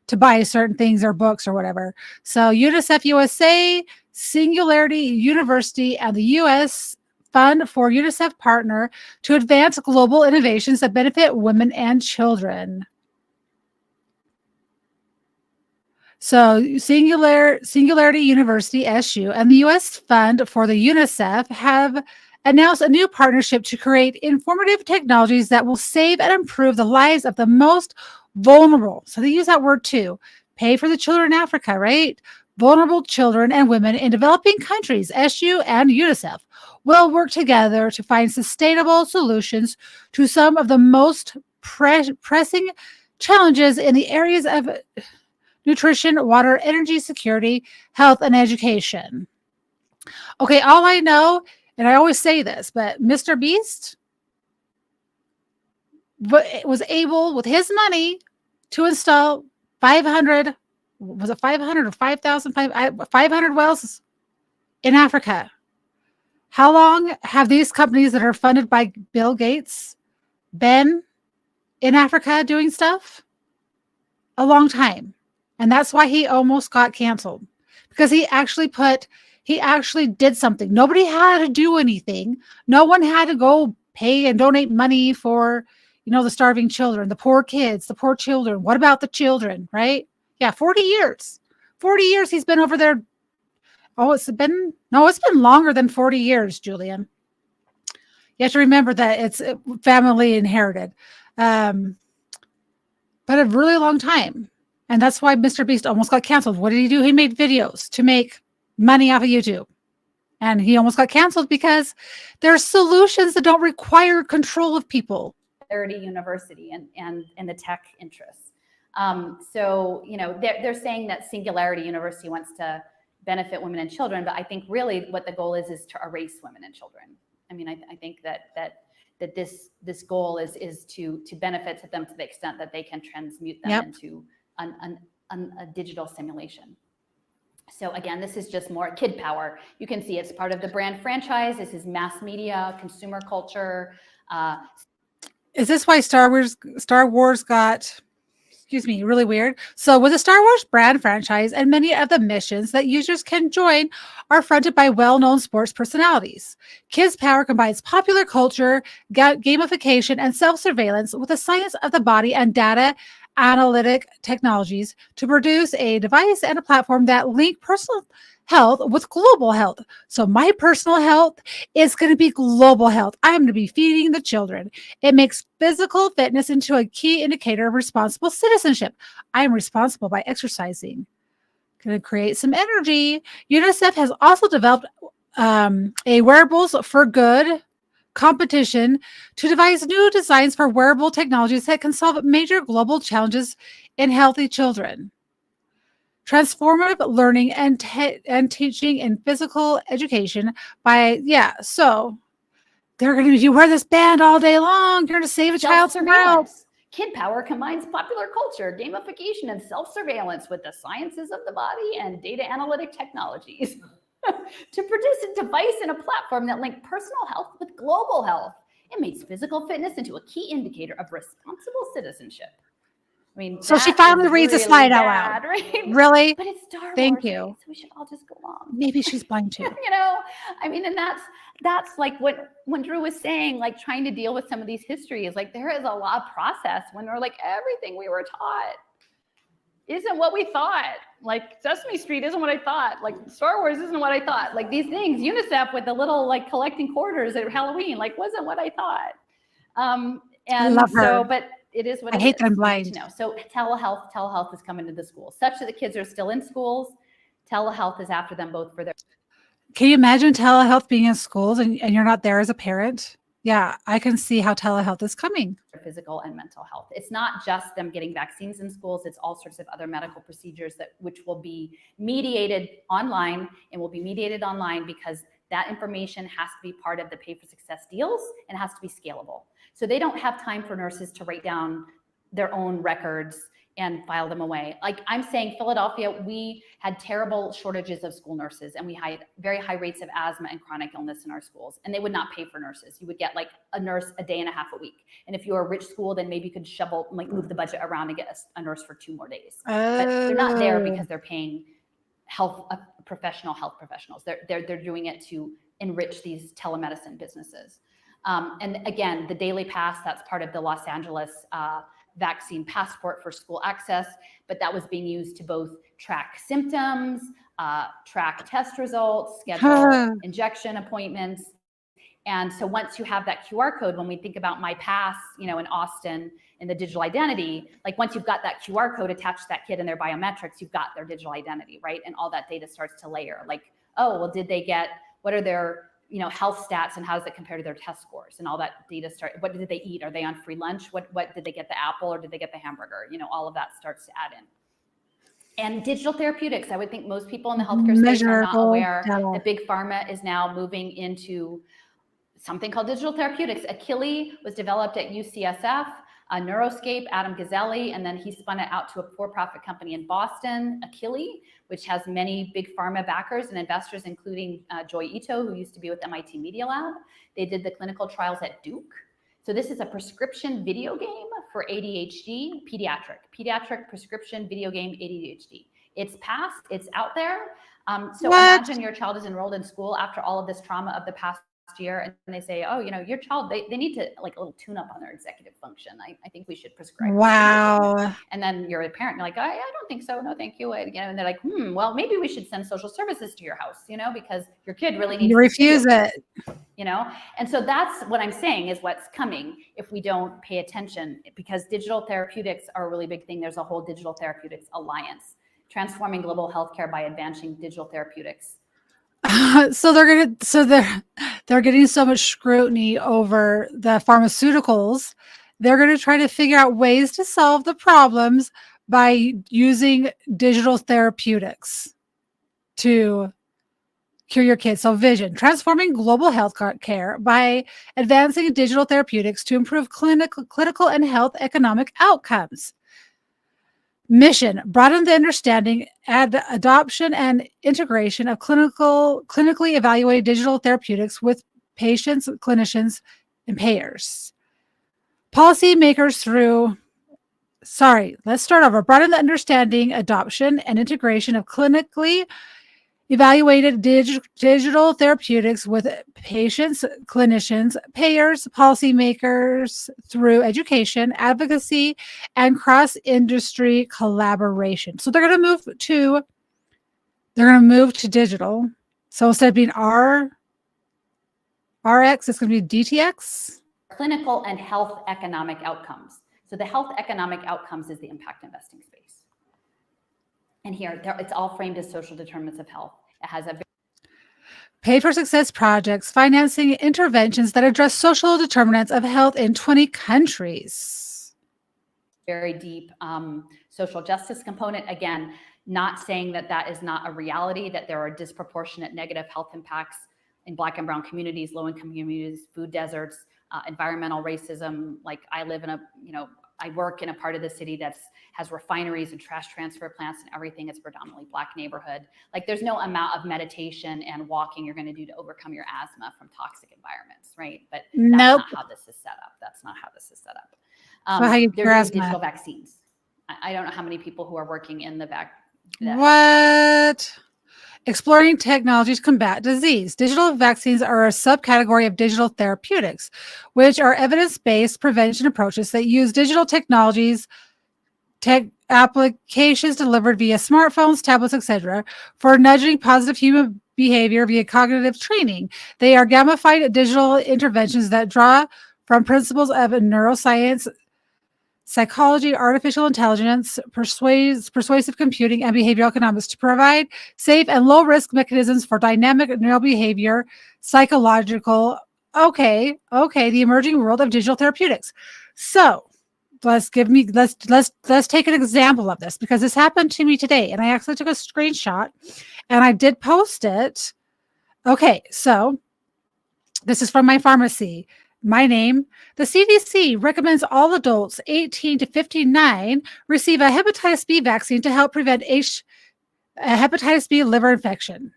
to buy certain things or books or whatever. So UNICEF USA, Singularity University, and the U.S. Fund for UNICEF partner to advance global innovations that benefit women and children. So Singularity University, SU, and the U.S. Fund for the UNICEF have announced a new partnership to create informative technologies that will save and improve the lives of the most vulnerable. So they use that word too. Pay for the Children in Africa, right? Vulnerable children and women in developing countries, SU and UNICEF, will work together to find sustainable solutions to some of the most pressing challenges in the areas of nutrition, water, energy security, health, and education. Okay, all I know, and I always say this, but Mr. Beast was able, with his money, to install 500, was it 500 or 5,000, 500 wells in Africa. How long have these companies that are funded by Bill Gates been in Africa doing stuff? A long time. And that's why he almost got canceled, because he actually did something. Nobody had to do anything. No one had to go pay and donate money for, the starving children, the poor kids, the poor children. What about the children, right? Yeah, 40 years. 40 years he's been over there. Oh, it's been longer than 40 years, Julian. You have to remember that it's family inherited. But a really long time. And that's why Mr. Beast almost got canceled. What did he do? He made videos to make money off of YouTube. And he almost got canceled because there are solutions that don't require control of people. University and the tech interests. So, they're saying that Singularity University wants to benefit women and children, but I think really what the goal is to erase women and children. I mean, I think that this goal is to benefit them to the extent that they can transmute them into a digital simulation. So again, this is just more kid power. You can see it's part of the brand franchise. This is mass media, consumer culture. Is this why Star Wars got, really weird? So with the Star Wars brand franchise, and many of the missions that users can join are fronted by well-known sports personalities. Kids Power combines popular culture, gamification, and self-surveillance with the science of the body and data analytic technologies to produce a device and a platform that link personal health with global health. So my personal health is going to be global health. I'm going to be feeding the children. It makes physical fitness into a key indicator of responsible citizenship. I'm responsible by exercising. Going to create some energy. UNICEF has also developed a wearables for good competition to devise new designs for wearable technologies that can solve major global challenges in healthy children. Transformative learning and teaching in physical education so they're going to, you wear this band all day long, you're going to save a child's surveillance. Kid Power combines popular culture, gamification, and self-surveillance with the sciences of the body and data analytic technologies to produce a device and a platform that link personal health with global health. It makes physical fitness into a key indicator of responsible citizenship. I mean, so she finally reads really a slide out loud. Right? Really? But it's Star Wars. Thank you. Right? So we should all just go on. Maybe she's blind too. I mean, and that's like when Drew was saying, like trying to deal with some of these histories, like there is a lot of process when we're like everything we were taught isn't what we thought. Like Sesame Street isn't what I thought. Like Star Wars isn't what I thought. Like these things, UNICEF with the little like collecting quarters at Halloween, like wasn't what I thought. I love her. So, but it is what I hate that I'm blind. So telehealth is coming to the schools, such that the kids are still in schools. Telehealth is after them both for their. Can you imagine telehealth being in schools and you're not there as a parent? Yeah, I can see how telehealth is coming. Physical and mental health. It's not just them getting vaccines in schools. It's all sorts of other medical procedures which will be mediated online because that information has to be part of the pay for success deals and has to be scalable. So they don't have time for nurses to write down their own records and file them away. Like I'm saying, Philadelphia, we had terrible shortages of school nurses and we had very high rates of asthma and chronic illness in our schools. And they would not pay for nurses. You would get like a nurse a day and a half a week. And if you were a rich school, then maybe you could move the budget around and get a nurse for 2 more days. But they're not there because they're paying professional health professionals. They're doing it to enrich these telemedicine businesses. And again, the Daily Pass, that's part of the Los Angeles vaccine passport for school access, but that was being used to both track symptoms, track test results, schedule injection appointments, And so once you have that QR code, when we think about my pass, in Austin in the digital identity, like once you've got that QR code attached to that kid and their biometrics, you've got their digital identity, right? And all that data starts to layer. Like, oh, well, what are their health stats and how does it compare to their test scores, and all that data what did they eat? Are they on free lunch? What did they get, the apple or did they get the hamburger? All of that starts to add in. And digital therapeutics, I would think most people in the healthcare space are not aware that big pharma is now moving into something called digital therapeutics. Achille was developed at UCSF, Neuroscape, Adam Gazzelli, and then he spun it out to a for-profit company in Boston, Achille, which has many big pharma backers and investors, including Joy Ito, who used to be with MIT Media Lab. They did the clinical trials at Duke. So this is a prescription video game for ADHD, pediatric prescription video game ADHD. It's passed, it's out there. So imagine your child is enrolled in school after all of this trauma of the past year, and they say, oh, your child, they need to like a little tune up on their executive function. I think we should prescribe. Wow. And then you're a parent, you're like, I don't think so. No, thank you. And they're like, well, maybe we should send social services to your house, because your kid really needs to refuse it. And so that's what I'm saying is what's coming if we don't pay attention, because digital therapeutics are a really big thing. There's a whole digital therapeutics alliance, transforming global healthcare by advancing digital therapeutics. So they're getting so much scrutiny over the pharmaceuticals. They're going to try to figure out ways to solve the problems by using digital therapeutics to cure your kids. So vision, transforming global health care by advancing digital therapeutics to improve clinical and health economic outcomes. Mission, broaden the understanding, adoption, and integration of clinically evaluated digital therapeutics with patients, clinicians, and payers. Let's start over. Broaden the understanding, adoption, and integration of clinically evaluated digital therapeutics with patients, clinicians, payers, policymakers through education, advocacy, and cross-industry collaboration. So they're going to move to digital. So instead of being RX, it's going to be DTX. Clinical and health economic outcomes. So the health economic outcomes is the impact investing space. And here, it's all framed as social determinants of health. It has a pay for success projects, financing interventions that address social determinants of health in 20 countries. Very deep social justice component. Again, not saying that is not a reality, that there are disproportionate negative health impacts in Black and brown communities, low-income communities, food deserts, environmental racism. Like I live in I work in a part of the city that has refineries and trash transfer plants and everything. It's a predominantly Black neighborhood. Like there's no amount of meditation and walking you're going to do to overcome your asthma from toxic environments, right? But that's not how this is set up. That's not how this is set up. So how you there's digital vaccines. I don't know how many people who are working in the What? Exploring technologies to combat disease. Digital vaccines are a subcategory of digital therapeutics, which are evidence-based prevention approaches that use digital technologies, applications delivered via smartphones, tablets, etc., for nudging positive human behavior via cognitive training. They are gamified digital interventions that draw from principles of neuroscience, psychology, artificial intelligence, persuasive computing, and behavioral economics to provide safe and low-risk mechanisms for dynamic neural behavior, psychological. Okay, the emerging world of digital therapeutics. So let's take an example of this, because this happened to me today, and I actually took a screenshot, and I did post it. Okay, so this is from my pharmacy. My name, the CDC recommends all adults 18 to 59 receive a hepatitis B vaccine to help prevent a hepatitis B liver infection,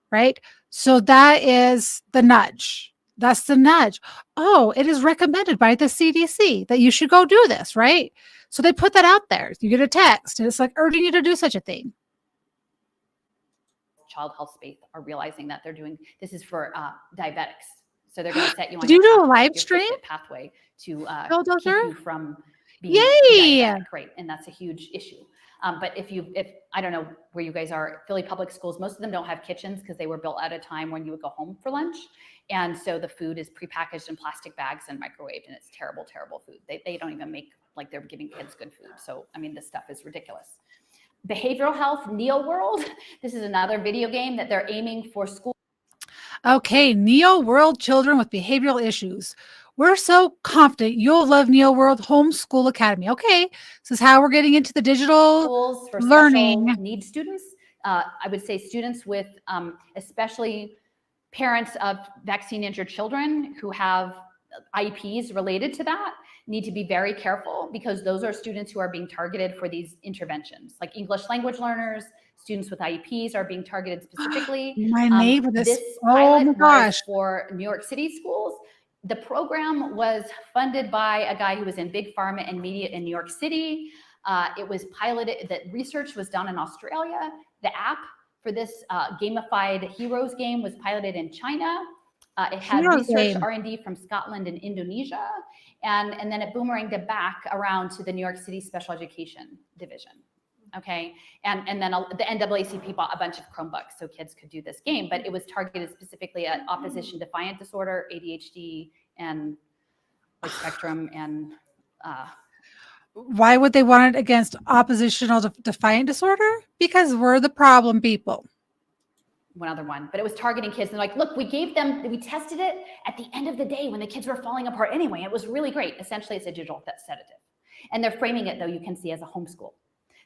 right? So that is the nudge. That's the nudge. Oh, it is recommended by the CDC that you should go do this, right? So they put that out there. You get a text, and it's like urging you to do such a thing. Child health space are realizing that they're doing, this is for diabetics. So they're going to set you on Did you do a live stream pathway to keep you from being Yay! diabetic, right? And that's a huge issue. But if I don't know where you guys are, Philly public schools, most of them don't have kitchens because they were built at a time when you would go home for lunch. And so the food is prepackaged in plastic bags and microwaved, and it's terrible, terrible food. They don't even make like they're giving kids good food. So, I mean, this stuff is ridiculous. Behavioral health, Neo World. This is another video game that they're aiming for school. Okay, Neo World Children with Behavioral Issues. We're so confident you'll love Neo World Homeschool Academy. Okay, this is how we're getting into the digital schools for learning special needs students. I would say students with especially parents of vaccine injured children who have IEPs related to that need to be very careful, because those are students who are being targeted for these interventions. Like English language learners, students with IEPs are being targeted specifically. My neighbor, this oh my pilot gosh, was for New York City schools. The program was funded by a guy who was in big pharma and media in New York City. It was piloted, that research was done in Australia. The app for this gamified Heroes game was piloted in China. It had research R&D from Scotland and Indonesia, and then it boomeranged back around to the New York City Special Education Division. Okay, and then the NAACP bought a bunch of Chromebooks so kids could do this game, but it was targeted specifically at opposition defiant disorder, ADHD, and like spectrum. And why would they want it against oppositional defiant disorder? Because we're the problem people. One other one, but it was targeting kids. And like, look, we tested it at the end of the day when the kids were falling apart anyway. It was really great. Essentially, it's a digital sedative. And they're framing it, though, you can see, as a homeschool.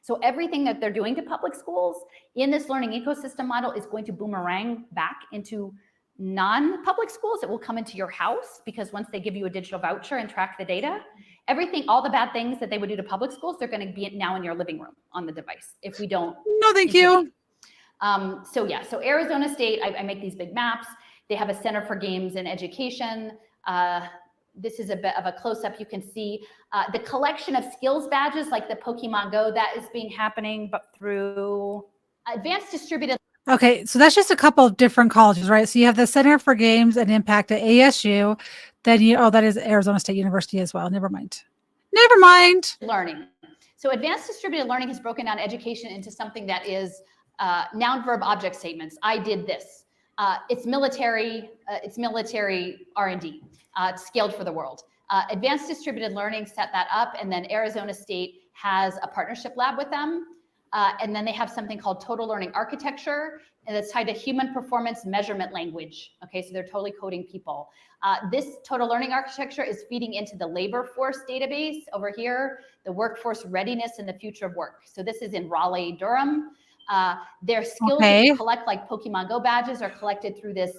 So everything that they're doing to public schools in this learning ecosystem model is going to boomerang back into non-public schools. It will come into your house, because once they give you a digital voucher and track the data, everything, all the bad things that they would do to public schools, they're going to be now in your living room on the device if we don't. No, thank you. So Arizona State, I make these big maps. They have a Center for Games and Education. This is a bit of a close-up. You can see the collection of skills badges, like the Pokemon Go, that is being happening, but through advanced distributed. Okay, so that's just a couple of different colleges, right? So you have the Center for Games and Impact at ASU. Then that is Arizona State University as well. Never mind. Learning. So advanced distributed learning has broken down education into something that is noun, verb, object statements. I did this. It's military R&D. It's scaled for the world. Advanced distributed learning set that up, and then Arizona State has a partnership lab with them. And then they have something called total learning architecture, and it's tied to human performance measurement language. Okay, so they're totally coding people. This total learning architecture is feeding into the labor force database over here, the workforce readiness and the future of work. So this is in Raleigh, Durham. Their skills that you collect, like Pokemon Go badges, are collected through this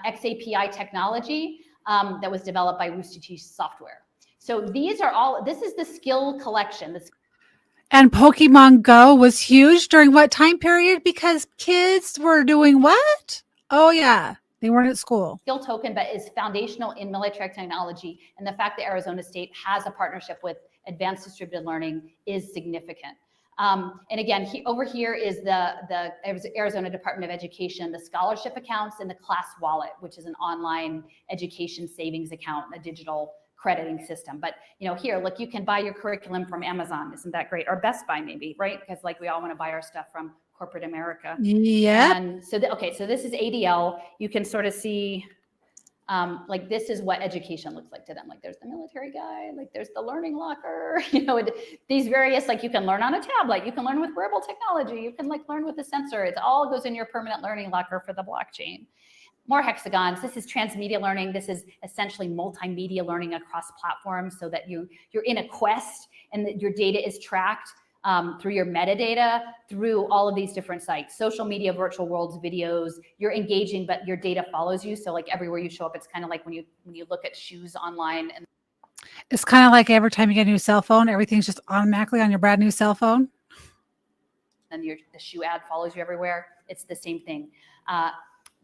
XAPI technology that was developed by Rooster Teeth Software. So these are all, this is the skill collection. And Pokemon Go was huge during what time period? Because kids were doing what? Oh, yeah. They weren't at school. Skill token, but is foundational in military technology. And the fact that Arizona State has a partnership with Advanced Distributed Learning is significant. And again, over here is the Arizona Department of Education, the scholarship accounts, and the class wallet, which is an online education savings account, a digital crediting system. But here, look, you can buy your curriculum from Amazon. Isn't that great? Or Best Buy, maybe, right? Because like we all want to buy our stuff from corporate America. Yeah. And so, so this is ADL. You can sort of see, like, this is what education looks like to them. Like, there's the military guy, like there's the learning locker, these various, like, you can learn on a tablet, you can learn with wearable technology, you can like learn with a sensor. It all goes in your permanent learning locker for the blockchain. More hexagons. This is transmedia learning. This is essentially multimedia learning across platforms, so that you're in a quest and that your data is tracked through your metadata, through all of these different sites, social media, virtual worlds, videos. You're engaging, but your data follows you. So like everywhere you show up, it's kind of like when you look at shoes online. And it's kind of like every time you get a new cell phone, everything's just automatically on your brand new cell phone. And the shoe ad follows you everywhere. It's the same thing.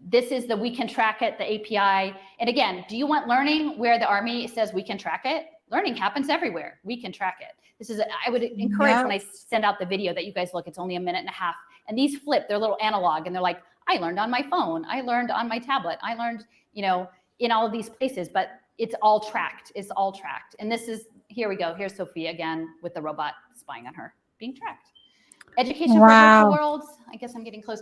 This is the we can track it, the API. And again, do you want learning where the Army says we can track it? Learning happens everywhere. We can track it. This is, I would encourage when I send out the video that you guys look, it's only a minute and a half. And these flip, they're little analog, and they're like, I learned on my phone. I learned on my tablet. I learned, in all of these places, but it's all tracked. It's all tracked. And this is, here we go. Here's Sophia again with the robot spying on her, being tracked. Education for virtual Wow. worlds. I guess I'm getting close.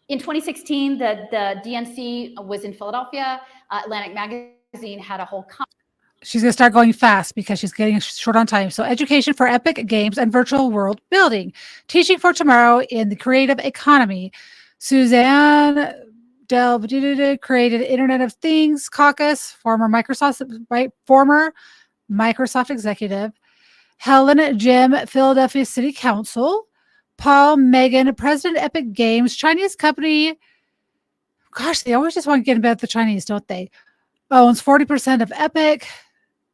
In 2016, the DNC was in Philadelphia. Atlantic Magazine had a whole She's going to start going fast because she's getting short on time. So, education for epic games and virtual world building, teaching for tomorrow in the creative economy. Suzanne Del created Internet of Things Caucus, former Microsoft executive. Helen Jim, Philadelphia City Council. Paul Megan, President Epic Games, Chinese company. Gosh, they always just want to get in bed with the Chinese, don't they? Owns 40% of Epic.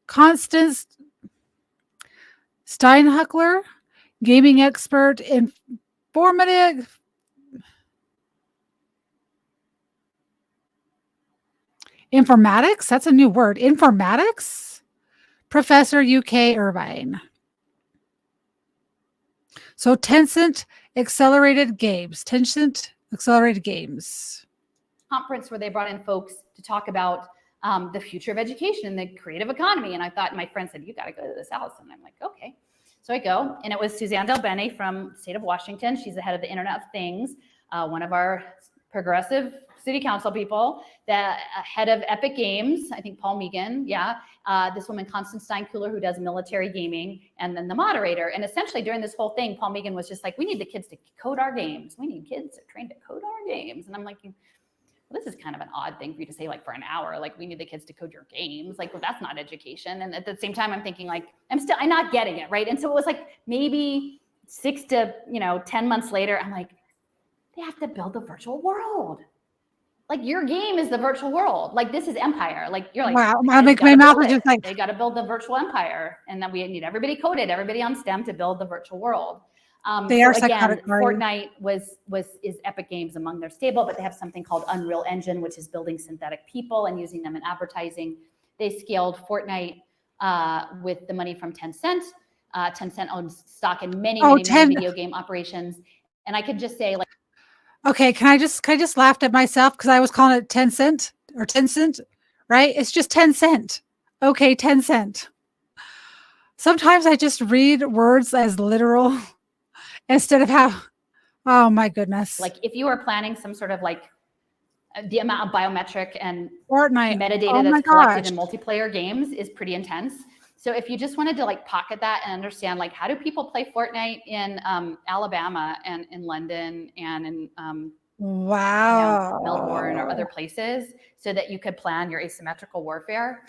Constance Steinhuckler, gaming expert, informatics. That's a new word. Informatics. Professor UK Irvine. So Tencent Accelerated Games. Conference where they brought in folks to talk about the future of education and the creative economy. And I thought, my friend said, you got to go to this house. And I'm like, okay. So I go, and it was Suzanne Del Bene from the state of Washington. She's the head of the Internet of Things, one of our progressive city council people, the head of Epic Games, I think Paul Megan, this woman, Constance Steinkuhler, who does military gaming, and then the moderator. And essentially during this whole thing, Paul Megan was just like, we need the kids to code our games. We need kids to train to code our games. And I'm like, well, this is kind of an odd thing for you to say, like, for an hour, like, we need the kids to code your games. Like, well, that's not education. And at the same time, I'm thinking, like, I'm not getting it, right? And so it was like maybe 6 to 10 months later, I'm like, they have to build the virtual world. Like, your game is the virtual world. Like, this is Empire. Like, you're like, wow, my mouth is just like, they got to build the virtual empire, and then we need everybody coded, everybody on STEM to build the virtual world. They are again, Fortnite is Epic Games among their stable, but they have something called Unreal Engine, which is building synthetic people and using them in advertising. They scaled Fortnite with the money from Tencent. Tencent owns stock in many video game operations. And I could just say, like, okay, can I just laughed at myself because I was calling it Tencent or Tencent, right? It's just 10 cent. Okay, 10 cent. Sometimes I just read words as literal instead of how, oh my goodness. Like, if you are planning some sort of like the amount of biometric and Fortnite metadata that's collected in multiplayer games is pretty intense. So if you just wanted to like pocket that and understand, like, how do people play Fortnite in Alabama and in London and in Melbourne or other places, so that you could plan your asymmetrical warfare,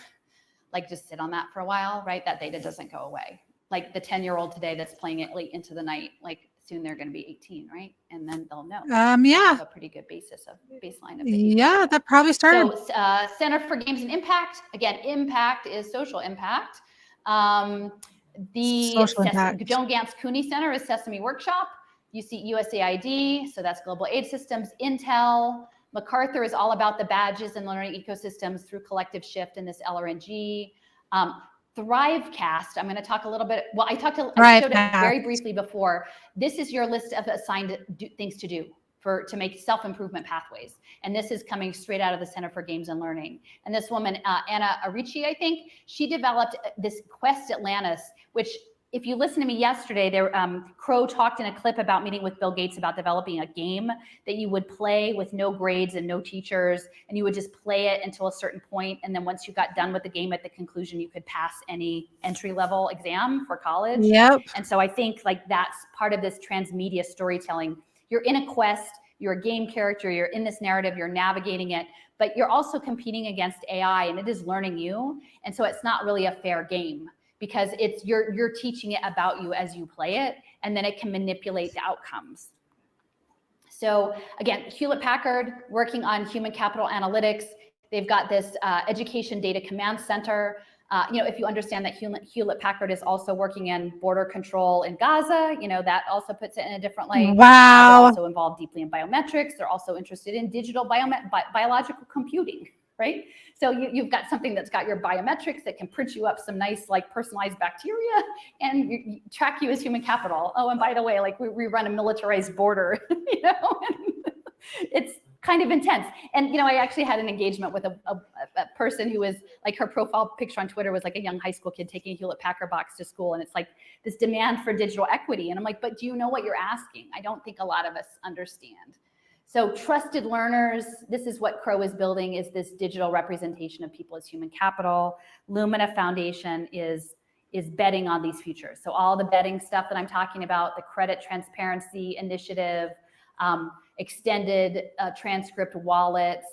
like, just sit on that for a while, right? That data doesn't go away. Like, the 10-year-old today that's playing it late into the night, like, soon they're going to be 18, right? And then they'll know. They'll have a pretty good baseline of behavior. Yeah, that probably started. So Center for Games and Impact. Again, impact is social impact. Joan Gantz Cooney Center is Sesame Workshop. You see USAID, so that's Global Aid Systems. Intel. MacArthur is all about the badges and learning ecosystems through collective shift in this LRNG. Thrivecast, I'm going to talk a little bit. Well, I showed it very briefly before. This is your list of assigned things to do to make self-improvement pathways. And this is coming straight out of the Center for Games and Learning. And this woman, Anna Arici, I think, she developed this Quest Atlantis, which, if you listen to me yesterday, Crow talked in a clip about meeting with Bill Gates about developing a game that you would play with no grades and no teachers, and you would just play it until a certain point, and then once you got done with the game at the conclusion, you could pass any entry-level exam for college. Yep. And so I think, like, that's part of this transmedia storytelling. You're in a quest, you're a game character, you're in this narrative, you're navigating it, but you're also competing against AI, and it is learning you, and so it's not really a fair game, because it's you're teaching it about you as you play it, and then it can manipulate the outcomes. So again, Hewlett-Packard working on human capital analytics. They've got this education data command center. If you understand that Hewlett-Packard is also working in border control in Gaza, that also puts it in a different light. Wow. They're also involved deeply in biometrics. They're also interested in digital biological computing, right? So you've got something that's got your biometrics that can print you up some nice, like, personalized bacteria and you track you as human capital. Oh, and by the way, like, we run a militarized border, and it's kind of intense. And, I actually had an engagement with a person who was like her profile picture on Twitter was like a young high school kid taking a Hewlett-Packard box to school. And it's like this demand for digital equity. And I'm like, but do you know what you're asking? I don't think a lot of us understand. So trusted learners, this is what Crow is building, is this digital representation of people as human capital. Lumina Foundation is betting on these futures. So all the betting stuff that I'm talking about, the credit transparency initiative, extended transcript wallets,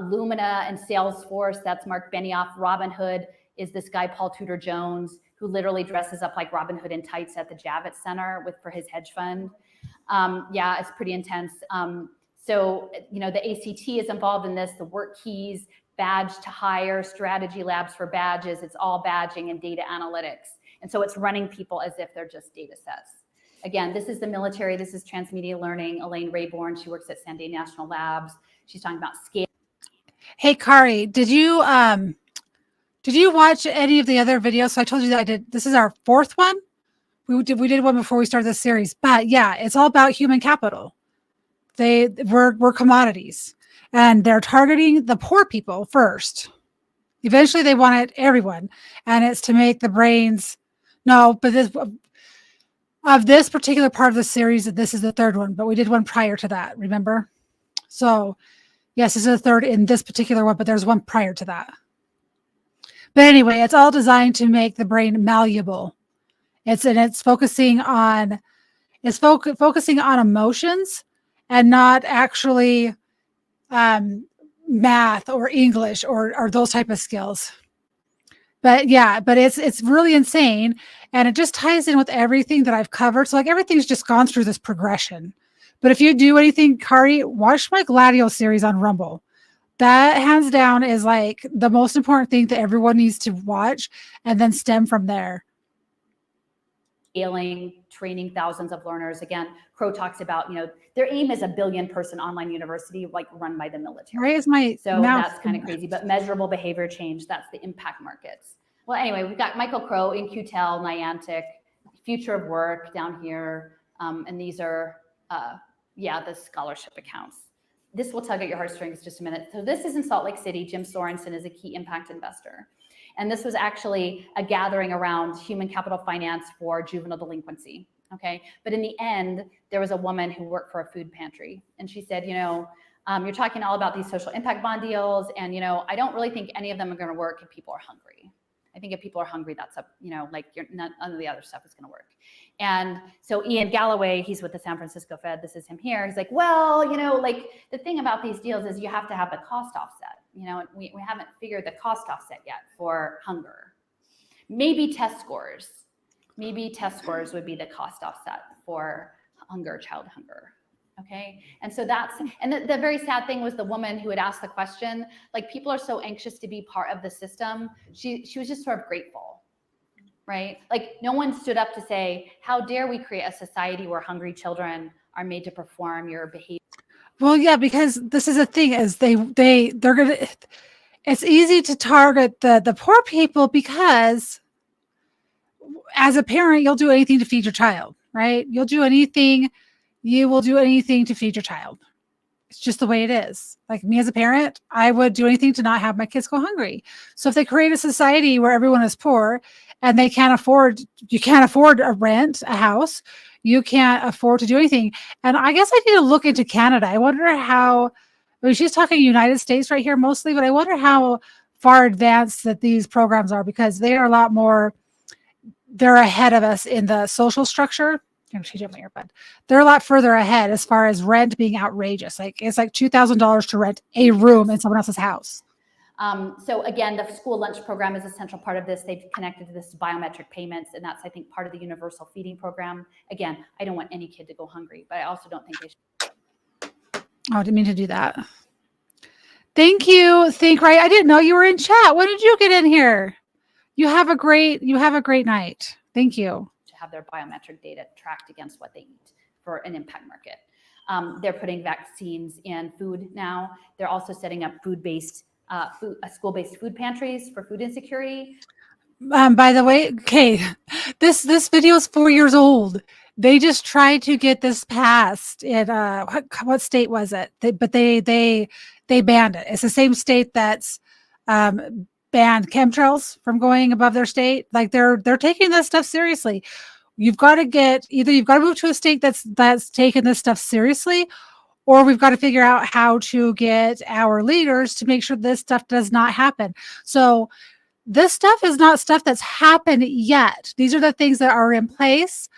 Lumina and Salesforce, that's Mark Benioff. Robinhood is this guy, Paul Tudor Jones, who literally dresses up like Robin Hood in tights at the Javits Center for his hedge fund. Yeah, it's pretty intense. So, you know, the ACT is involved in this, the work keys, badge to hire, strategy labs for badges. It's all badging and data analytics. And so it's running people as if they're just data sets. Again, this is the military. This is transmedia learning. Elaine Rayborn, she works at Sandia National Labs. She's talking about scale. Hey, Kari, did you watch any of the other videos? So I told you that I did. This is our fourth one. We did one before we started this series, but yeah, it's all about human capital. We're commodities, and they're targeting the poor people first. Eventually, they want it everyone, and it's to make the brains. No, but this particular part of the series, this is the third one, but we did one prior to that. Remember? So, yes, this is the third in this particular one, but there's one prior to that. But anyway, it's all designed to make the brain malleable. It's focusing on focusing on emotions and not actually math or English or those type of skills. But yeah, but it's really insane, and it just ties in with everything that I've covered. So like everything's just gone through this progression. But if you do anything, Kari, watch my Gladio series on Rumble. That hands down is like the most important thing that everyone needs to watch, and then stem from there. Scaling, training thousands of learners. Again, Crow talks about, you know, their aim is a 1 billion person online university, like run by the military. Right, is my so mouth. That's kind of crazy, but measurable behavior change, that's the impact markets. Well, anyway, we've got Michael Crow, In-Q-Tel, Niantic, Future of Work down here. And these are, the scholarship accounts. This will tug at your heartstrings just a minute. So this is in Salt Lake City. Jim Sorensen is a key impact investor. And this was actually a gathering around human capital finance for juvenile delinquency. Okay. But in the end, there was a woman who worked for a food pantry. And she said, you know, you're talking all about these social impact bond deals. And, you know, I don't really think any of them are going to work if people are hungry. I think if people are hungry, that's none of the other stuff is going to work. And so Ian Galloway, he's with the San Francisco Fed. This is him here. He's like, well, you know, like the thing about these deals is you have to have the cost offset. You know, we haven't figured the cost offset yet for hunger. Maybe test scores. Maybe test scores would be the cost offset for hunger, child hunger. Okay. And so the very sad thing was the woman who had asked the question, like people are so anxious to be part of the system. She was just sort of grateful, right? Like no one stood up to say, how dare we create a society where hungry children are made to perform your behavior? Well, yeah, because this is the thing is they're going to, it's easy to target the poor people because as a parent, you'll do anything to feed your child, right? You will do anything to feed your child. It's just the way it is. Like me as a parent, I would do anything to not have my kids go hungry. So if they create a society where everyone is poor and you can't afford a rent, a house, you can't afford to do anything. And I guess I need to look into Canada. I wonder she's talking United States right here mostly, but I wonder how far advanced that these programs are because they are a lot more, they're ahead of us in the social structure. They're a lot further ahead as far as rent being outrageous. Like it's like $2,000 to rent a room in someone else's house. So again, the school lunch program is a central part of this. They've connected to this to biometric payments, and that's, I think, part of the universal feeding program. Again, I don't want any kid to go hungry, but I also don't think they should. Oh, I didn't mean to do that. Thank you. Right. I didn't know you were in chat. When did you get in here? You have a great night. Thank you. To have their biometric data tracked against what they eat for an impact market. They're putting vaccines in food now. They're also setting up school-based food pantries for food insecurity. By the way, okay, this video is 4 years old. They just tried to get this passed in what state was it? But they banned it. It's the same state that's banned chemtrails from going above their state. Like they're taking this stuff seriously. You've got to move to a state that's taking this stuff seriously, or we've got to figure out how to get our leaders to make sure this stuff does not happen. So this stuff is not stuff that's happened yet. These are the things that are in place.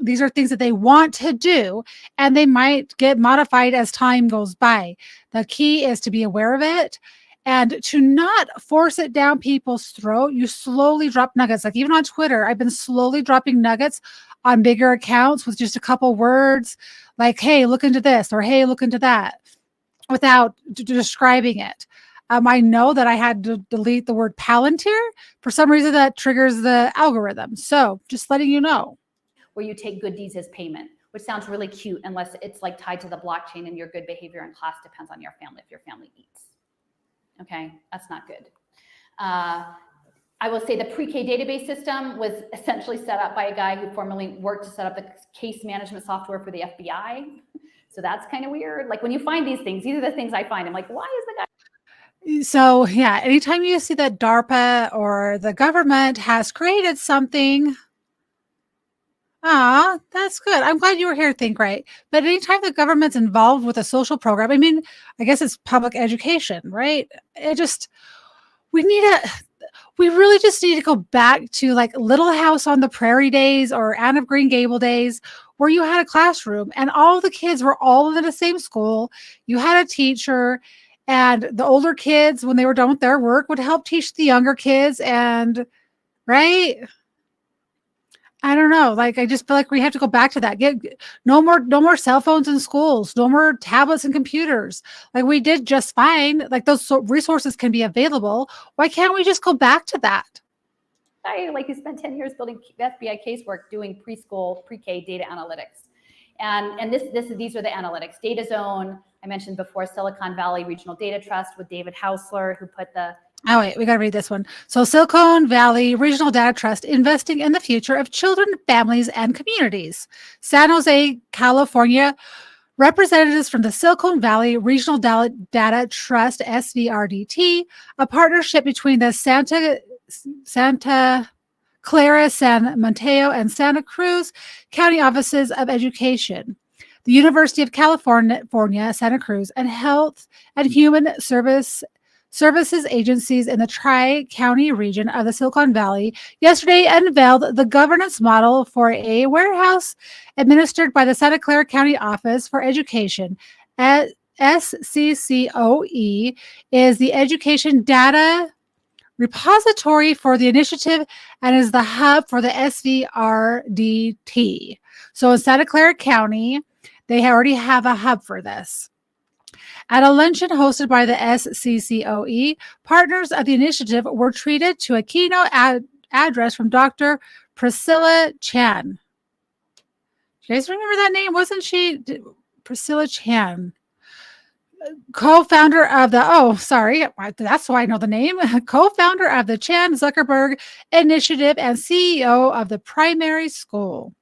These are things that they want to do, and they might get modified as time goes by. The key is to be aware of it and to not force it down people's throat. You slowly drop nuggets. Like even on Twitter, I've been slowly dropping nuggets on bigger accounts with just a couple words like, hey, look into this, or hey, look into that, without describing it. I know that I had to delete the word Palantir. For some reason, that triggers the algorithm. So just letting you know. Where you take good deeds as payment, which sounds really cute unless it's like tied to the blockchain and your good behavior in class depends on your family if your family eats. Okay, that's not good. I will say the pre-K database system was essentially set up by a guy who formerly worked to set up the case management software for the FBI. So that's kind of weird. Like when you find these are the things I find. I'm like, why is the guy? So yeah, anytime you see that DARPA or the government has created something, that's good. I'm glad you were here, Think Right. But anytime the government's involved with a social program, I mean, I guess it's public education, right? We really just need to go back to like Little House on the Prairie days or Anne of Green Gable days, where you had a classroom and all the kids were all in the same school. You had a teacher, and the older kids, when they were done with their work, would help teach the younger kids. And right, I don't know. Like, I just feel like we have to go back to that. Get no more cell phones in schools, no more tablets and computers. Like we did just fine. Like those resources can be available. Why can't we just go back to that? You spent 10 years building FBI casework doing preschool, pre-K data analytics. And these are the analytics. Data Zone, I mentioned before, Silicon Valley Regional Data Trust with David Hausler, who put the Oh, wait, we got to read this one. So Silicon Valley Regional Data Trust, investing in the future of children, families, and communities. San Jose, California, representatives from the Silicon Valley Regional Data Trust, SVRDT, a partnership between the Santa Clara, San Mateo, and Santa Cruz County Offices of Education, the University of California, Santa Cruz, and Health and Human Services agencies in the Tri-County region of the Silicon Valley yesterday unveiled the governance model for a warehouse administered by the Santa Clara County Office for Education. SCCOE is the education data repository for the initiative and is the hub for the SVRDT. So in Santa Clara County, they already have a hub for this. At a luncheon hosted by the SCCOE, partners of the initiative were treated to a keynote address from Dr. Priscilla Chan. Do you guys remember that name? Wasn't she Priscilla Chan? Co-founder of that's why I know the name. Co-founder of the Chan Zuckerberg Initiative and CEO of the primary school.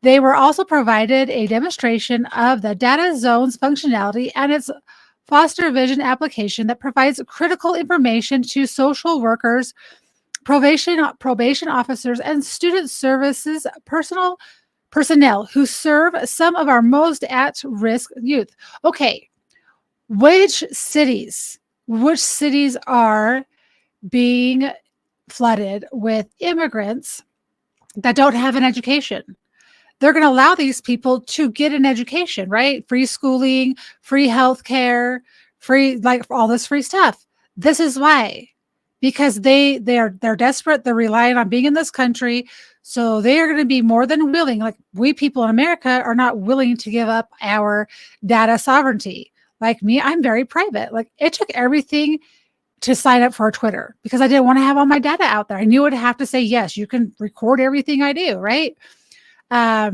They were also provided a demonstration of the Data Zone's functionality and its Foster Vision application that provides critical information to social workers, probation officers, and student services personnel who serve some of our most at-risk youth. Okay, which cities are being flooded with immigrants that don't have an education? They're going to allow these people to get an education, right? Free schooling, free healthcare, free, like all this free stuff. This is why, because they're desperate. They're relying on being in this country. So they are going to be more than willing. Like we people in America are not willing to give up our data sovereignty. Like me, I'm very private. Like it took everything to sign up for Twitter because I didn't want to have all my data out there. I knew I'd have to say, yes, you can record everything I do, right? But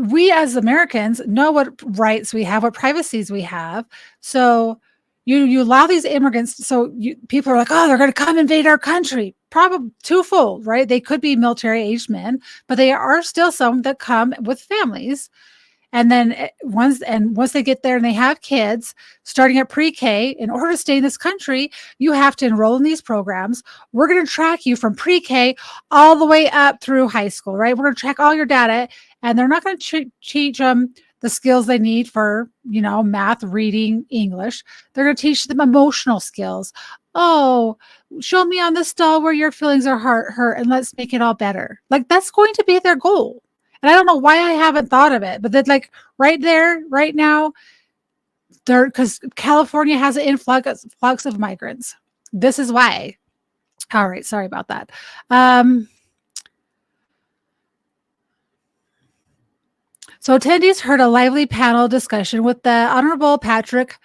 we as Americans know what rights we have, what privacies we have. So you allow these immigrants. So people are like, oh, they're going to come invade our country. Probably twofold, right? They could be military aged men, but they are still some that come with families. And then once they get there and they have kids starting at pre-K, in order to stay in this country, you have to enroll in these programs. We're going to track you from pre-K all the way up through high school, right? We're going to track all your data, and they're not going to teach them the skills they need for, math, reading, English. They're going to teach them emotional skills. Oh, show me on this doll where your feelings are hurt, and let's make it all better. Like, that's going to be their goal. And I don't know why I haven't thought of it, but that, like, right there, right now, because California has an influx of migrants. This is why. All right, sorry about that. So attendees heard a lively panel discussion with the Honorable Patrick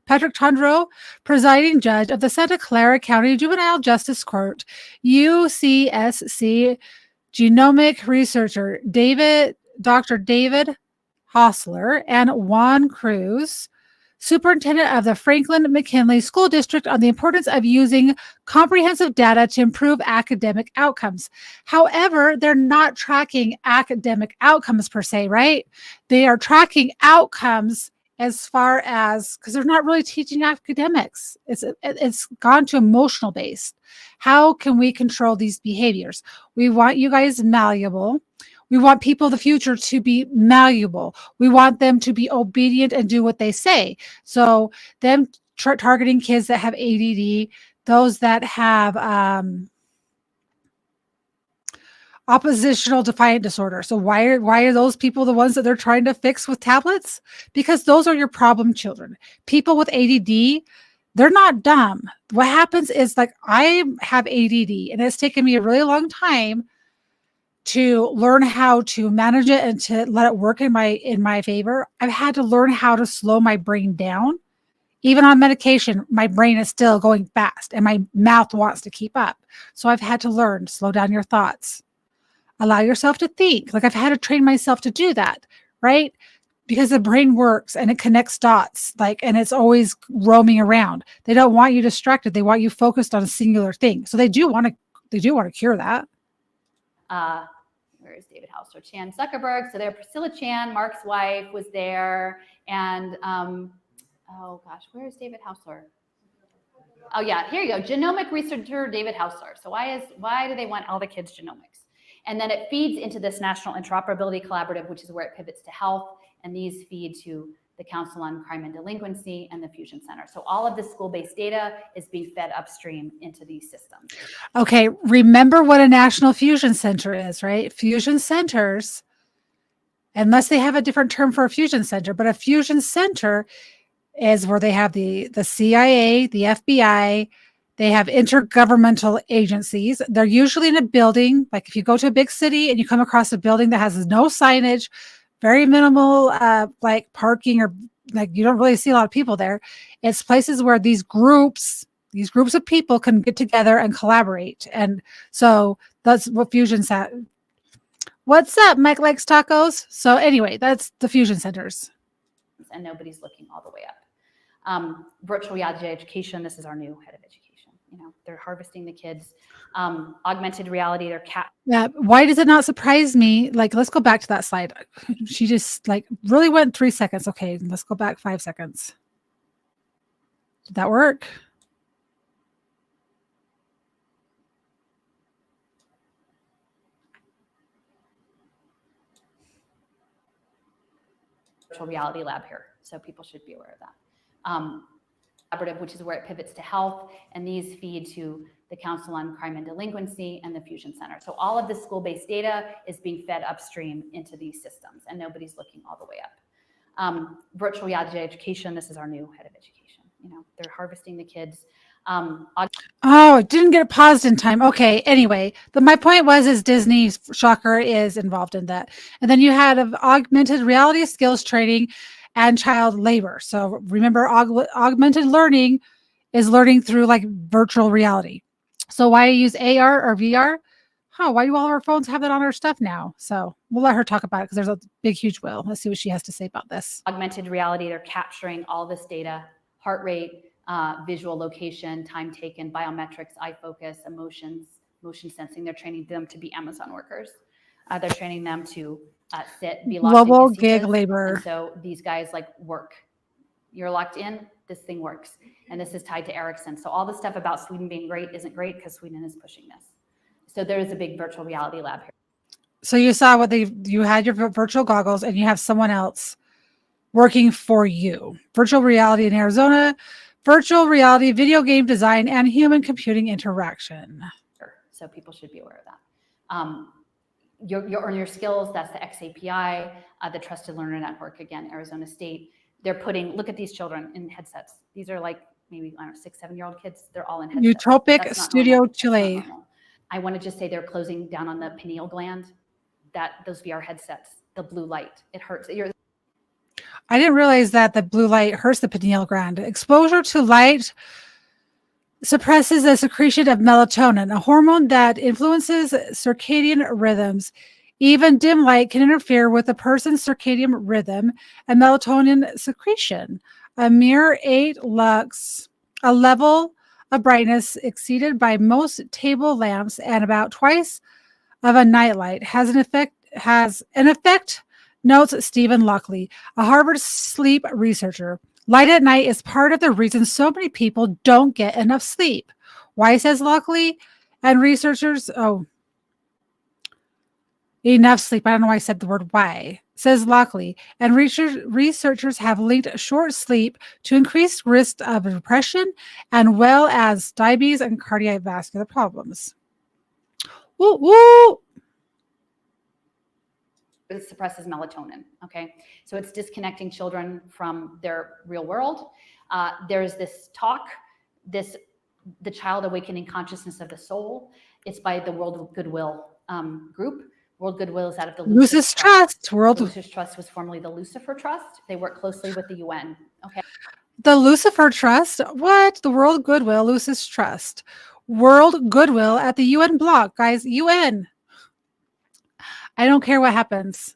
Patrick Tondreau, presiding judge of the Santa Clara County Juvenile Justice Court, UCSC genomic researcher Dr. David Hostler, and Juan Cruz, superintendent of the Franklin McKinley School District, on the importance of using comprehensive data to improve academic outcomes. However, they're not tracking academic outcomes per se, right? They are tracking outcomes as far as, because they're not really teaching academics. It's gone to emotional based. How can we control these behaviors? We want you guys malleable. We want people of the future to be malleable. We want them to be obedient and do what they say. So them targeting kids that have ADD, those that have oppositional defiant disorder. So why are those people the ones that they're trying to fix with tablets? Because those are your problem children. People with ADD, they're not dumb. What happens is, like, I have ADD, and it's taken me a really long time to learn how to manage it and to let it work in my favor. I've had to learn how to slow my brain down. Even on medication, my brain is still going fast and my mouth wants to keep up. So I've had to learn, slow down your thoughts. Allow yourself to think. Like, I've had to train myself to do that, right? Because the brain works and it connects dots, and it's always roaming around. They don't want you distracted. They want you focused on a singular thing. So they do want to cure that. Where is David House? So Chan Zuckerberg. So there, Priscilla Chan, Mark's wife, was there. And oh gosh, where is David Hausler? Oh yeah, here you go. Genomic researcher David Hausler. So why do they want all the kids' genomics? And then it feeds into this National Interoperability Collaborative, which is where it pivots to health. And these feed to the Council on Crime and Delinquency and the Fusion Center. So all of the school-based data is being fed upstream into these systems. Okay, remember what a National Fusion Center is, right? Fusion centers, unless they have a different term for a fusion center, but a fusion center is where they have the CIA, the FBI, they have intergovernmental agencies. They're usually in a building. Like, if you go to a big city and you come across a building that has no signage, very minimal like parking, or like you don't really see a lot of people there. It's places where these groups of people can get together and collaborate. And so that's what Fusion's at. What's up? Mike likes tacos. So anyway, that's the Fusion centers. And nobody's looking all the way up. Virtual reality education. This is our new head of education. They're harvesting the kids. Augmented reality. They're Yeah. Why does it not surprise me? Like, let's go back to that slide. She just really went 3 seconds. Okay, let's go back 5 seconds. Did that work? Virtual reality lab here, so people should be aware of that. Collaborative, which is where it pivots to health, and these feed to the Council on Crime and Delinquency and the Fusion Center. So all of the school-based data is being fed upstream into these systems, and nobody's looking all the way up. Virtual reality education. This is our new head of education. They're harvesting the kids. Oh, it didn't get paused in time. Okay. Anyway, my point is Disney, shocker, is involved in that. And then you had augmented reality skills training and child labor. So remember, augmented learning is learning through virtual reality. So why use AR or VR? Why do all of our phones have that on our stuff now? So we'll let her talk about it because there's a big, huge will. Let's see what she has to say about this. Augmented reality, they're capturing all this data, heart rate, visual location, time taken, biometrics, eye focus, emotions, motion sensing. They're training them to be Amazon workers. They're training them to sit, be locked Global in gig casitas. labor. And so these guys like work. You're locked in, this thing works. And this is tied to Ericsson. So all the stuff about Sweden being great isn't great because Sweden is pushing this. So there is a big virtual reality lab here. So you saw what you had your virtual goggles and you have someone else working for you. Virtual reality in Arizona, virtual reality, video game design, and human computing interaction. So people should be aware of that. You earn your skills. That's the XAPI, the Trusted Learner Network. Again, Arizona State. They're putting, look at these children in headsets. These are like maybe, I don't know, 6, 7-year-old kids. They're all in headsets. Utopic Studio Chile. I want to just say they're closing down on the pineal gland. Those VR headsets, the blue light, it hurts. I didn't realize that the blue light hurts the pineal gland. Exposure to light suppresses the secretion of melatonin, a hormone that influences circadian rhythms. Even dim light can interfere with a person's circadian rhythm and melatonin secretion. A mere 8 lux, a level of brightness exceeded by most table lamps and about twice of a nightlight has an effect, notes Stephen Lockley, a Harvard sleep researcher. Light at night is part of the reason so many people don't get enough sleep. Why, says Lockley, and researchers, enough sleep. I don't know why I said the word why, says Lockley. And researchers have linked short sleep to increased risk of depression and well as diabetes and cardiovascular problems. Woo, woo. It suppresses melatonin. Okay, so it's disconnecting children from their real world. There's this talk, the Child Awakening Consciousness of the Soul. It's by the World Goodwill group. World Goodwill is out of the Lucis Trust. Lucis Trust was formerly the Lucifer Trust. They work closely with the UN. Okay. The Lucifer Trust? What? The World Goodwill, Lucis Trust. World Goodwill at the UN block, guys. UN. I don't care what happens.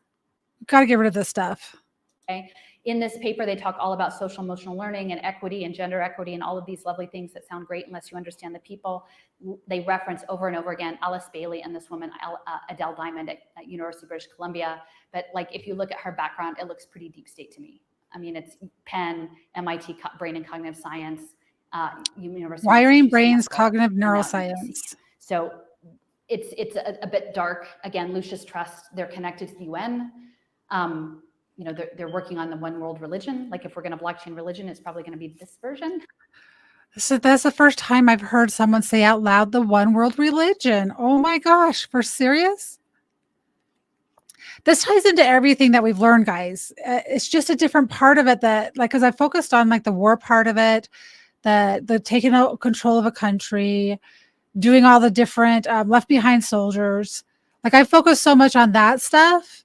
Got to get rid of this stuff. Okay. In this paper, they talk all about social emotional learning and equity and gender equity and all of these lovely things that sound great unless you understand the people. They reference over and over again Alice Bailey and this woman, Adele Diamond at University of British Columbia. But like, if you look at her background, it looks pretty deep state to me. I mean, it's Penn, MIT Brain and Cognitive Science, University Wiring Brains, Cognitive Neuroscience. So it's a bit dark. Again, Lucis Trust, they're connected to the UN. They're working on the one world religion. Like if we're going to blockchain religion, it's probably going to be this version. So that's the first time I've heard someone say out loud the one world religion. Oh my gosh, for serious? This ties into everything that we've learned, guys. It's just a different part of it that, like, because I focused on like the war part of it, the taking out control of a country, doing all the different left behind soldiers. Like I focused so much on that stuff.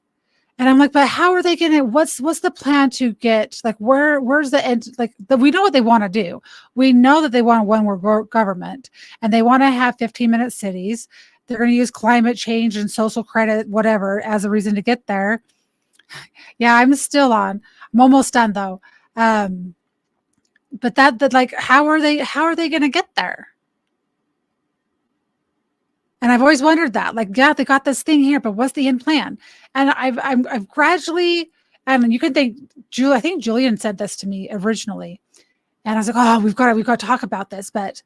And I'm like, but how are they going to, what's the plan to get, like, where's the end? Like, we know what they want to do. We know that they want a one world government and they want to have 15-minute cities. They're going to use climate change and social credit, whatever, as a reason to get there. Yeah, I'm still on. I'm almost done though. But that like, how are they going to get there? And I've always wondered that, like, yeah, they got this thing here, but what's the end plan? And I've gradually, and you can think, I think Julian said this to me originally, and I was like, oh, we've got to talk about this, but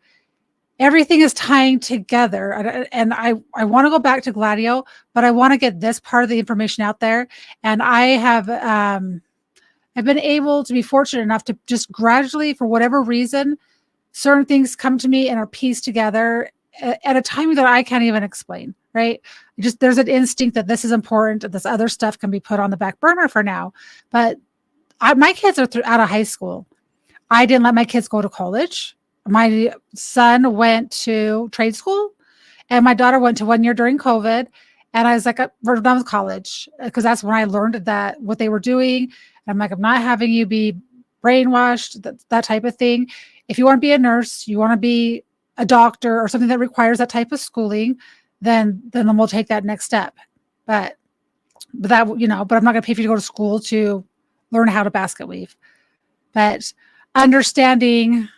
everything is tying together. And I want to go back to Gladio, but I want to get this part of the information out there. And I have, I've been able to be fortunate enough to just gradually, for whatever reason, certain things come to me and are pieced together at a time that I can't even explain, right? Just there's an instinct that this is important, and this other stuff can be put on the back burner for now. But my kids are out of high school. I didn't let my kids go to college. My son went to trade school, and my daughter went to 1 year during COVID. And I was like, we're done with college, because that's when I learned that what they were doing. And I'm like, I'm not having you be brainwashed, that type of thing. If you want to be a nurse, you want to be a doctor or something that requires that type of schooling, then we'll take that next step. But that, but I'm not going to pay for you to go to school to learn how to basket weave. But understanding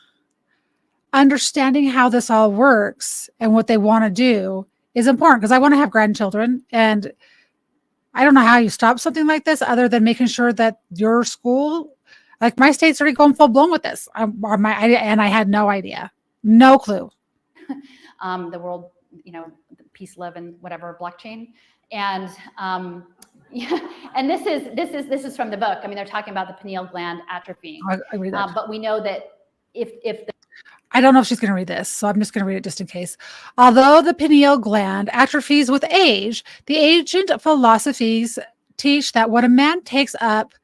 how this all works and what they want to do is important, because I want to have grandchildren, and I don't know how you stop something like this other than making sure that your school, like my state's already going full blown with this. And I had no idea, no clue. The world, peace, live, and whatever blockchain, and yeah, and this is from the book. I mean, they're talking about the pineal gland atrophying, I read that. but we know that if the I don't know if she's going to read this, so I'm just going to read it just in case. Although the pineal gland atrophies with age, the ancient philosophies teach that when a man takes up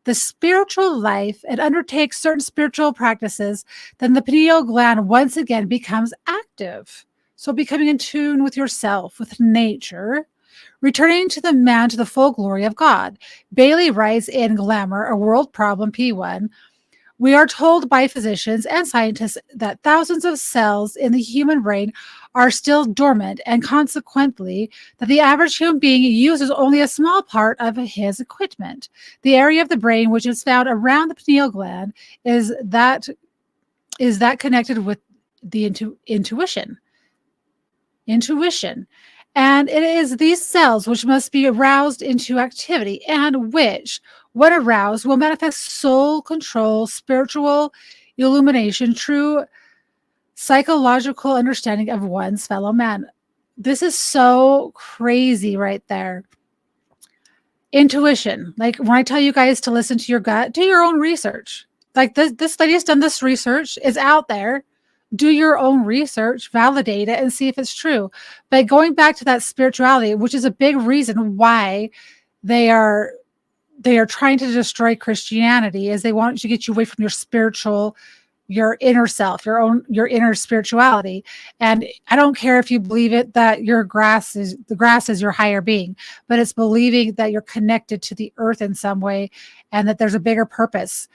the spiritual life and undertakes certain spiritual practices, then the pineal gland once again becomes active. So becoming in tune with yourself, with nature, returning to the man to the full glory of God. Bailey writes in Glamour, a world problem, P1, we are told by physicians and scientists that thousands of cells in the human brain are still dormant, and consequently, that the average human being uses only a small part of his equipment. The area of the brain which is found around the pineal gland is that connected with the intuition. And it is these cells which must be aroused into activity, and which, when aroused, will manifest soul control, spiritual illumination, true psychological understanding of one's fellow man. This is so crazy right there. Intuition. Like when I tell you guys to listen to your gut, do your own research. Like this lady has done this research, is out there. Do your own research, validate it, and see if it's true. But going back to that spirituality, which is a big reason why they are trying to destroy Christianity, is they want to get you away from your inner self, your inner spirituality. And I don't care if you believe it that the grass is your higher being, but it's believing that you're connected to the earth in some way, and that there's a bigger purpose.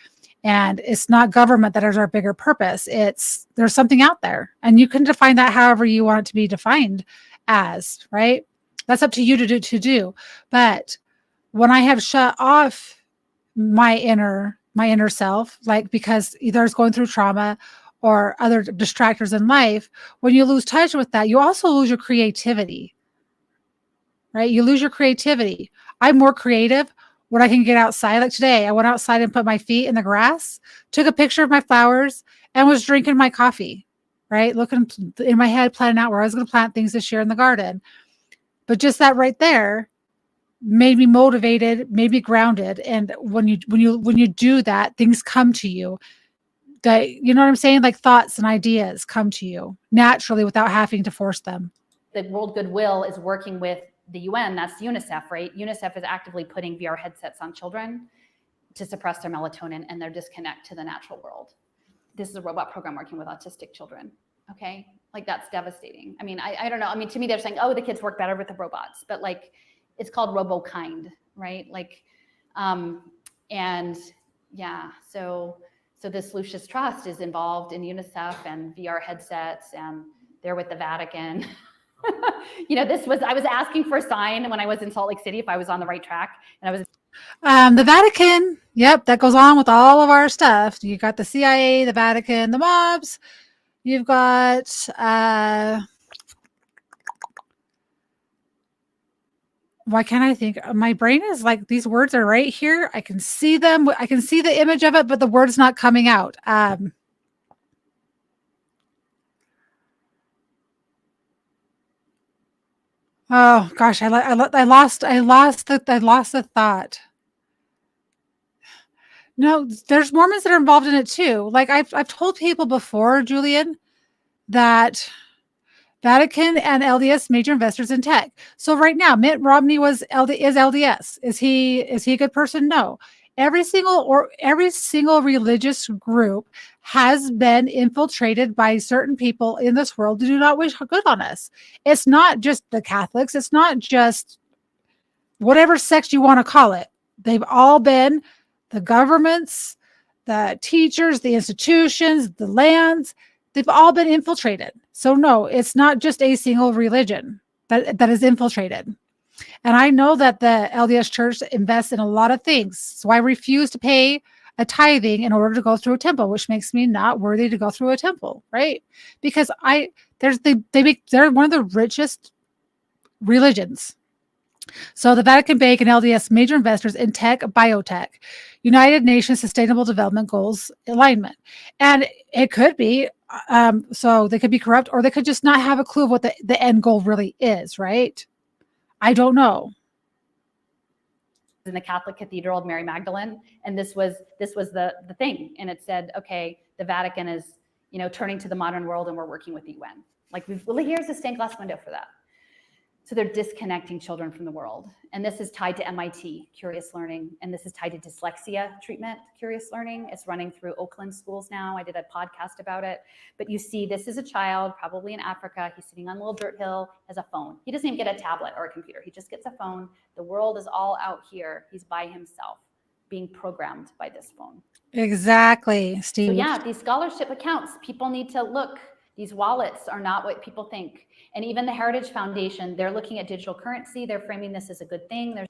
And it's not government that is our bigger purpose. There's something out there, and you can define that however you want it to be defined as, right? That's up to you to do. But when I have shut off my inner self, like because either it's going through trauma or other distractors in life, when you lose touch with that, you also lose your creativity, right? You lose your creativity. I'm more creative when I can get outside. Like today, I went outside and put my feet in the grass, took a picture of my flowers, and was drinking my coffee, right? Looking in my head, planning out where I was going to plant things this year in the garden. But just that right there made me motivated, made me grounded. And when you do that, things come to you. That, you know what I'm saying? Like thoughts and ideas come to you naturally without having to force them. The World Goodwill is working with the UN, that's UNICEF, right? UNICEF is actively putting VR headsets on children to suppress their melatonin and their disconnect to the natural world. This is a robot program working with autistic children, okay? Like that's devastating. I mean, I don't know. I mean, to me, they're saying, oh, the kids work better with the robots, but like, it's called robo-kind, right? Like, and yeah, so this Lucis Trust is involved in UNICEF and VR headsets, and they're with the Vatican. I was asking for a sign when I was in Salt Lake City if I was on the right track, and I was. The Vatican, yep, that goes on with all of our stuff. You got the CIA, the Vatican, the mobs. You've got why can't I think? My brain is like, these words are right here. I can see them. I can see the image of it, but the word's not coming out. Oh gosh, I lost the thought. No, there's Mormons that are involved in it too. Like I've told people before, Julian, that Vatican and LDS major investors in tech. So right now, Mitt Romney is LDS. Is he a good person? No. Every single religious group has been infiltrated by certain people in this world who do not wish good on us. It's not just the Catholics. It's not just whatever sect you want to call it. They've all been the governments, the teachers, the institutions, the lands. They've all been infiltrated. So no, it's not just a single religion that is infiltrated. And I know that the LDS Church invests in a lot of things. So I refuse to pay a tithing in order to go through a temple, which makes me not worthy to go through a temple, right? Because they're one of the richest religions. So the Vatican Bank and LDS major investors in tech, biotech, United Nations Sustainable Development Goals alignment. And it could be, so they could be corrupt, or they could just not have a clue of what the end goal really is, right? I don't know. In the Catholic Cathedral of Mary Magdalene, and this was the thing, and it said, okay, the Vatican is, you know, turning to the modern world, and we're working with the UN. Like, well, here's a stained glass window for that. So they're disconnecting children from the world. And this is tied to MIT, Curious Learning. And this is tied to dyslexia treatment, Curious Learning. It's running through Oakland schools now. I did a podcast about it. But you see, this is a child, probably in Africa. He's sitting on a little dirt hill, has a phone. He doesn't even get a tablet or a computer. He just gets a phone. The world is all out here. He's by himself, being programmed by this phone. Exactly, Steve. So yeah, these scholarship accounts, people need to look. These wallets are not what people think. And even the Heritage Foundation, they're looking at digital currency. They're framing this as a good thing.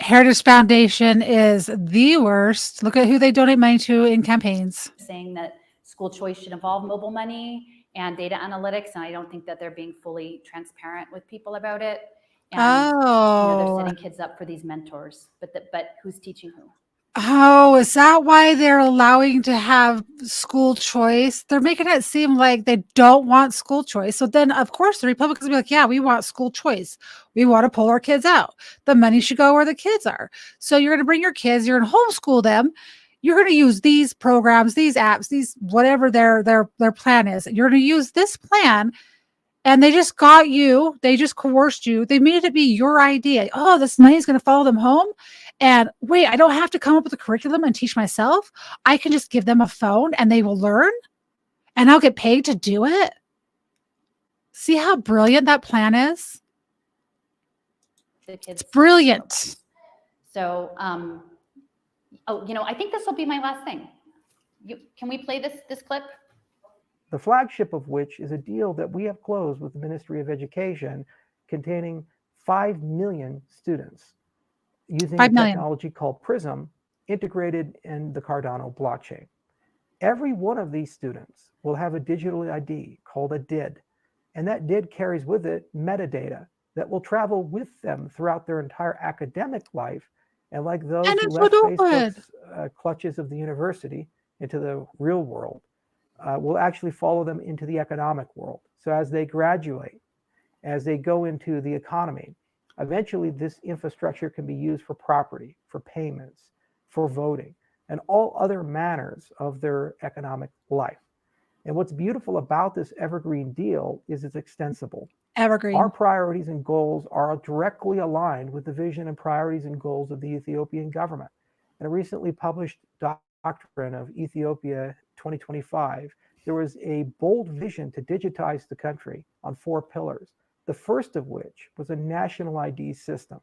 Heritage Foundation is the worst. Look at who they donate money to in campaigns. Saying that school choice should involve mobile money and data analytics. And I don't think that they're being fully transparent with people about it. And you know, they're setting kids up for these mentors, but who's teaching who? Oh, is that why they're allowing to have school choice? They're making it seem like they don't want school choice. So then, of course, the Republicans will be like, yeah, we want school choice. We want to pull our kids out. The money should go where the kids are. So you're going to bring your kids, you're going to homeschool them. You're going to use these programs, these apps, these whatever their plan is. You're going to use this plan. And they just got you, they just coerced you. They made it be your idea. Oh, this money is going to follow them home. And wait, I don't have to come up with a curriculum and teach myself. I can just give them a phone and they will learn and I'll get paid to do it. See how brilliant that plan is? It's brilliant. So, oh, you know, I think this will be my last thing. Can we play this clip? The flagship of which is a deal that we have closed with the Ministry of Education containing 5 million students using a technology called PRISM integrated in the Cardano blockchain. Every one of these students will have a digital ID called a DID, and that DID carries with it metadata that will travel with them throughout their entire academic life. And like those who left Facebook's clutches of the university into the real world, will actually follow them into the economic world. So as they graduate, as they go into the economy, eventually this infrastructure can be used for property, for payments, for voting, and all other manners of their economic life. And what's beautiful about this evergreen deal is it's extensible. Evergreen. Our priorities and goals are directly aligned with the vision and priorities and goals of the Ethiopian government. In a recently published doctrine of Ethiopia 2025, there was a bold vision to digitize the country on 4 pillars, the first of which was a national ID system.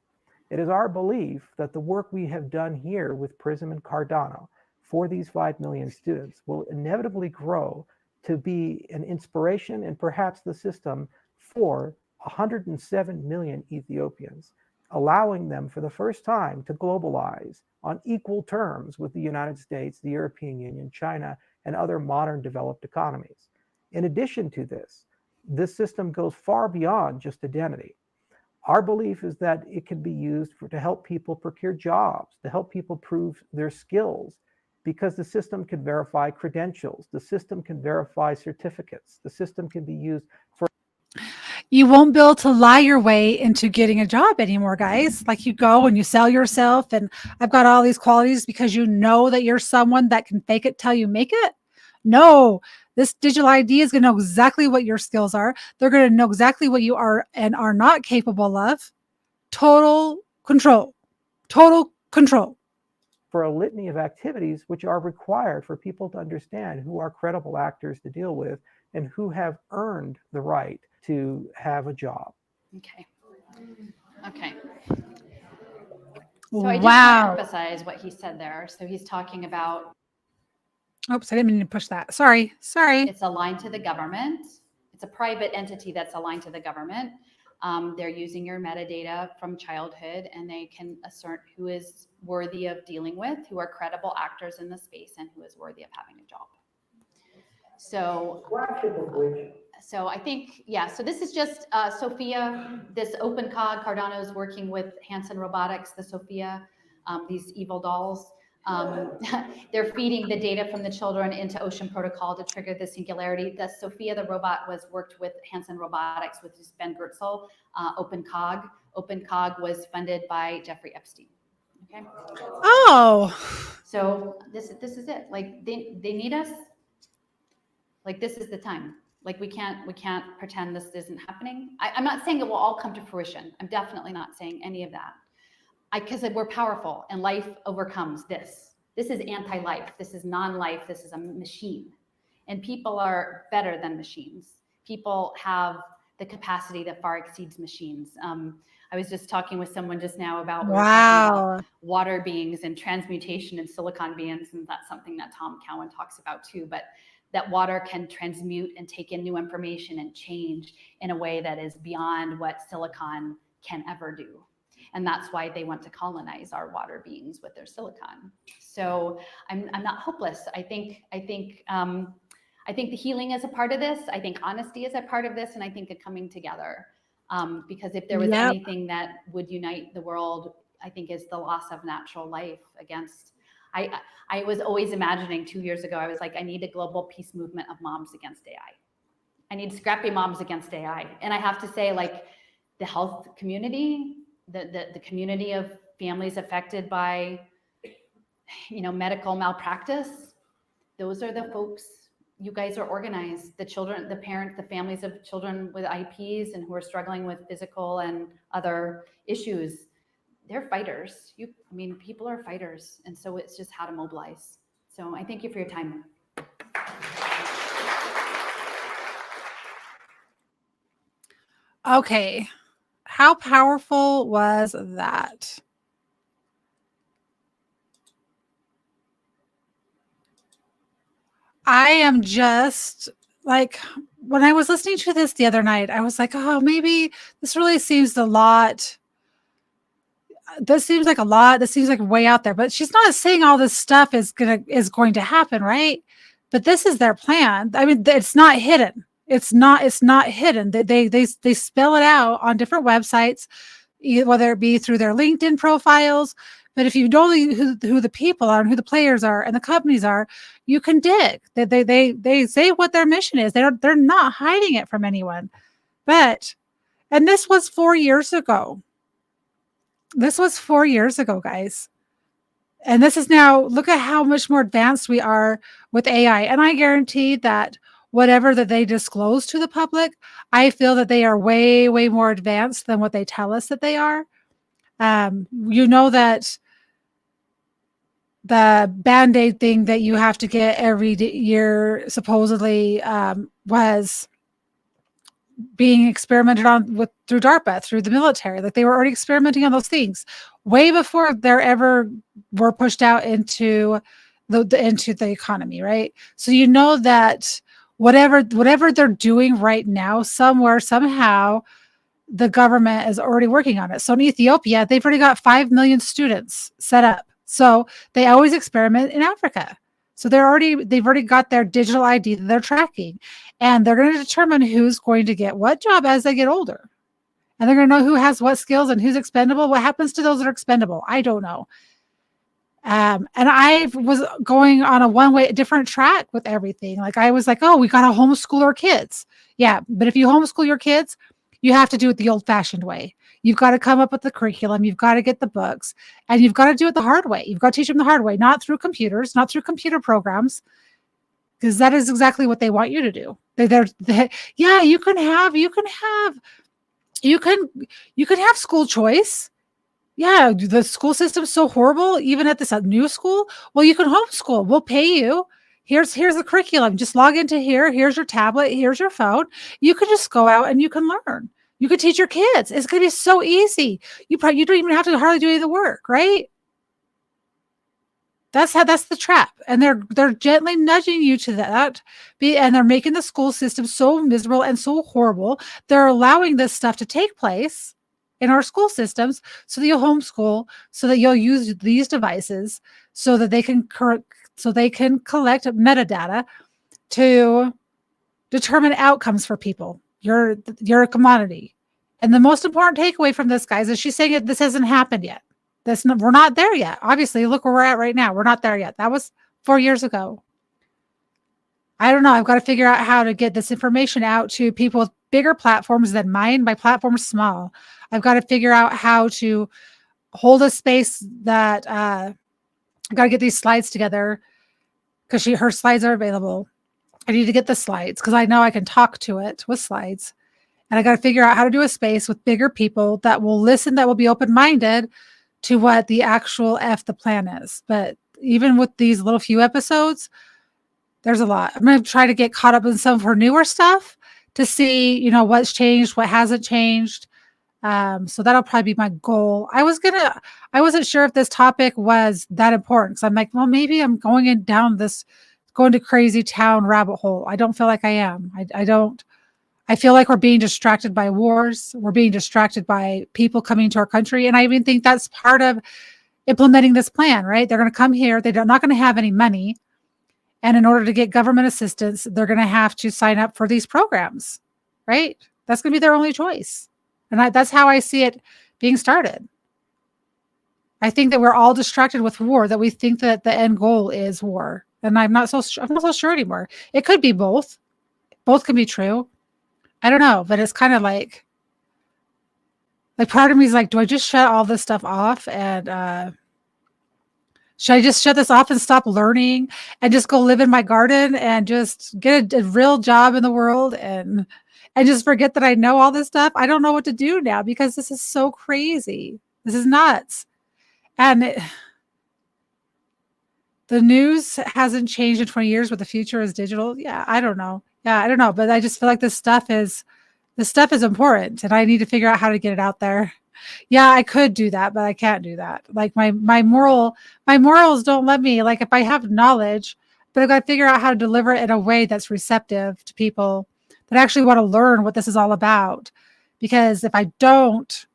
It is our belief that the work we have done here with PRISM and Cardano for these 5 million students will inevitably grow to be an inspiration and perhaps the system for 107 million Ethiopians, allowing them for the first time to globalize on equal terms with the United States, the European Union, China, and other modern developed economies. In addition to this system goes far beyond just identity. Our belief is that it can be used to help people procure jobs, to help people prove their skills, because the system can verify credentials, the system can verify certificates, the system can be used for... You won't be able to lie your way into getting a job anymore, guys. Like, you go and you sell yourself and I've got all these qualities because you know that you're someone that can fake it till you make it. No, this digital ID is going to know exactly what your skills are. They're going to know exactly what you are and are not capable of. Total control. Total control. For a litany of activities which are required for people to understand who are credible actors to deal with and who have earned the right to have a job. Okay. Okay. So I just want to emphasize what he said there. So he's talking about... Oops, I didn't mean to push that. Sorry. It's aligned to the government. It's a private entity that's aligned to the government. They're using your metadata from childhood, and they can assert who is worthy of dealing with, who are credible actors in the space, and who is worthy of having a job. So So I think, yeah, so this is just Sophia, this OpenCog, Cardano's working with Hanson Robotics, the Sophia, these evil dolls. They're feeding the data from the children into Ocean Protocol to trigger the singularity. The Sophia, the robot, was worked with Hanson Robotics, with Ben Goertzel, OpenCog. OpenCog was funded by Jeffrey Epstein. Okay. Oh. So this is it. Like they need us. Like this is the time. Like we can't pretend this isn't happening. I'm not saying it will all come to fruition. I'm definitely not saying any of that. Because we're powerful and life overcomes this. This is anti-life. This is non-life. This is a machine. And people are better than machines. People have the capacity that far exceeds machines. I was just talking with someone just now about, we were talking about water beings and transmutation in silicon beings, and that's something that Tom Cowan talks about too, but that water can transmute and take in new information and change in a way that is beyond what silicon can ever do. And that's why they want to colonize our water beings with their silicon. So I'm not hopeless. I think the healing is a part of this. I think honesty is a part of this, and I think a coming together. Because if there was anything that would unite the world, I think is the loss of natural life against. I was always imagining 2 years ago, I was like, I need a global peace movement of moms against AI. I need scrappy moms against AI. And I have to say, like, the health community, the community of families affected by, medical malpractice, those are the folks. You guys are organized. The children, the parents, the families of children with IPs and who are struggling with physical and other issues, they're fighters. People are fighters. And so it's just how to mobilize. So I thank you for your time. Okay. How powerful was that? I am just like, when I was listening to this the other night, I was like, oh, maybe this really seems a lot. This seems like a lot. This seems like way out there, but she's not saying all this stuff is going to happen, right? But this is their plan. I mean, it's not hidden. It's not hidden. They spell it out on different websites, whether it be through their LinkedIn profiles. But if you know who the people are and who the players are and the companies are, you can dig. They say what their mission is. They're not hiding it from anyone. And this was 4 years ago. This was 4 years ago, guys. And this is now, look at how much more advanced we are with AI. And I guarantee that whatever that they disclose to the public, I feel that they are way, way more advanced than what they tell us that they are. That the Band-Aid thing that you have to get every year supposedly was being experimented on through DARPA, through the military. Like, they were already experimenting on those things way before there ever were pushed out into the economy, right? So that whatever they're doing right now, somewhere, somehow, the government is already working on it. So in Ethiopia, they've already got 5 million students set up. So they always experiment in Africa. So they've already got their digital ID that they're tracking, and they're going to determine who's going to get what job as they get older. And they're going to know who has what skills and who's expendable. What happens to those that are expendable? I don't know. And I was going on a different track with everything. Like, I was like, oh, we got to homeschool our kids. Yeah. But if you homeschool your kids, you have to do it the old fashioned way. You've got to come up with the curriculum. You've got to get the books, and you've got to do it the hard way. You've got to teach them the hard way, not through computers, not through computer programs, because that is exactly what they want you to do. Yeah, you can have school choice. Yeah, the school system's so horrible, even at this new school. Well, you can homeschool. We'll pay you. Here's the curriculum. Just log into here. Here's your tablet. Here's your phone. You can just go out and you can learn. You could teach your kids. It's going to be so easy. You don't even have to hardly do any of the work, right? That's the trap. And they're gently nudging you to that. And they're making the school system so miserable and so horrible. They're allowing this stuff to take place in our school systems, so that you'll homeschool, so that you'll use these devices, so that they can collect metadata to determine outcomes for people. You're a commodity. And the most important takeaway from this, guys, is she's saying this hasn't happened yet. We're not there yet. Obviously, look where we're at right now. We're not there yet. That was 4 years ago. I don't know. I've got to figure out how to get this information out to people with bigger platforms than mine. My platform's small. I've got to figure out how to hold a space that I've got to get these slides together because her slides are available. I need to get the slides because I know I can talk to it with slides. And I got to figure out how to do a space with bigger people that will listen, that will be open-minded to what the actual the plan is. But even with these little few episodes, there's a lot. I'm going to try to get caught up in some of her newer stuff to see, you know, what's changed, what hasn't changed. So that'll probably be my goal. I wasn't sure if this topic was that important. So I'm like, well, maybe I'm going to crazy town rabbit hole. I don't feel like I am. I feel like we're being distracted by wars. We're being distracted by people coming to our country. And I even think that's part of implementing this plan, right? They're going to come here. They're not going to have any money. And in order to get government assistance, they're going to have to sign up for these programs, right? That's going to be their only choice. And that's how I see it being started. I think that we're all distracted with war, that we think that the end goal is war. And I'm not so sure anymore. It could be both. Both can be true. I don't know, but it's kind of like part of me is like, do I just shut all this stuff off and should I just shut this off and stop learning and just go live in my garden and just get a real job in the world and just forget that I know all this stuff? I don't know what to do now because this is so crazy. This is nuts. And the news hasn't changed in 20 years, but the future is digital. Yeah, I don't know. But I just feel like this stuff is important and I need to figure out how to get it out there. Yeah, I could do that, but I can't do that. Like my morals don't let me, like if I have knowledge, but I've got to figure out how to deliver it in a way that's receptive to people that actually want to learn what this is all about. Because if I don't,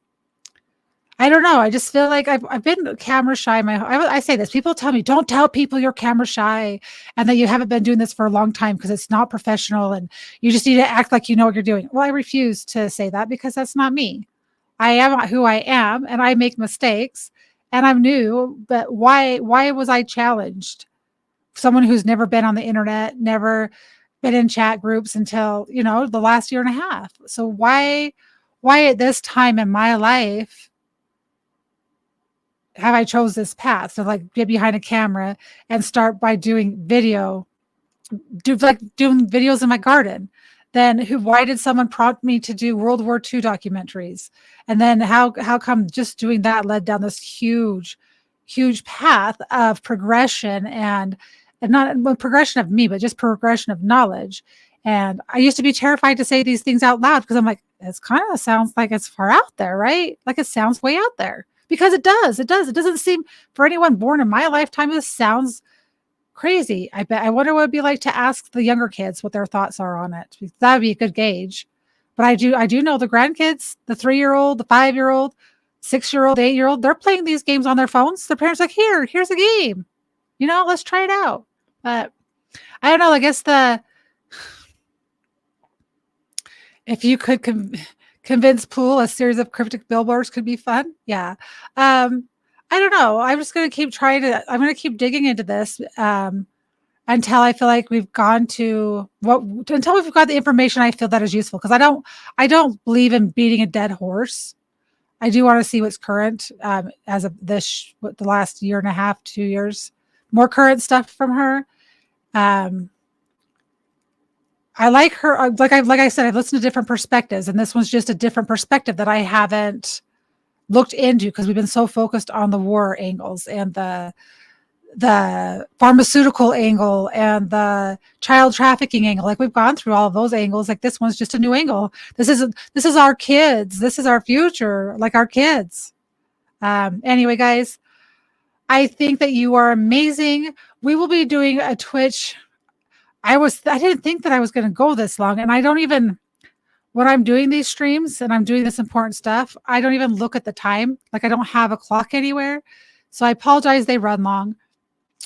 I don't know. I just feel like I've been camera shy. I say this. People tell me, don't tell people you're camera shy and that you haven't been doing this for a long time because it's not professional and you just need to act like you know what you're doing. Well, I refuse to say that because that's not me. I am who I am and I make mistakes and I'm new. But why was I challenged? Someone who's never been on the internet, never been in chat groups until, you know, the last year and a half. So why at this time in my life have I chose this path? So like get behind a camera and start by doing doing videos in my garden. Then why did someone prompt me to do World War II documentaries? And then how come just doing that led down this huge path of progression and not progression of me, but just progression of knowledge. And I used to be terrified to say these things out loud because I'm like, it's kind of sounds like it's far out there, right? Like it sounds way out there. Because it does. It doesn't seem, for anyone born in my lifetime, this sounds crazy. I wonder what it'd be like to ask the younger kids what their thoughts are on it. That would be a good gauge. But I do know the grandkids, the 3-year-old, the 5-year-old, 6-year-old, 8-year-old, they're playing these games on their phones. Their parents are like, here's a game. You know, let's try it out. But I don't know. I guess if you could convince Poole a series of cryptic billboards could be fun. Yeah. I don't know. I'm just going to keep I'm going to keep digging into this until I feel like until we've got the information I feel that is useful. Because I don't believe in beating a dead horse. I do want to see what's current as of the last year and a half, 2 years, more current stuff from her. I like her. Like I said, I've listened to different perspectives, and this one's just a different perspective that I haven't looked into because we've been so focused on the war angles and the pharmaceutical angle and the child trafficking angle. Like we've gone through all of those angles. Like this one's just a new angle. This is our kids. This is our future. Like our kids. Anyway, guys, I think that you are amazing. We will be doing a Twitch. I didn't think that I was going to go this long, and when I'm doing these streams and I'm doing this important stuff, I don't even look at the time. Like I don't have a clock anywhere. So I apologize. They run long.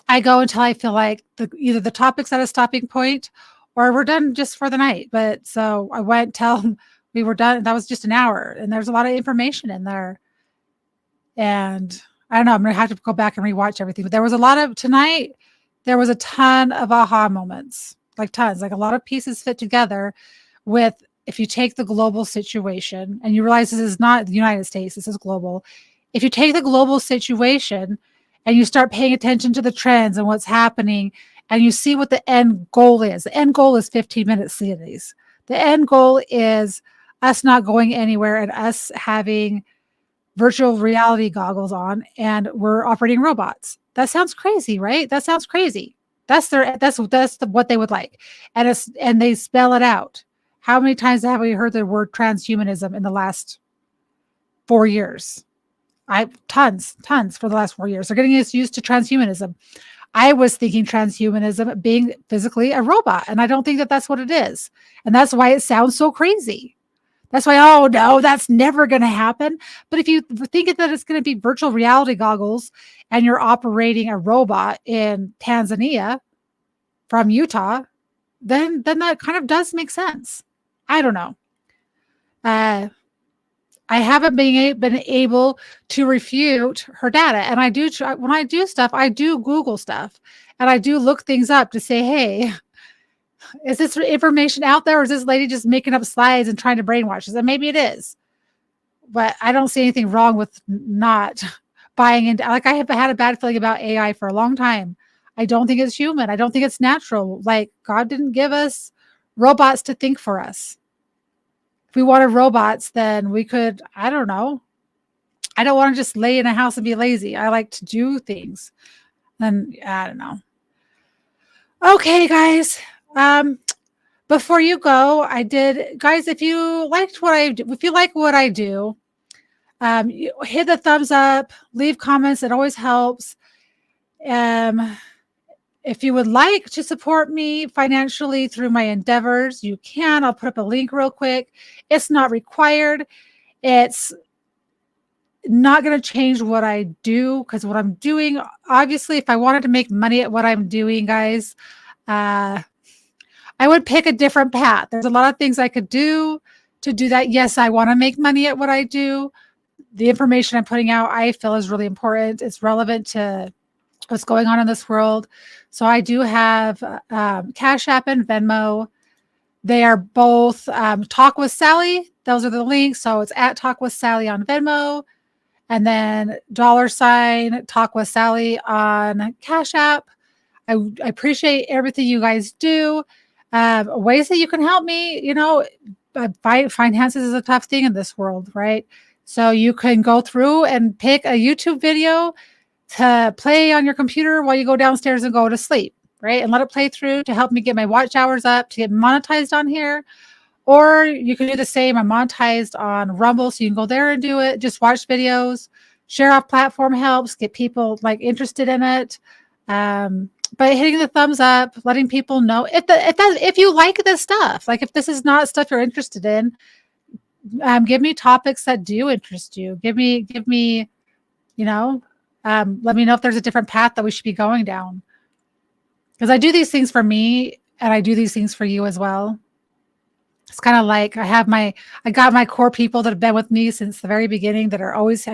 I go until I feel like either the topic's at a stopping point or we're done just for the night. But so I went till we were done. That was just an hour, and there's a lot of information in there. And I don't know, I'm gonna have to go back and rewatch everything. But there was a lot of tonight. There was a ton of aha moments, like tons, like a lot of pieces fit together. With if you take the global situation and you realize this is not the United States, this is global. If you take the global situation and you start paying attention to the trends and what's happening, and you see what the end goal is. The end goal is 15-minute cities. The end goal is us not going anywhere and us having virtual reality goggles on, and we're operating robots. That sounds crazy, right? That sounds crazy. That's what they would like. And they spell it out. How many times have we heard the word transhumanism in the last 4 years? Tons for the last 4 years. They're getting us used to transhumanism. I was thinking transhumanism being physically a robot, and I don't think that that's what it is. And that's why it sounds so crazy. That's why, oh no, that's never going to happen. But if you think that it's going to be virtual reality goggles and you're operating a robot in Tanzania from Utah, then that kind of does make sense. I don't know. I haven't been able to refute her data. And I do, when I do stuff, I do Google stuff and I do look things up to say, hey, is this information out there, or is this lady just making up slides and trying to brainwash us? And maybe it is, but I don't see anything wrong with not buying into. Like, I have had a bad feeling about AI for a long time. I don't think it's human. I don't think it's natural. Like, God didn't give us robots to think for us. If we wanted robots, then we could, I don't know. I don't want to just lay in a house and be lazy. I like to do things. And I don't know. Okay, guys. Before you go, guys, if you liked what I do, if you like what I do, hit the thumbs up, leave comments. It always helps. If you would like to support me financially through my endeavors, you can. I'll put up a link real quick. It's not required. It's not going to change what I do, because what I'm doing, obviously, if I wanted to make money at what I'm doing, guys, I would pick a different path. There's a lot of things I could do to do that. Yes, I want to make money at what I do. The information I'm putting out, I feel, is really important. It's relevant to what's going on in this world. So I do have Cash App and Venmo. They are both Talk with Sally. Those are the links. So it's at Talk with Sally on Venmo, and then $ Talk with Sally on Cash App. I appreciate everything you guys do. Ways that you can help me, finances is a tough thing in this world, right? So you can go through and pick a YouTube video to play on your computer while you go downstairs and go to sleep, right? And let it play through to help me get my watch hours up to get monetized on here. Or you can do the same. I'm monetized on Rumble, so you can go there and do it. Just watch videos. Share off platform helps get people interested in it. But hitting the thumbs up, letting people know if you like this stuff, like if this is not stuff you're interested in, give me topics that do interest you. Give me, let me know if there's a different path that we should be going down. Because I do these things for me, and I do these things for you as well. It's kind of like I got my core people that have been with me since the very beginning that are always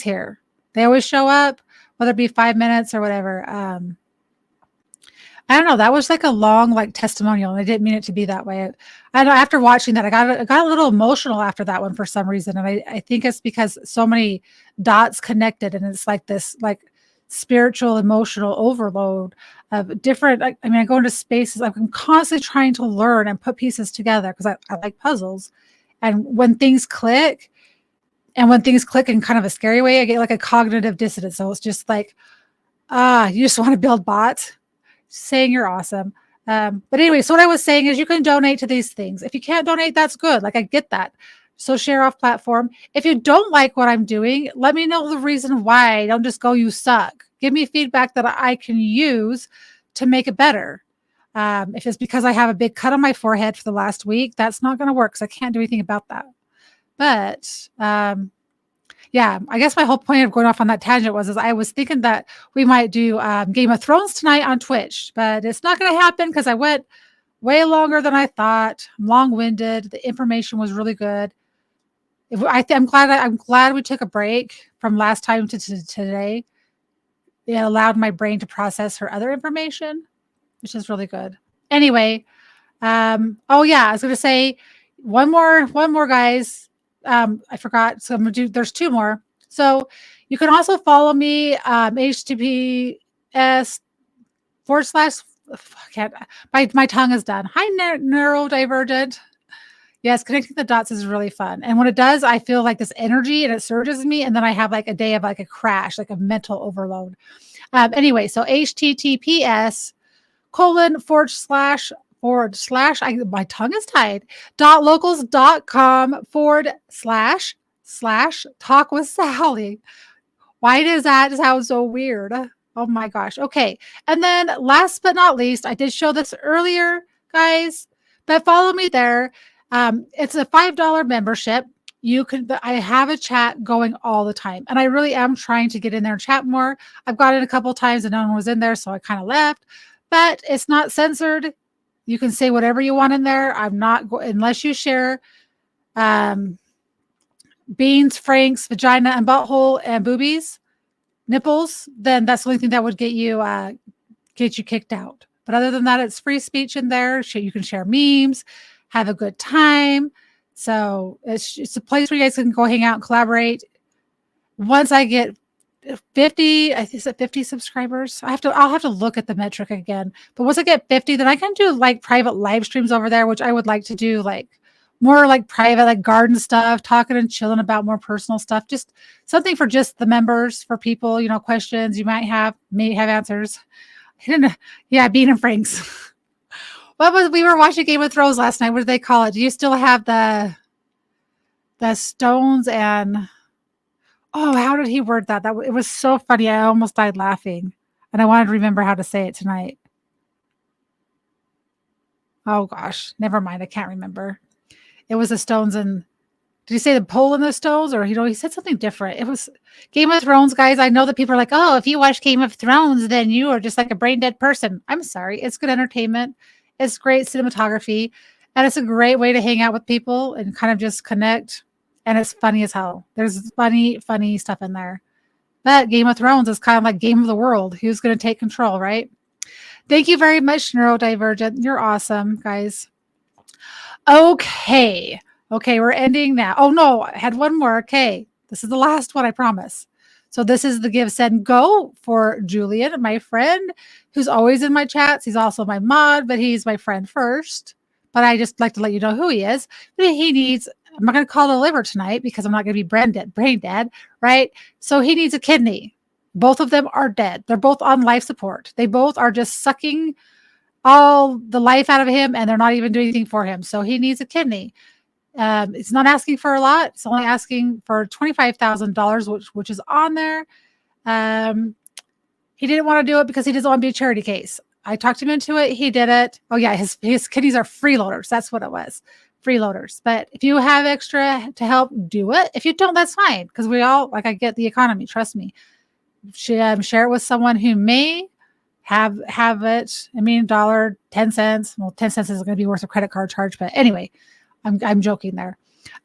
here. They always show up, whether it be 5 minutes or whatever. I don't know. That was like a long testimonial, and I didn't mean it to be that way. I know after watching that, I got a little emotional after that one for some reason, and I think it's because so many dots connected, and it's like this spiritual, emotional overload of different. I go into spaces. I'm constantly trying to learn and put pieces together because I like puzzles, and when things click in kind of a scary way, I get like a cognitive dissonance. So it's just like, you just want to build bots. Saying you're awesome. But anyway, so what I was saying is you can donate to these things. If you can't donate, that's good. I get that. So share off platform. If you don't like what I'm doing, let me know the reason why. Don't just go, you suck. Give me feedback that I can use to make it better. If it's because I have a big cut on my forehead for the last week, that's not going to work because I can't do anything about that. But yeah, I guess my whole point of going off on that tangent was I was thinking that we might do Game of Thrones tonight on Twitch, but it's not going to happen because I went way longer than I thought. I'm long-winded. The information was really good. I'm glad we took a break from last time to today. It allowed my brain to process her other information, which is really good. Anyway, oh yeah, I was gonna say one more, guys. I forgot. So I'm gonna do. There's 2 more. So you can also follow me, HTTPS / can't. My tongue is done. Hi, neurodivergent. Yes, connecting the dots is really fun. And when it does, I feel like this energy and it surges me. And then I have like a day of like a crash, like a mental overload. Anyway, so HTTPS / my tongue is tied, .locals.com / talk with Sally. Why does that sound so weird? Oh my gosh. Okay. And then last but not least, I did show this earlier, guys, but follow me there. It's a $5 membership. I have a chat going all the time, and I really am trying to get in there and chat more. I've got it a couple times and no one was in there, so I kind of left, but it's not censored. You can say whatever you want in there. I'm not unless you share beans, franks, vagina, and butthole, and boobies, nipples, then that's the only thing that would get you kicked out. But other than that, it's free speech in there. You can share memes, have a good time. So it's a place where you guys can go hang out and collaborate. Once I get 50, I think it's at 50 subscribers. I'll have to look at the metric again. But once I get 50, then I can do like private live streams over there, which I would like to do, like more like private, like garden stuff, talking and chilling about more personal stuff. Just something for just the members, for people, questions you may have answers. Yeah, Bean and Franks. We were watching Game of Thrones last night. What do they call it? Do you still have the stones and how did he word that? It was so funny. I almost died laughing, and I wanted to remember how to say it tonight. Oh gosh, never mind. I can't remember. It was the stones and did he say the pole in the stones, or he said something different? It was Game of Thrones, guys. I know that people are like, oh, if you watch Game of Thrones, then you are just like a brain dead person. I'm sorry. It's good entertainment. It's great cinematography, and it's a great way to hang out with people and kind of just connect. And it's funny as hell. There's funny stuff in there. But Game of Thrones is kind of like Game of the World. Who's going to take control, right? Thank you very much, Neurodivergent. You're awesome, guys. Okay, we're ending now. Oh, no, I had one more. Okay, this is the last one, I promise. So this is the Give, Send, Go for Julian, my friend, who's always in my chats. He's also my mod, but he's my friend first. But I just like to let you know who he is. But he needs, I'm not going to call the liver tonight because I'm not going to be brain dead, right? So he needs a kidney. Both of them are dead. They're both on life support. They both are just sucking all the life out of him, and they're not even doing anything for him. So he needs a kidney. It's not asking for a lot. It's only asking for $25,000, which is on there. He didn't want to do it because he doesn't want to be a charity case. I talked him into it. He did it. Oh yeah, his kidneys are freeloaders. That's what it was, freeloaders. But if you have extra to help, do it. If you don't, that's fine. Because we all, like, I get the economy. Trust me. Share it with someone who may have it. I mean, $1, 10 cents. Well, 10 cents isn't going to be worth a credit card charge. But anyway, I'm joking there.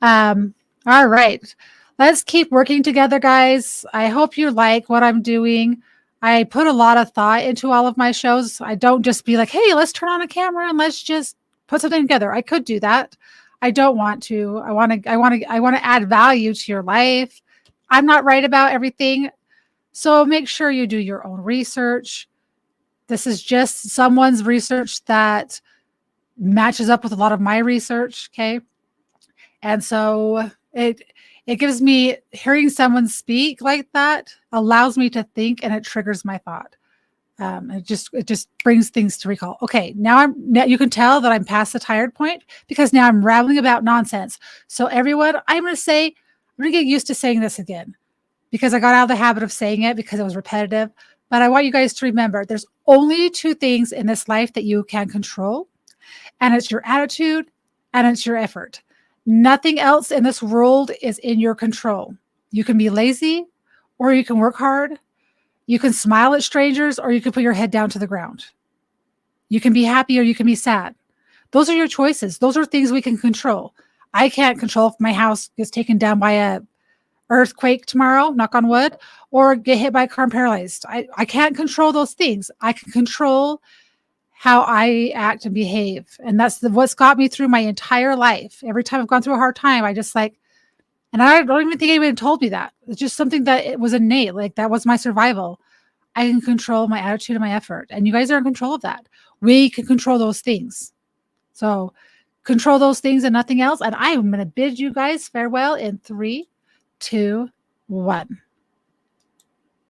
All right. Let's keep working together, guys. I hope you like what I'm doing. I put a lot of thought into all of my shows. I don't just be like, hey, let's turn on a camera and let's just put something together. I could do that. I don't want to. I want to add value to your life. I'm not right about everything. So make sure you do your own research. This is just someone's research that matches up with a lot of my research. Okay. And so it gives me, hearing someone speak like that allows me to think, and it triggers my thought. It just brings things to recall. Okay. Now you can tell that I'm past the tired point because now I'm rambling about nonsense. So everyone, I'm going to get used to saying this again because I got out of the habit of saying it because it was repetitive. But I want you guys to remember there's only 2 things in this life that you can control. And it's your attitude and it's your effort. Nothing else in this world is in your control. You can be lazy or you can work hard. You can smile at strangers or you can put your head down to the ground. You can be happy or you can be sad. Those are your choices. Those are things we can control. I can't control if my house gets taken down by a earthquake tomorrow, knock on wood, or get hit by a car and paralyzed. I can't control those things. I can control how I act and behave. And that's what's got me through my entire life. Every time I've gone through a hard time, I just like, and I don't even think anybody told me that. It's just something that it was innate. Like that was my survival. I can control my attitude and my effort. And you guys are in control of that. We can control those things. So control those things and nothing else. And I am going to bid you guys farewell in 3, 2, 1.